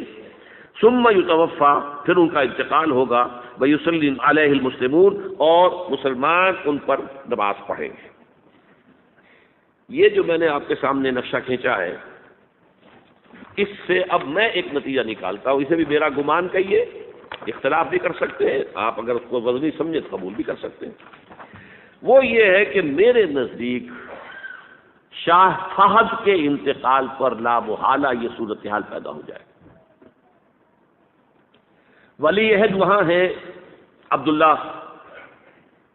ثم یتوفا، پھر ان کا انتقال ہوگا. ویصلی علیہ المسلمون، اور مسلمان ان پر نماز پڑھیں گے. یہ جو میں نے آپ کے سامنے نقشہ کھینچا ہے، اس سے اب میں ایک نتیجہ نکالتا ہوں. اسے بھی میرا گمان کہیے، اختلاف بھی کر سکتے ہیں، آپ اگر اس کو وزنی سمجھے تو قبول بھی کر سکتے ہیں. وہ یہ ہے کہ میرے نزدیک شاہ فہد کے انتقال پر لا محالہ یہ صورتحال پیدا ہو جائے. ولی عہد وہاں ہے عبداللہ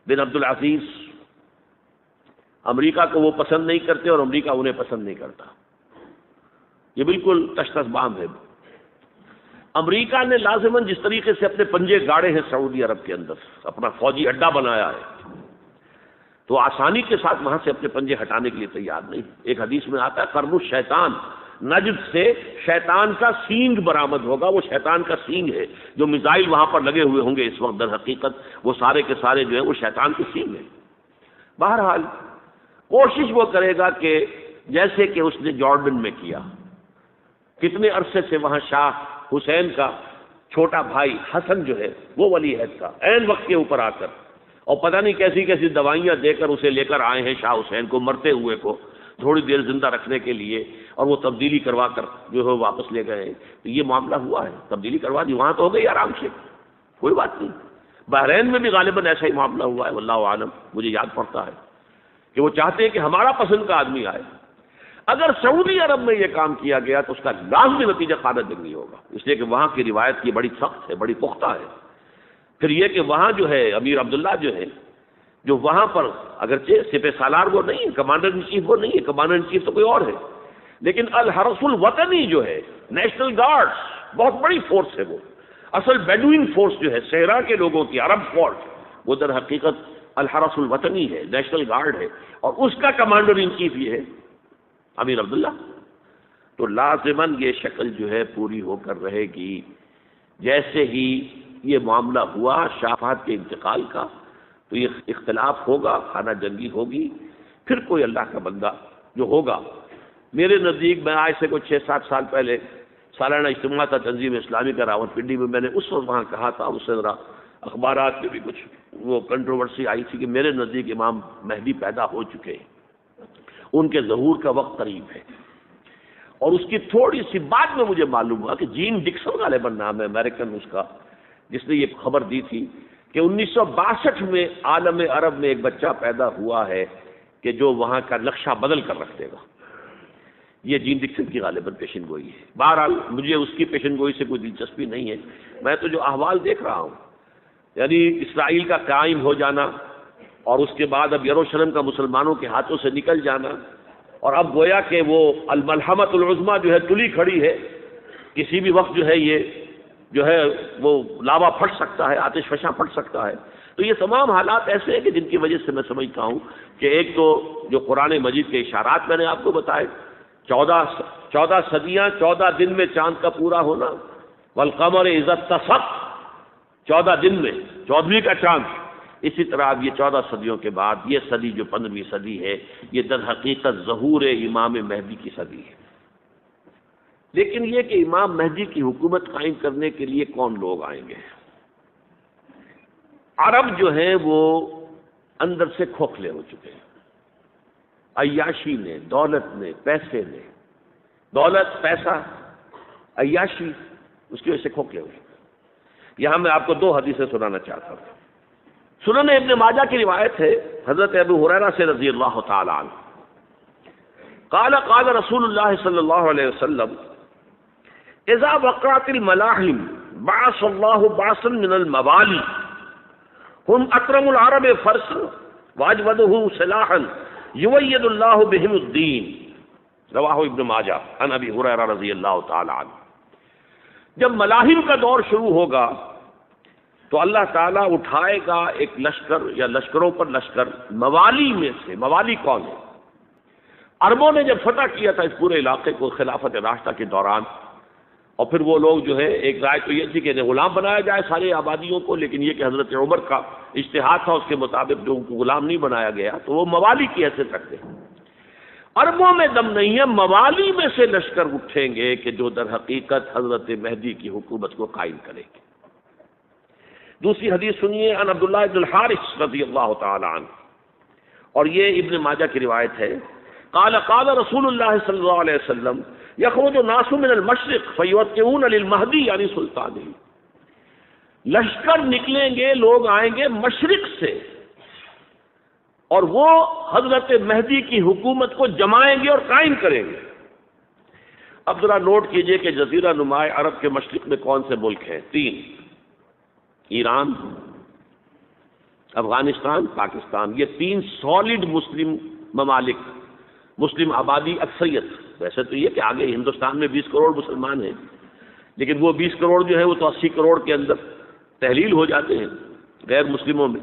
بن عبد العزیز. امریکہ کو وہ پسند نہیں کرتے اور امریکہ انہیں پسند نہیں کرتا. یہ بالکل تش بام ہے. امریکہ نے لازماً جس طریقے سے اپنے پنجے گاڑے ہیں سعودی عرب کے اندر، اپنا فوجی اڈا بنایا ہے، تو آسانی کے ساتھ وہاں سے اپنے پنجے ہٹانے کے لیے تیار نہیں. ایک حدیث میں آتا ہے قرن الشیطان، نجد سے شیطان کا سینگ برآمد ہوگا. وہ شیطان کا سینگ ہے. جو میزائل وہاں پر لگے ہوئے ہوں گے اس وقت، در حقیقت وہ سارے کے سارے جو ہیں وہ شیطان کے سینگ ہیں. بہرحال کوشش وہ کرے گا کہ جیسے کہ اس نے جارڈن میں کیا، کتنے عرصے سے وہاں شاہ حسین کا چھوٹا بھائی حسن جو ہے وہ ولی عہد کا عین وقت کے اوپر آ کر، اور پتہ نہیں کیسی کیسی دوائیاں دے کر اسے لے کر آئے ہیں شاہ حسین کو، مرتے ہوئے کو تھوڑی دیر زندہ رکھنے کے لیے، اور وہ تبدیلی کروا کر جو ہے واپس لے گئے. تو یہ معاملہ ہوا ہے، تبدیلی کروا دی، وہاں تو ہو گئی آرام سے، کوئی بات نہیں. بحرین میں بھی غالباً ایسا ہی معاملہ ہوا ہے، واللہ عالم. مجھے یاد پڑتا ہے کہ وہ چاہتے ہیں کہ ہمارا پسند کا آدمی آئے. اگر سعودی عرب میں یہ کام کیا گیا تو اس کا لازمی نتیجہ خانہ جنگی ہوگا، اس لیے کہ وہاں کی روایت کی بڑی سخت ہے، بڑی پختہ ہے. پھر یہ کہ وہاں جو ہے امیر عبداللہ جو ہے، جو وہاں پر اگرچہ سپہ سالار وہ نہیں ہے، کمانڈر ان چیف وہ نہیں ہے، کمانڈر ان چیف تو کوئی اور ہے، لیکن الحرس الوطنی جو ہے نیشنل گارڈز بہت بڑی فورس ہے. وہ اصل بیڈوین فورس جو ہے صحرا کے لوگوں کی عرب فورس، وہ در حقیقت الحرس الوطنی ہے، نیشنل گارڈ ہے، اور اس کا کمانڈر ان چیف یہ ہے امیر عبداللہ. تو لازماً یہ شکل جو ہے پوری ہو کر رہے گی. جیسے ہی یہ معاملہ ہوا شاہ فہد کے انتقال کا تو یہ اختلاف ہوگا، خانہ جنگی ہوگی. پھر کوئی اللہ کا بندہ جو ہوگا، میرے نزدیک میں آج سے کوئی 6-7 سال پہلے سالانہ اجتماع تھا تنظیم اسلامی کا راول پنڈی میں، میں نے اس وقت وہاں کہا تھا، اس سے ذرا اخبارات میں بھی کچھ وہ کنٹروورسی آئی تھی کہ میرے نزدیک امام مہدی پیدا ہو چکے ہیں، ان کے ظہور کا وقت قریب ہے. اور اس کی تھوڑی سی بعد میں مجھے معلوم ہوا کہ جین ڈکسن غالباً نام ہے امریکن اس کا، جس نے یہ خبر دی تھی کہ 1962 میں عالم عرب میں ایک بچہ پیدا ہوا ہے کہ جو وہاں کا نقشہ بدل کر رکھ دے گا. یہ جین ڈکسن کی غالباً پیشن گوئی ہے. بہرحال مجھے اس کی پیشن گوئی سے کوئی دلچسپی نہیں ہے. میں تو جو احوال دیکھ رہا ہوں، یعنی اسرائیل کا قائم ہو جانا، اور اس کے بعد اب یروشلم کا مسلمانوں کے ہاتھوں سے نکل جانا، اور اب گویا کہ وہ الملحمۃ العظمیٰ جو ہے تلی کھڑی ہے، کسی بھی وقت جو ہے یہ جو ہے وہ لاوا پھٹ سکتا ہے، آتش فشاں پھٹ سکتا ہے. تو یہ تمام حالات ایسے ہیں کہ جن کی وجہ سے میں سمجھتا ہوں کہ ایک تو جو قرآن مجید کے اشارات میں نے آپ کو بتائے 14 صدیاں، 14 دن میں چاند کا پورا ہونا، والقمر اذا اتسق، 14 دن میں 14ویں کا چاند. اسی طرح اب یہ 14 صدیوں کے بعد یہ صدی جو 15ویں صدی ہے، یہ در حقیقت ظہور امام مہدی کی صدی ہے. لیکن یہ کہ امام مہدی کی حکومت قائم کرنے کے لیے کون لوگ آئیں گے؟ عرب جو ہیں وہ اندر سے کھوکھلے ہو چکے ہیں. عیاشی نے، دولت نے، پیسے نے، دولت، پیسہ، عیاشی، اس کی وجہ سے کھوکھلے ہو چکے ہیں. یہاں میں آپ کو 2 حدیثیں سنانا چاہتا ہوں. سنن ابن ماجہ کی روایت ہے حضرت ابو ہریرہ سے رضی اللہ تعالی عنہ، قال قال رسول اللہ صلی اللہ علیہ وسلم اذا وقعت الملاحم بعث اللہ بعثا من الموالی هم اکرم العرب فرسا واجودہ سلاحا یوید اللہ بہم الدین، رواہ ابن ماجہ عن ابی ہریرہ رضی اللہ تعالی عنہ. جب ملاحم کا دور شروع ہوگا تو اللہ تعالیٰ اٹھائے گا ایک لشکر یا لشکروں پر لشکر موالی میں سے. موالی کون ہے؟ عربوں نے جب فتح کیا تھا اس پورے علاقے کو خلافت راشدہ کے دوران، اور پھر وہ لوگ جو ہے، ایک رائے تو یہ تھی کہ غلام بنایا جائے ساری آبادیوں کو، لیکن یہ کہ حضرت عمر کا اجتہاد تھا، اس کے مطابق جو ان کو غلام نہیں بنایا گیا تو وہ موالی کی حیثیت رکھتے ہیں. عربوں میں دم نہیں ہے، موالی میں سے لشکر اٹھیں گے کہ جو در حقیقت حضرت مہدی کی حکومت کو قائم کریں گے. دوسری حدیث سنیے عن عبداللہ بن الحارث رضی اللہ تعالی عنہ، اور یہ ابن ماجہ کی روایت ہے. قال قال رسول اللہ صلی اللہ علیہ وسلم یخرج الناس من المشرق فیوقعون للمہدی یعنی سلطانہ. لشکر نکلیں گے، لوگ آئیں گے مشرق سے، اور وہ حضرت مہدی کی حکومت کو جمائیں گے اور قائم کریں گے. اب ذرا نوٹ کیجئے کہ جزیرہ نما عرب کے مشرق میں کون سے ملک ہیں؟ 3: ایران، افغانستان، پاکستان. یہ 3 سالڈ مسلم ممالک، مسلم آبادی اکثریت. ویسے تو یہ کہ آگے ہندوستان میں 20 کروڑ مسلمان ہیں، لیکن وہ 20 کروڑ جو ہے وہ تو 80 کروڑ کے اندر تحلیل ہو جاتے ہیں غیر مسلموں میں.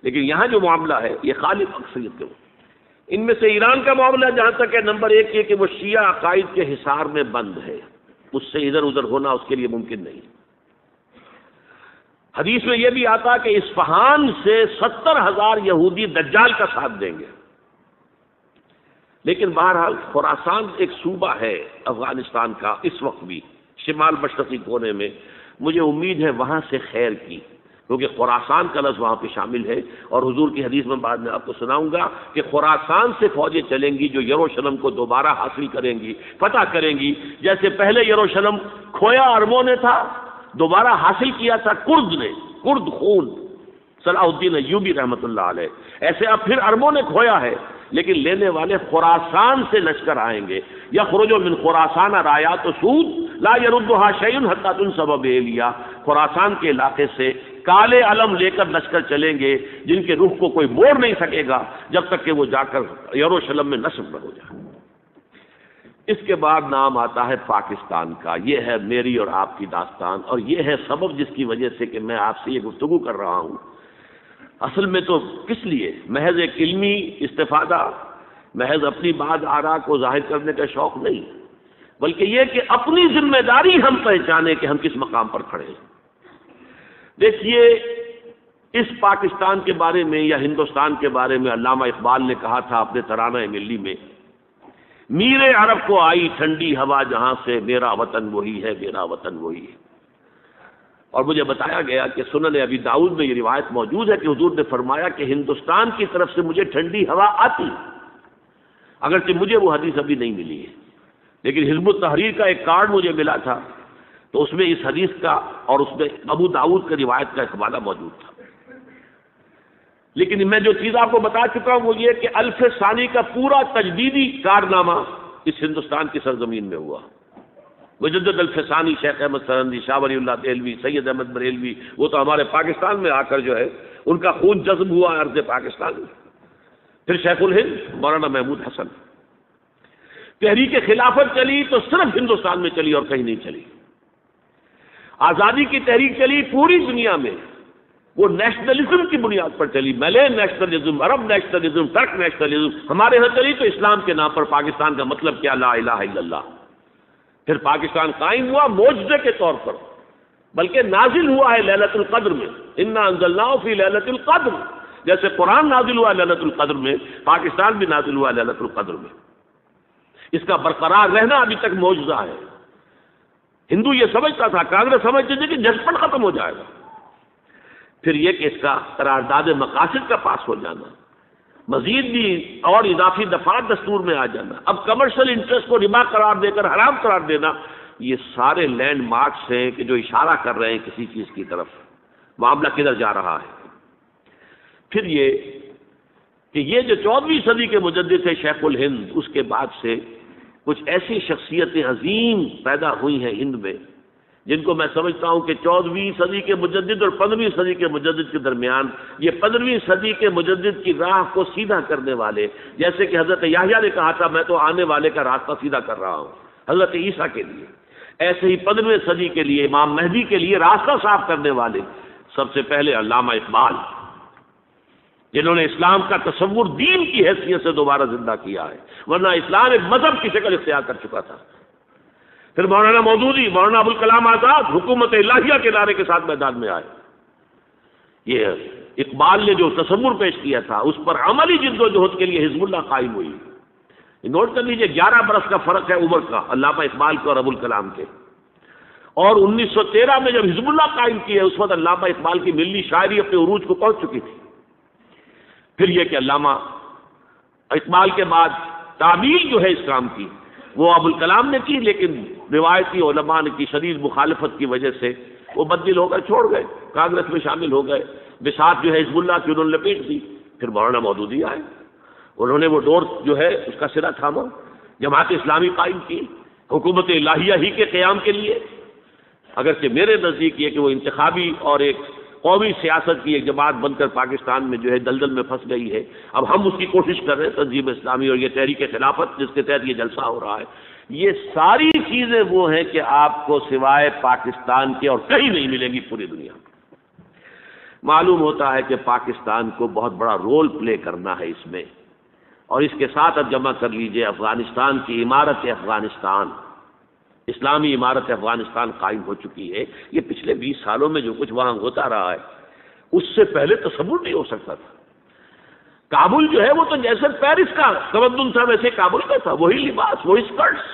لیکن یہاں جو معاملہ ہے یہ غالب اکثریت کے. ان میں سے ایران کا معاملہ جہاں تک ہے، نمبر 1 یہ کہ وہ شیعہ عقائد کے حصار میں بند ہے، اس سے ادھر ادھر ہونا اس کے لیے ممکن نہیں. حدیث میں یہ بھی آتا کہ اصفہان سے 70,000 یہودی دجال کا ساتھ دیں گے. لیکن بہرحال خراسان ایک صوبہ ہے افغانستان کا اس وقت بھی شمال مشرقی کونے میں، مجھے امید ہے وہاں سے خیر کی، کیونکہ خراسان کا لفظ وہاں پہ شامل ہے. اور حضور کی حدیث میں بعد میں آپ کو سناؤں گا کہ خراسان سے فوجیں چلیں گی جو یروشلم کو دوبارہ حاصل کریں گی، فتح کریں گی. جیسے پہلے یروشلم کھویا عربوں نے تھا، دوبارہ حاصل کیا تھا کرد نے، کرد خون صلاح الدین ایوبی رحمۃ اللہ علیہ، ایسے اب پھر عربوں نے کھویا ہے، لیکن لینے والے خراسان سے لشکر آئیں گے. یخرج من خراسان رایات سود لا یردها شیء حتی تنصب بإیلیا. خراسان کے علاقے سے کالے علم لے کر لشکر چلیں گے جن کے رخ کو کوئی موڑ نہیں سکے گا جب تک کہ وہ جا کر یروشلم میں نصب نہ ہو جائے. اس کے بعد نام آتا ہے پاکستان کا. یہ ہے میری اور آپ کی داستان، اور یہ ہے سبب جس کی وجہ سے کہ میں آپ سے یہ گفتگو کر رہا ہوں. اصل میں تو کس لیے؟ محض ایک علمی استفادہ، محض اپنی بات آراء کو ظاہر کرنے کا شوق نہیں، بلکہ یہ کہ اپنی ذمہ داری ہم پہچانیں کہ ہم کس مقام پر کھڑے ہیں. دیکھیے، اس پاکستان کے بارے میں یا ہندوستان کے بارے میں علامہ اقبال نے کہا تھا اپنے ترانہ ملی میں، میرے عرب کو آئی ٹھنڈی ہوا جہاں سے، میرا وطن وہی ہے، میرا وطن وہی ہے. اور مجھے بتایا گیا کہ سنن ابی داؤد میں یہ روایت موجود ہے کہ حضور نے فرمایا کہ ہندوستان کی طرف سے مجھے ٹھنڈی ہوا آتی، اگرچہ مجھے وہ حدیث ابھی نہیں ملی ہے، لیکن حزب التحریر کا ایک کارڈ مجھے ملا تھا، تو اس میں اس حدیث کا اور اس میں ابو داؤد کی روایت کا ایک حوالہ موجود تھا. لیکن میں جو چیز آپ کو بتا چکا ہوں وہ یہ کہ الف ثانی کا پورا تجدیدی کارنامہ اس ہندوستان کی سرزمین میں ہوا. مجدد الف ثانی شیخ احمد سرندی، شاہ ولی اللہ دہلوی، سید احمد بریلوی، وہ تو ہمارے پاکستان میں آ کر جو ہے ان کا خون جذب ہوا ارض پاکستان میں. پھر شیخ الہند مولانا محمود حسن. تحریک خلافت چلی تو صرف ہندوستان میں چلی اور کہیں نہیں چلی. آزادی کی تحریک چلی پوری دنیا میں، وہ نیشنلزم کی بنیاد پر چلی، ملے نیشنلزم، عرب نیشنلزم، ترک نیشنلزم. ہمارے ہاں چلی تو اسلام کے نام پر پاکستان کا مطلب کیا؟ لا الہ الا اللہ. پھر پاکستان قائم ہوا معجزے کے طور پر، بلکہ نازل ہوا ہے لیلۃ القدر میں. انا انزلناہ فی لیلۃ القدر، جیسے قرآن نازل ہوا لیلۃ القدر میں، پاکستان بھی نازل ہوا لیلۃ القدر میں. اس کا برقرار رہنا ابھی تک معجزہ ہے. ہندو یہ سمجھتا تھا، کانگریس سمجھتی تھی کہ جھٹپٹ ختم ہو جائے گا. پھر یہ کہ اس کا قرارداد مقاصد کا پاس ہو جانا، مزید بھی اور اضافی دفعات دستور میں آ جانا، اب کمرشل انٹرسٹ کو ربا قرار دے کر حرام قرار دینا، یہ سارے لینڈ مارکس ہیں کہ جو اشارہ کر رہے ہیں کسی چیز کی طرف، معاملہ کدھر جا رہا ہے. پھر یہ کہ یہ جو 14ویں صدی کے مجدد تھے شیخ الہند، اس کے بعد سے کچھ ایسی شخصیتیں عظیم پیدا ہوئی ہیں ہند میں، جن کو میں سمجھتا ہوں کہ 14ویں صدی کے مجدد اور 15ویں صدی کے مجدد کے درمیان یہ 15ویں صدی کے مجدد کی راہ کو سیدھا کرنے والے، جیسے کہ حضرت یحییٰ نے کہا تھا میں تو آنے والے کا راستہ سیدھا کر رہا ہوں حضرت عیسیٰ کے لیے، ایسے ہی 15ویں صدی کے لیے امام مہدی کے لیے راستہ صاف کرنے والے سب سے پہلے علامہ اقبال، جنہوں نے اسلام کا تصور دین کی حیثیت سے دوبارہ زندہ کیا ہے، ورنہ اسلام ایک مذہب کی شکل اختیار کر چکا تھا. پھر مولانا مودودی، مولانا ابوالکلام آزاد حکومت الہیہ کے نعرے کے ساتھ میدان میں آئے. یہ اقبال نے جو تصور پیش کیا تھا اس پر عملی جد و جہد کے لیے حزب اللہ قائم ہوئی. نوٹ کر لیجئے 11 برس کا فرق ہے عمر کا علامہ اقبال کے اور ابوالکلام کے. اور 1913 میں جب حزب اللہ قائم کی ہے اس وقت علامہ اقبال کی ملی شاعری اپنے عروج کو پہنچ چکی تھی. پھر یہ کہ علامہ اقبال کے بعد تعمیل جو ہے اسلام کی وہ ابوالکلام نے کی، لیکن روایتی علماء کی شدید مخالفت کی وجہ سے وہ بدل ہو گئے، چھوڑ گئے، کانگریس میں شامل ہو گئے، بساط جو ہے حزب اللہ کی انہوں نے لپیٹ دی. پھر مولانا مودودی آئے، انہوں نے وہ ڈور جو ہے اس کا سرا تھاما، جماعت اسلامی قائم کی حکومت الہیہ ہی کے قیام کے لیے. اگرچہ میرے نزدیک یہ کہ وہ انتخابی اور ایک قومی سیاست کی ایک جماعت بن کر پاکستان میں جو ہے دلدل میں پھنس گئی ہے. اب ہم اس کی کوشش کر رہے ہیں، تنظیم اسلامی اور یہ تحریک خلافت جس کے تحت یہ جلسہ ہو رہا ہے، یہ ساری چیزیں وہ ہیں کہ آپ کو سوائے پاکستان کے اور کہیں نہیں ملیں گی پوری دنیا. معلوم ہوتا ہے کہ پاکستان کو بہت بڑا رول پلے کرنا ہے اس میں. اور اس کے ساتھ اب جمع کر لیجئے افغانستان کی عمارت افغانستان، اسلامی عمارت افغانستان قائم ہو چکی ہے. یہ پچھلے 20 سالوں میں جو کچھ وہاں ہوتا رہا ہے اس سے پہلے تصور نہیں ہو سکتا تھا. کابل جو ہے وہ تو جیسے پیرس کا تمدن تھا ویسے کابل کا تھا، وہی لباس، وہی اسکرٹس.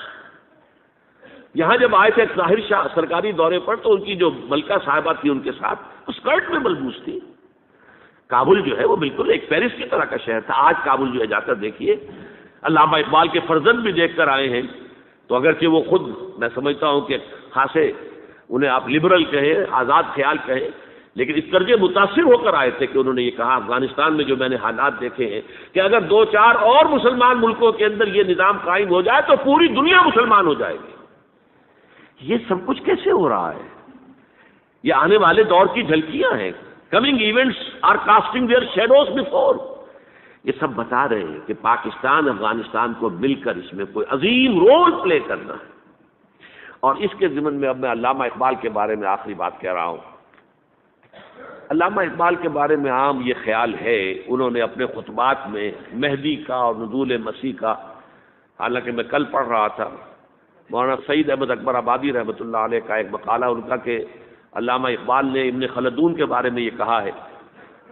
یہاں جب آئے تھے طاہر شاہ سرکاری دورے پر تو ان کی جو ملکہ صاحبہ تھی ان کے ساتھ اسکرٹ میں ملبوس تھی. کابل جو ہے وہ بالکل ایک پیرس کی طرح کا شہر تھا. آج کابل جو ہے جا کر دیکھیے، علامہ اقبال کے فرزند بھی دیکھ کر آئے ہیں، تو اگرچہ وہ خود میں سمجھتا ہوں کہ خاصے انہیں آپ لبرل کہیں، آزاد خیال کہیں، لیکن اس درجے متاثر ہو کر آئے تھے کہ انہوں نے یہ کہا افغانستان میں جو میں نے حالات دیکھے ہیں کہ اگر 2-4 اور مسلمان ملکوں کے اندر یہ نظام قائم ہو جائے تو پوری دنیا مسلمان ہو جائے گی. یہ سب کچھ کیسے ہو رہا ہے؟ یہ آنے والے دور کی جھلکیاں ہیں. Coming events are casting their shadows before. یہ سب بتا رہے ہیں کہ پاکستان افغانستان کو مل کر اس میں کوئی عظیم رول پلے کرنا ہے. اور اس کے ضمن میں اب میں علامہ اقبال کے بارے میں آخری بات کہہ رہا ہوں. علامہ اقبال کے بارے میں عام یہ خیال ہے، انہوں نے اپنے خطبات میں مہدی کا اور نزول مسیح کا، حالانکہ میں کل پڑھ رہا تھا مولانا سعید احمد اکبر آبادی رحمۃ اللہ علیہ کا ایک مقالہ ان کا کہ علامہ اقبال نے ابن خلدون کے بارے میں یہ کہا ہے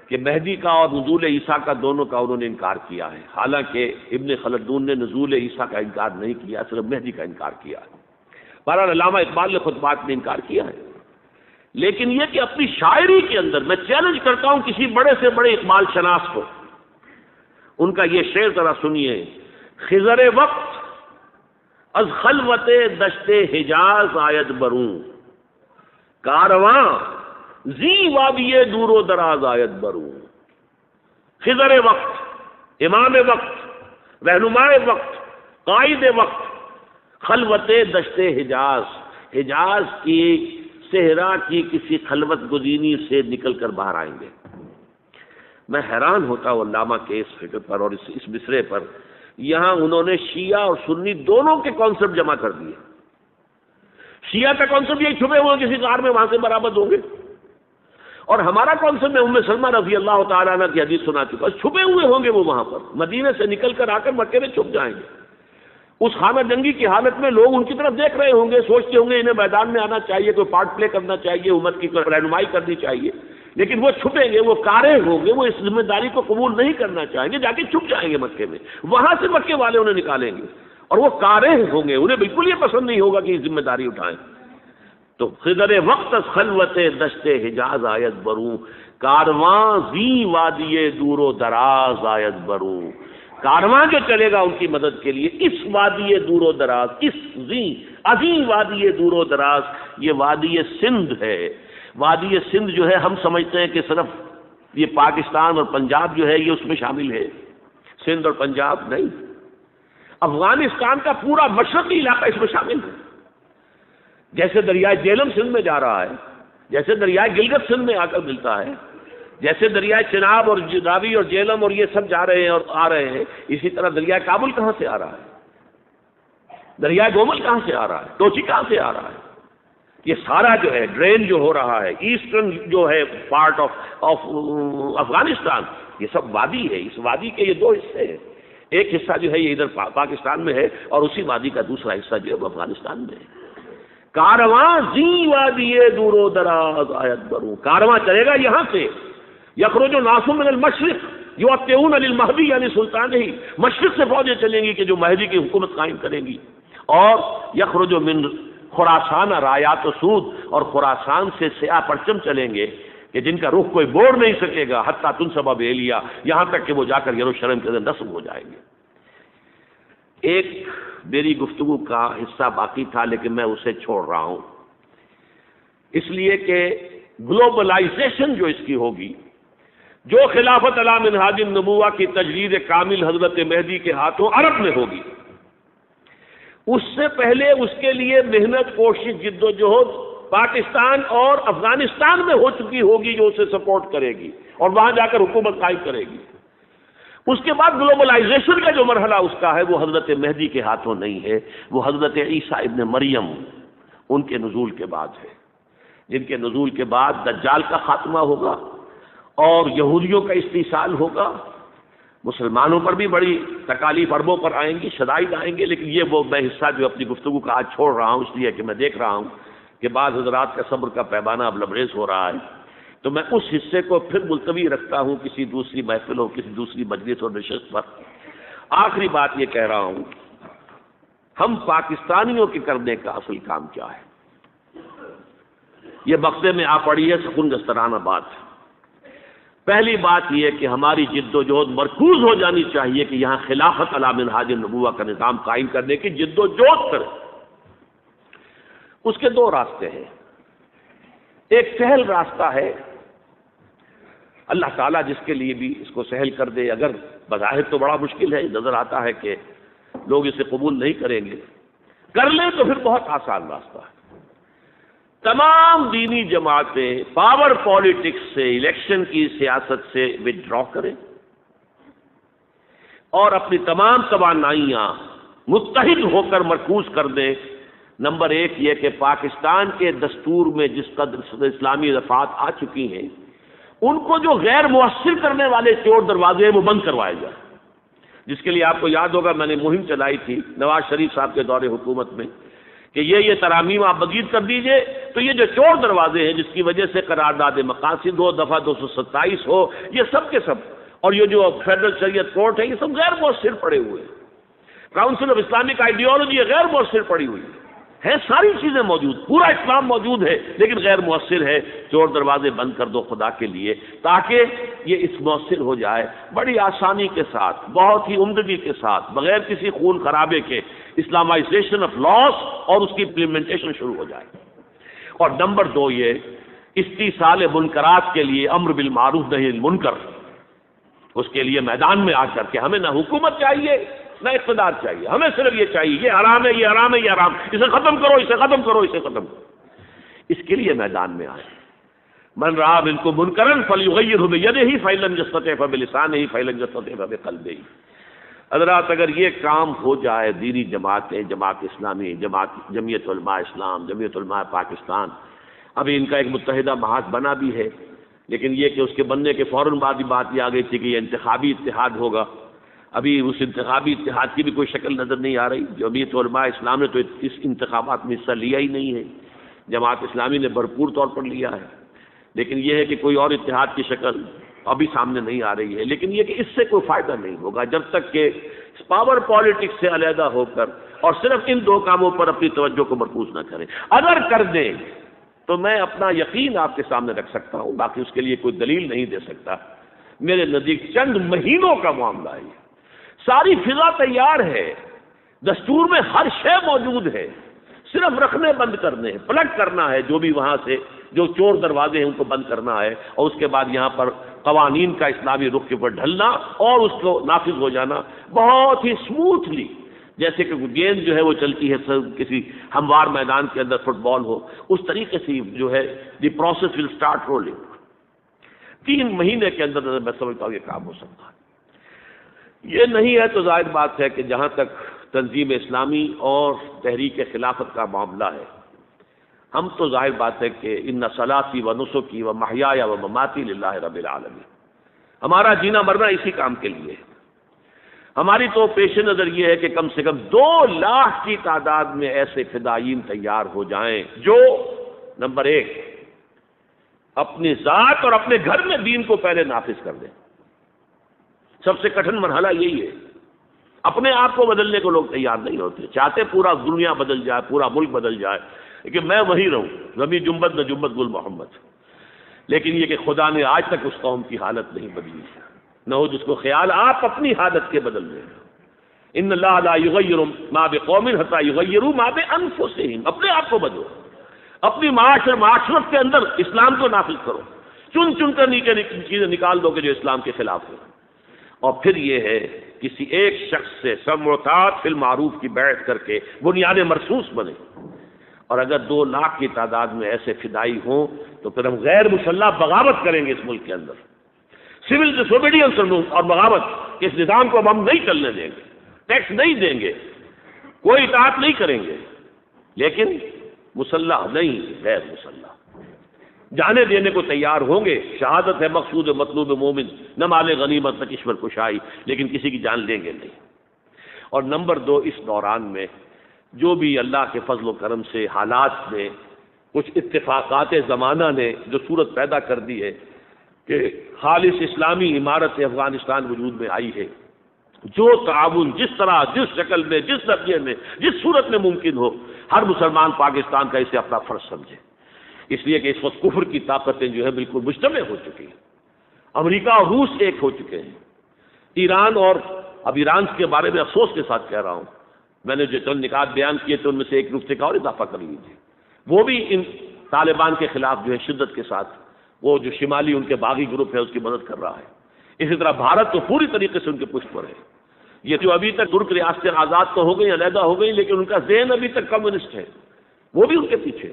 کہ مہدی کا اور نزول عیسیٰ کا دونوں کا انہوں نے انکار کیا ہے. حالانکہ ابن خلدون نے نزول عیسیٰ کا انکار نہیں کیا، صرف مہدی کا انکار کیا ہے. بہرحال علامہ اقبال نے خطبات میں انکار کیا ہے. لیکن یہ کہ اپنی شاعری کے اندر میں چیلنج کرتا ہوں کسی بڑے سے بڑے اقبال شناس کو، ان کا یہ شعر ذرا سنیے. خضر وقت از خلوت دشت حجاز آید بروں، کارواں زی وادی دور و دراز آید بروں. خضر وقت، امام وقت، رہنمائے وقت، قائد وقت، خلوت دشت حجاز، حجاز کی صحرا کی کسی خلوت گزینی سے نکل کر باہر آئیں گے. میں حیران ہوتا ہوں علامہ کے اس فکر پر اور اس مصرے پر. یہاں انہوں نے شیعہ اور سنی دونوں کے کانسیپٹ جمع کر دیے. شیعہ کا کانسیپٹ یہ چھپے ہوئے کسی غار میں وہاں سے برآمد ہوں گے، اور ہمارا کون سا، میں ام سلمہ رضی اللہ تعالیٰ عنہ کی حدیث سنا چکا، چھپے ہوئے ہوں گے وہ وہاں پر، مدینے سے نکل کر آ کر مکے میں چھپ جائیں گے، اس خانہ جنگی کی حالت میں لوگ ان کی طرف دیکھ رہے ہوں گے، سوچتے ہوں گے انہیں میدان میں آنا چاہیے، کوئی پارٹ پلے کرنا چاہیے، امت کی رہنمائی کرنی چاہیے، لیکن وہ چھپیں گے، وہ کارے ہوں گے، وہ اس ذمہ داری کو قبول نہیں کرنا چاہیں گے، جا کے چھپ جائیں گے مکے میں، وہاں سے مکے والے انہیں نکالیں گے، اور وہ کارے ہوں گے، انہیں بالکل یہ پسند نہیں ہوگا کہ یہ ذمہ داری اٹھائیں۔ تو خضر وقت از خلوت دشت حجاز آیت بروں، کارواں زی وادی دور و دراز آیت بروں، کارواں جو چلے گا ان کی مدد کے لیے اس وادی دور و دراز، اس عظیم وادی دور و دراز، یہ وادی سندھ ہے۔ وادی سندھ جو ہے ہم سمجھتے ہیں کہ صرف یہ پاکستان اور پنجاب جو ہے یہ اس میں شامل ہے، سندھ اور پنجاب نہیں، افغانستان کا پورا مشرقی علاقہ اس میں شامل ہے، جیسے دریائے جیلم سندھ میں جا رہا ہے، جیسے دریائے گلگت سندھ میں آ کر ملتا ہے، جیسے دریائے چناب اور راوی اور جیلم اور یہ سب جا رہے ہیں اور آ رہے ہیں، اسی طرح دریائے کابل کہاں سے آ رہا ہے، دریائے گومل کہاں سے آ رہا ہے، توچی کہاں سے آ رہا ہے، یہ سارا جو ہے ڈرین جو ہو رہا ہے، ایسٹرن جو ہے پارٹ آف افغانستان، یہ سب وادی ہے، اس وادی کے یہ دو حصے ہیں، ایک حصہ جو ہے یہ ادھر پاکستان میں ہے اور اسی وادی کا دوسرا حصہ جو ہے وہ افغانستان میں ہے۔ کارواں زی وادی دور و دراز آیت بروں، کارواں چلے گا یہاں سے، یخرج الناس من المشرق یؤتون للمہدی یعنی سلطان ہی، مشرق سے فوجیں چلیں گی کہ جو مہدی کی حکومت قائم کریں گی، اور یخرج من خراسان رایات و سود، اور خراسان سے سیاہ پرچم چلیں گے کہ جن کا رخ کوئی موڑ نہیں سکے گا، حتیٰ تنصب بیلیا، یہاں تک کہ وہ جا کر یروشلم کے اندر نصب ہو جائیں گے۔ ایک میری گفتگو کا حصہ باقی تھا لیکن میں اسے چھوڑ رہا ہوں، اس لیے کہ گلوبلائزیشن جو اس کی ہوگی، جو خلافت علی منہاج النبوہ کی تجدید کامل حضرت مہدی کے ہاتھوں عرب میں ہوگی، اس سے پہلے اس کے لیے محنت، کوشش، جد و جہد پاکستان اور افغانستان میں ہو چکی ہوگی جو اسے سپورٹ کرے گی اور وہاں جا کر حکومت قائم کرے گی۔ اس کے بعد گلوبلائزیشن کا جو مرحلہ اس کا ہے وہ حضرت مہدی کے ہاتھوں نہیں ہے، وہ حضرت عیسیٰ ابن مریم ان کے نزول کے بعد ہے، جن کے نزول کے بعد دجال کا خاتمہ ہوگا اور یہودیوں کا استحصال ہوگا، مسلمانوں پر بھی بڑی تکالیف اربوں پر آئیں گی، شدائد آئیں گے، لیکن یہ وہ میں حصہ جو اپنی گفتگو کا آج چھوڑ رہا ہوں اس لیے کہ میں دیکھ رہا ہوں کہ بعض حضرات کا صبر کا پیمانہ اب لبریز ہو رہا ہے، تو میں اس حصے کو پھر ملتوی رکھتا ہوں کسی دوسری محفل اور کسی دوسری مجلس اور نشست پر۔ آخری بات یہ کہہ رہا ہوں، ہم پاکستانیوں کے کرنے کا اصل کام کیا ہے؟ یہ مقدمے میں آ پڑی ہے سکون گسترانہ بات۔ پہلی بات یہ کہ ہماری جد و جہد مرکوز ہو جانی چاہیے کہ یہاں خلافت علی منہاج النبوہ کا نظام قائم کرنے کی جد و جہد کریں۔ اس کے دو راستے ہیں، ایک سہل راستہ ہے، اللہ تعالیٰ جس کے لیے بھی اس کو سہل کر دے، اگر بظاہر تو بڑا مشکل ہے، نظر آتا ہے کہ لوگ اسے قبول نہیں کریں گے، کر لیں تو پھر بہت آسان راستہ ہے۔ تمام دینی جماعتیں پاور پالیٹکس سے، الیکشن کی سیاست سے وڈرا کریں اور اپنی تمام توانائیاں متحد ہو کر مرکوز کر دیں۔ نمبر ایک یہ کہ پاکستان کے دستور میں جس قدر اسلامی دفعات آ چکی ہیں ان کو جو غیر مؤثر کرنے والے چور دروازے ہیں وہ بند کروائے جائیں، جس کے لیے آپ کو یاد ہوگا میں نے مہم چلائی تھی نواز شریف صاحب کے دور حکومت میں کہ یہ ترامیم آپ مزید کر دیجئے، تو یہ جو چور دروازے ہیں جس کی وجہ سے قرارداد مقاصد ہو، دفعہ 227 ہو، یہ سب کے سب، اور یہ جو فیڈرل شریعت کورٹ ہے، یہ سب غیر مؤثر پڑے ہوئے ہیں، کاؤنسل آف اسلامک آئیڈیالوجی غیر مؤثر پڑی ہوئی ہے، ساری چیزیں موجود، پورا اسلام موجود ہے لیکن غیر مؤثر ہے۔ چور دروازے بند کر دو خدا کے لیے تاکہ یہ اس مؤثر ہو جائے، بڑی آسانی کے ساتھ، بہت ہی عمدگی کے ساتھ، بغیر کسی خون خرابے کے اسلامائزیشن آف لاس اور اس کی امپلیمنٹیشن شروع ہو جائے۔ اور نمبر دو یہ استیصال منکرات کے لیے امر بالمعروف نہی عن المنکر، اس کے لیے میدان میں آ کر کے ہمیں نہ حکومت چاہیے نہ اقتدار چاہیے، ہمیں صرف یہ چاہیے یہ حرام ہے، یہ حرام ہے، یہ حرام، اسے ختم کرو، اسے ختم کرو، اسے ختم کرو۔ اس کے لیے میدان میں آئے۔ من رأى منكم منكرا فليغيره بيده فإن لم يستطع فبلسانه فإن لم يستطع فبقلبه۔ حضرات اگر یہ کام ہو جائے، دینی جماعتیں، جماعت اسلامی، جمعیت علماء اسلام، جمعیت علماء پاکستان، ابھی ان کا ایک متحدہ محاذ بنا بھی ہے، لیکن یہ کہ اس کے بننے کے فوراً بعد ہی بات یہ آ گئی تھی کہ یہ انتخابی اتحاد ہوگا. ابھی اس انتخابی اتحاد کی بھی کوئی شکل نظر نہیں آ رہی. جمعیت علماء اسلام نے تو اس انتخابات میں حصہ لیا ہی نہیں ہے، جماعت اسلامی نے بھرپور طور پر لیا ہے، لیکن یہ ہے کہ کوئی اور اتحاد کی شکل ابھی سامنے نہیں آ رہی ہے. لیکن یہ کہ اس سے کوئی فائدہ نہیں ہوگا جب تک کہ پاور پالیٹکس سے علیحدہ ہو کر اور صرف ان دو کاموں پر اپنی توجہ کو مرکوز نہ کریں. اگر کر دیں تو میں اپنا یقین آپ کے سامنے رکھ سکتا ہوں، باقی اس کے لیے کوئی دلیل نہیں دے سکتا. میرے نزدیک چند مہینوں کا معاملہ ہے، ساری فضا تیار ہے، دستور میں ہر شے موجود ہے، صرف رکھنے بند کرنے ہیں، پلٹ کرنا ہے جو بھی وہاں سے جو چور دروازے ہیں ان کو بند کرنا ہے، اور اس کے بعد یہاں پر قوانین کا اسلامی رخ کے اوپر ڈھلنا اور اس کو نافذ ہو جانا بہت ہی اسموتھلی، جیسے کہ گیند جو ہے وہ چلتی ہے کسی ہموار میدان کے اندر فٹ بال ہو، اس طریقے سے جو ہے the process will start rolling. 3 مہینے کے اندر میں سمجھتا ہوں یہ کام ہو سکتا ہے. یہ نہیں ہے تو ظاہر بات ہے کہ جہاں تک تنظیم اسلامی اور تحریک خلافت کا معاملہ ہے، ہم تو ظاہر بات ہے کہ ان صلاتی و نسکی و محیای و مماتی للہ رب العالمین، ہمارا جینا مرنا اسی کام کے لیے. ہماری تو پیش نظر یہ ہے کہ کم سے کم 2 لاکھ کی تعداد میں ایسے فدائین تیار ہو جائیں جو نمبر 1 اپنی ذات اور اپنے گھر میں دین کو پہلے نافذ کر دیں. سب سے کٹھن مرحلہ یہی ہے. اپنے آپ کو بدلنے کو لوگ تیار نہیں ہوتے، چاہتے پورا دنیا بدل جائے، پورا ملک بدل جائے، لیکن میں وہی رہوں، زمین جنبت نہ جنبت گل محمد. لیکن یہ کہ خدا نے آج تک اس قوم کی حالت نہیں بدلی، نہ ہو جس کو خیال آپ اپنی حالت کے بدل دیں. ان اللہ لا یغیر ما بقوم حتی یغیروا ما بانفسہم. اپنے آپ کو بدلو، اپنی معاشرت کے اندر اسلام کو نافذ کرو، چن چن کر نیچے چیزیں نکال دو کہ جو اسلام کے خلاف ہو. اور پھر یہ ہے کسی ایک شخص سے سمع و طاعت فی المعروف کی بیعت کر کے بنیاد مرصوص بنے. اور اگر 2 لاکھ کی تعداد میں ایسے فدائی ہوں تو پھر ہم غیر مسلح بغاوت کریں گے اس ملک کے اندر. سول ڈس اوبیڈینس اور بغاوت کے اس نظام کو ہم نہیں چلنے دیں گے، ٹیکس نہیں دیں گے، کوئی اطاعت نہیں کریں گے، لیکن مسلح نہیں، غیر مسلح جانے دینے کو تیار ہوں گے. شہادت ہے مقصود مطلوب مومن، نہ مال غنیمت نہ کشور کشائی، لیکن کسی کی جان لیں گے نہیں. اور نمبر 2 اس دوران میں جو بھی اللہ کے فضل و کرم سے حالات میں کچھ اتفاقات زمانہ نے جو صورت پیدا کر دی ہے کہ خالص اسلامی عمارت افغانستان وجود میں آئی ہے، جو تعاون جس طرح جس شکل میں جس درجے میں جس صورت میں ممکن ہو، ہر مسلمان پاکستان کا اسے اپنا فرض سمجھے. اس لیے کہ اس وقت کفر کی طاقتیں جو ہے بالکل مجتمع ہو چکی ہیں. امریکہ اور روس ایک ہو چکے ہیں. ایران، اور اب ایران کے بارے میں افسوس کے ساتھ کہہ رہا ہوں، میں نے جو چند نکات بیان کیے تھے ان میں سے ایک نقطے کا اور اضافہ کر لیجیے. وہ بھی ان طالبان کے خلاف جو ہے شدت کے ساتھ وہ جو شمالی ان کے باغی گروپ ہے اس کی مدد کر رہا ہے. اسی طرح بھارت تو پوری طریقے سے ان کے پشت پر ہے. یہ جو ابھی تک ترک ریاستیں آزاد تو ہو گئی، علیحدہ ہو گئی، لیکن ان کا ذہن ابھی تک کمیونسٹ ہے، وہ بھی ان کے پیچھے.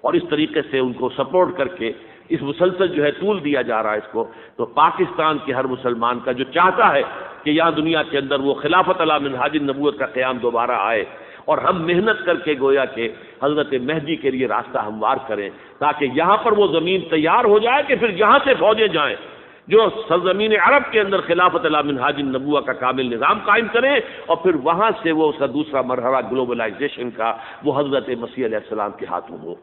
اور اس طریقے سے ان کو سپورٹ کر کے اس مسلسل جو ہے طول دیا جا رہا ہے اس کو. تو پاکستان کے ہر مسلمان کا جو چاہتا ہے کہ یہاں دنیا کے اندر وہ خلافت علی منہاج النبوت کا قیام دوبارہ آئے اور ہم محنت کر کے گویا کہ حضرت مہدی کے لیے راستہ ہموار کریں، تاکہ یہاں پر وہ زمین تیار ہو جائے کہ پھر یہاں سے فوجیں جائیں جو سرزمین عرب کے اندر خلافت علی منہاج النبوہ کا کامل نظام قائم کریں، اور پھر وہاں سے وہ اس کا دوسرا مرحلہ گلوبلائزیشن کا وہ حضرت مسیح علیہ السلام کے ہاتھوں ہو.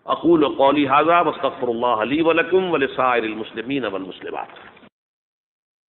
اقول قولی ھذا واستغفر اللہ لی ولکم ولسائر المسلمین والمسلمات.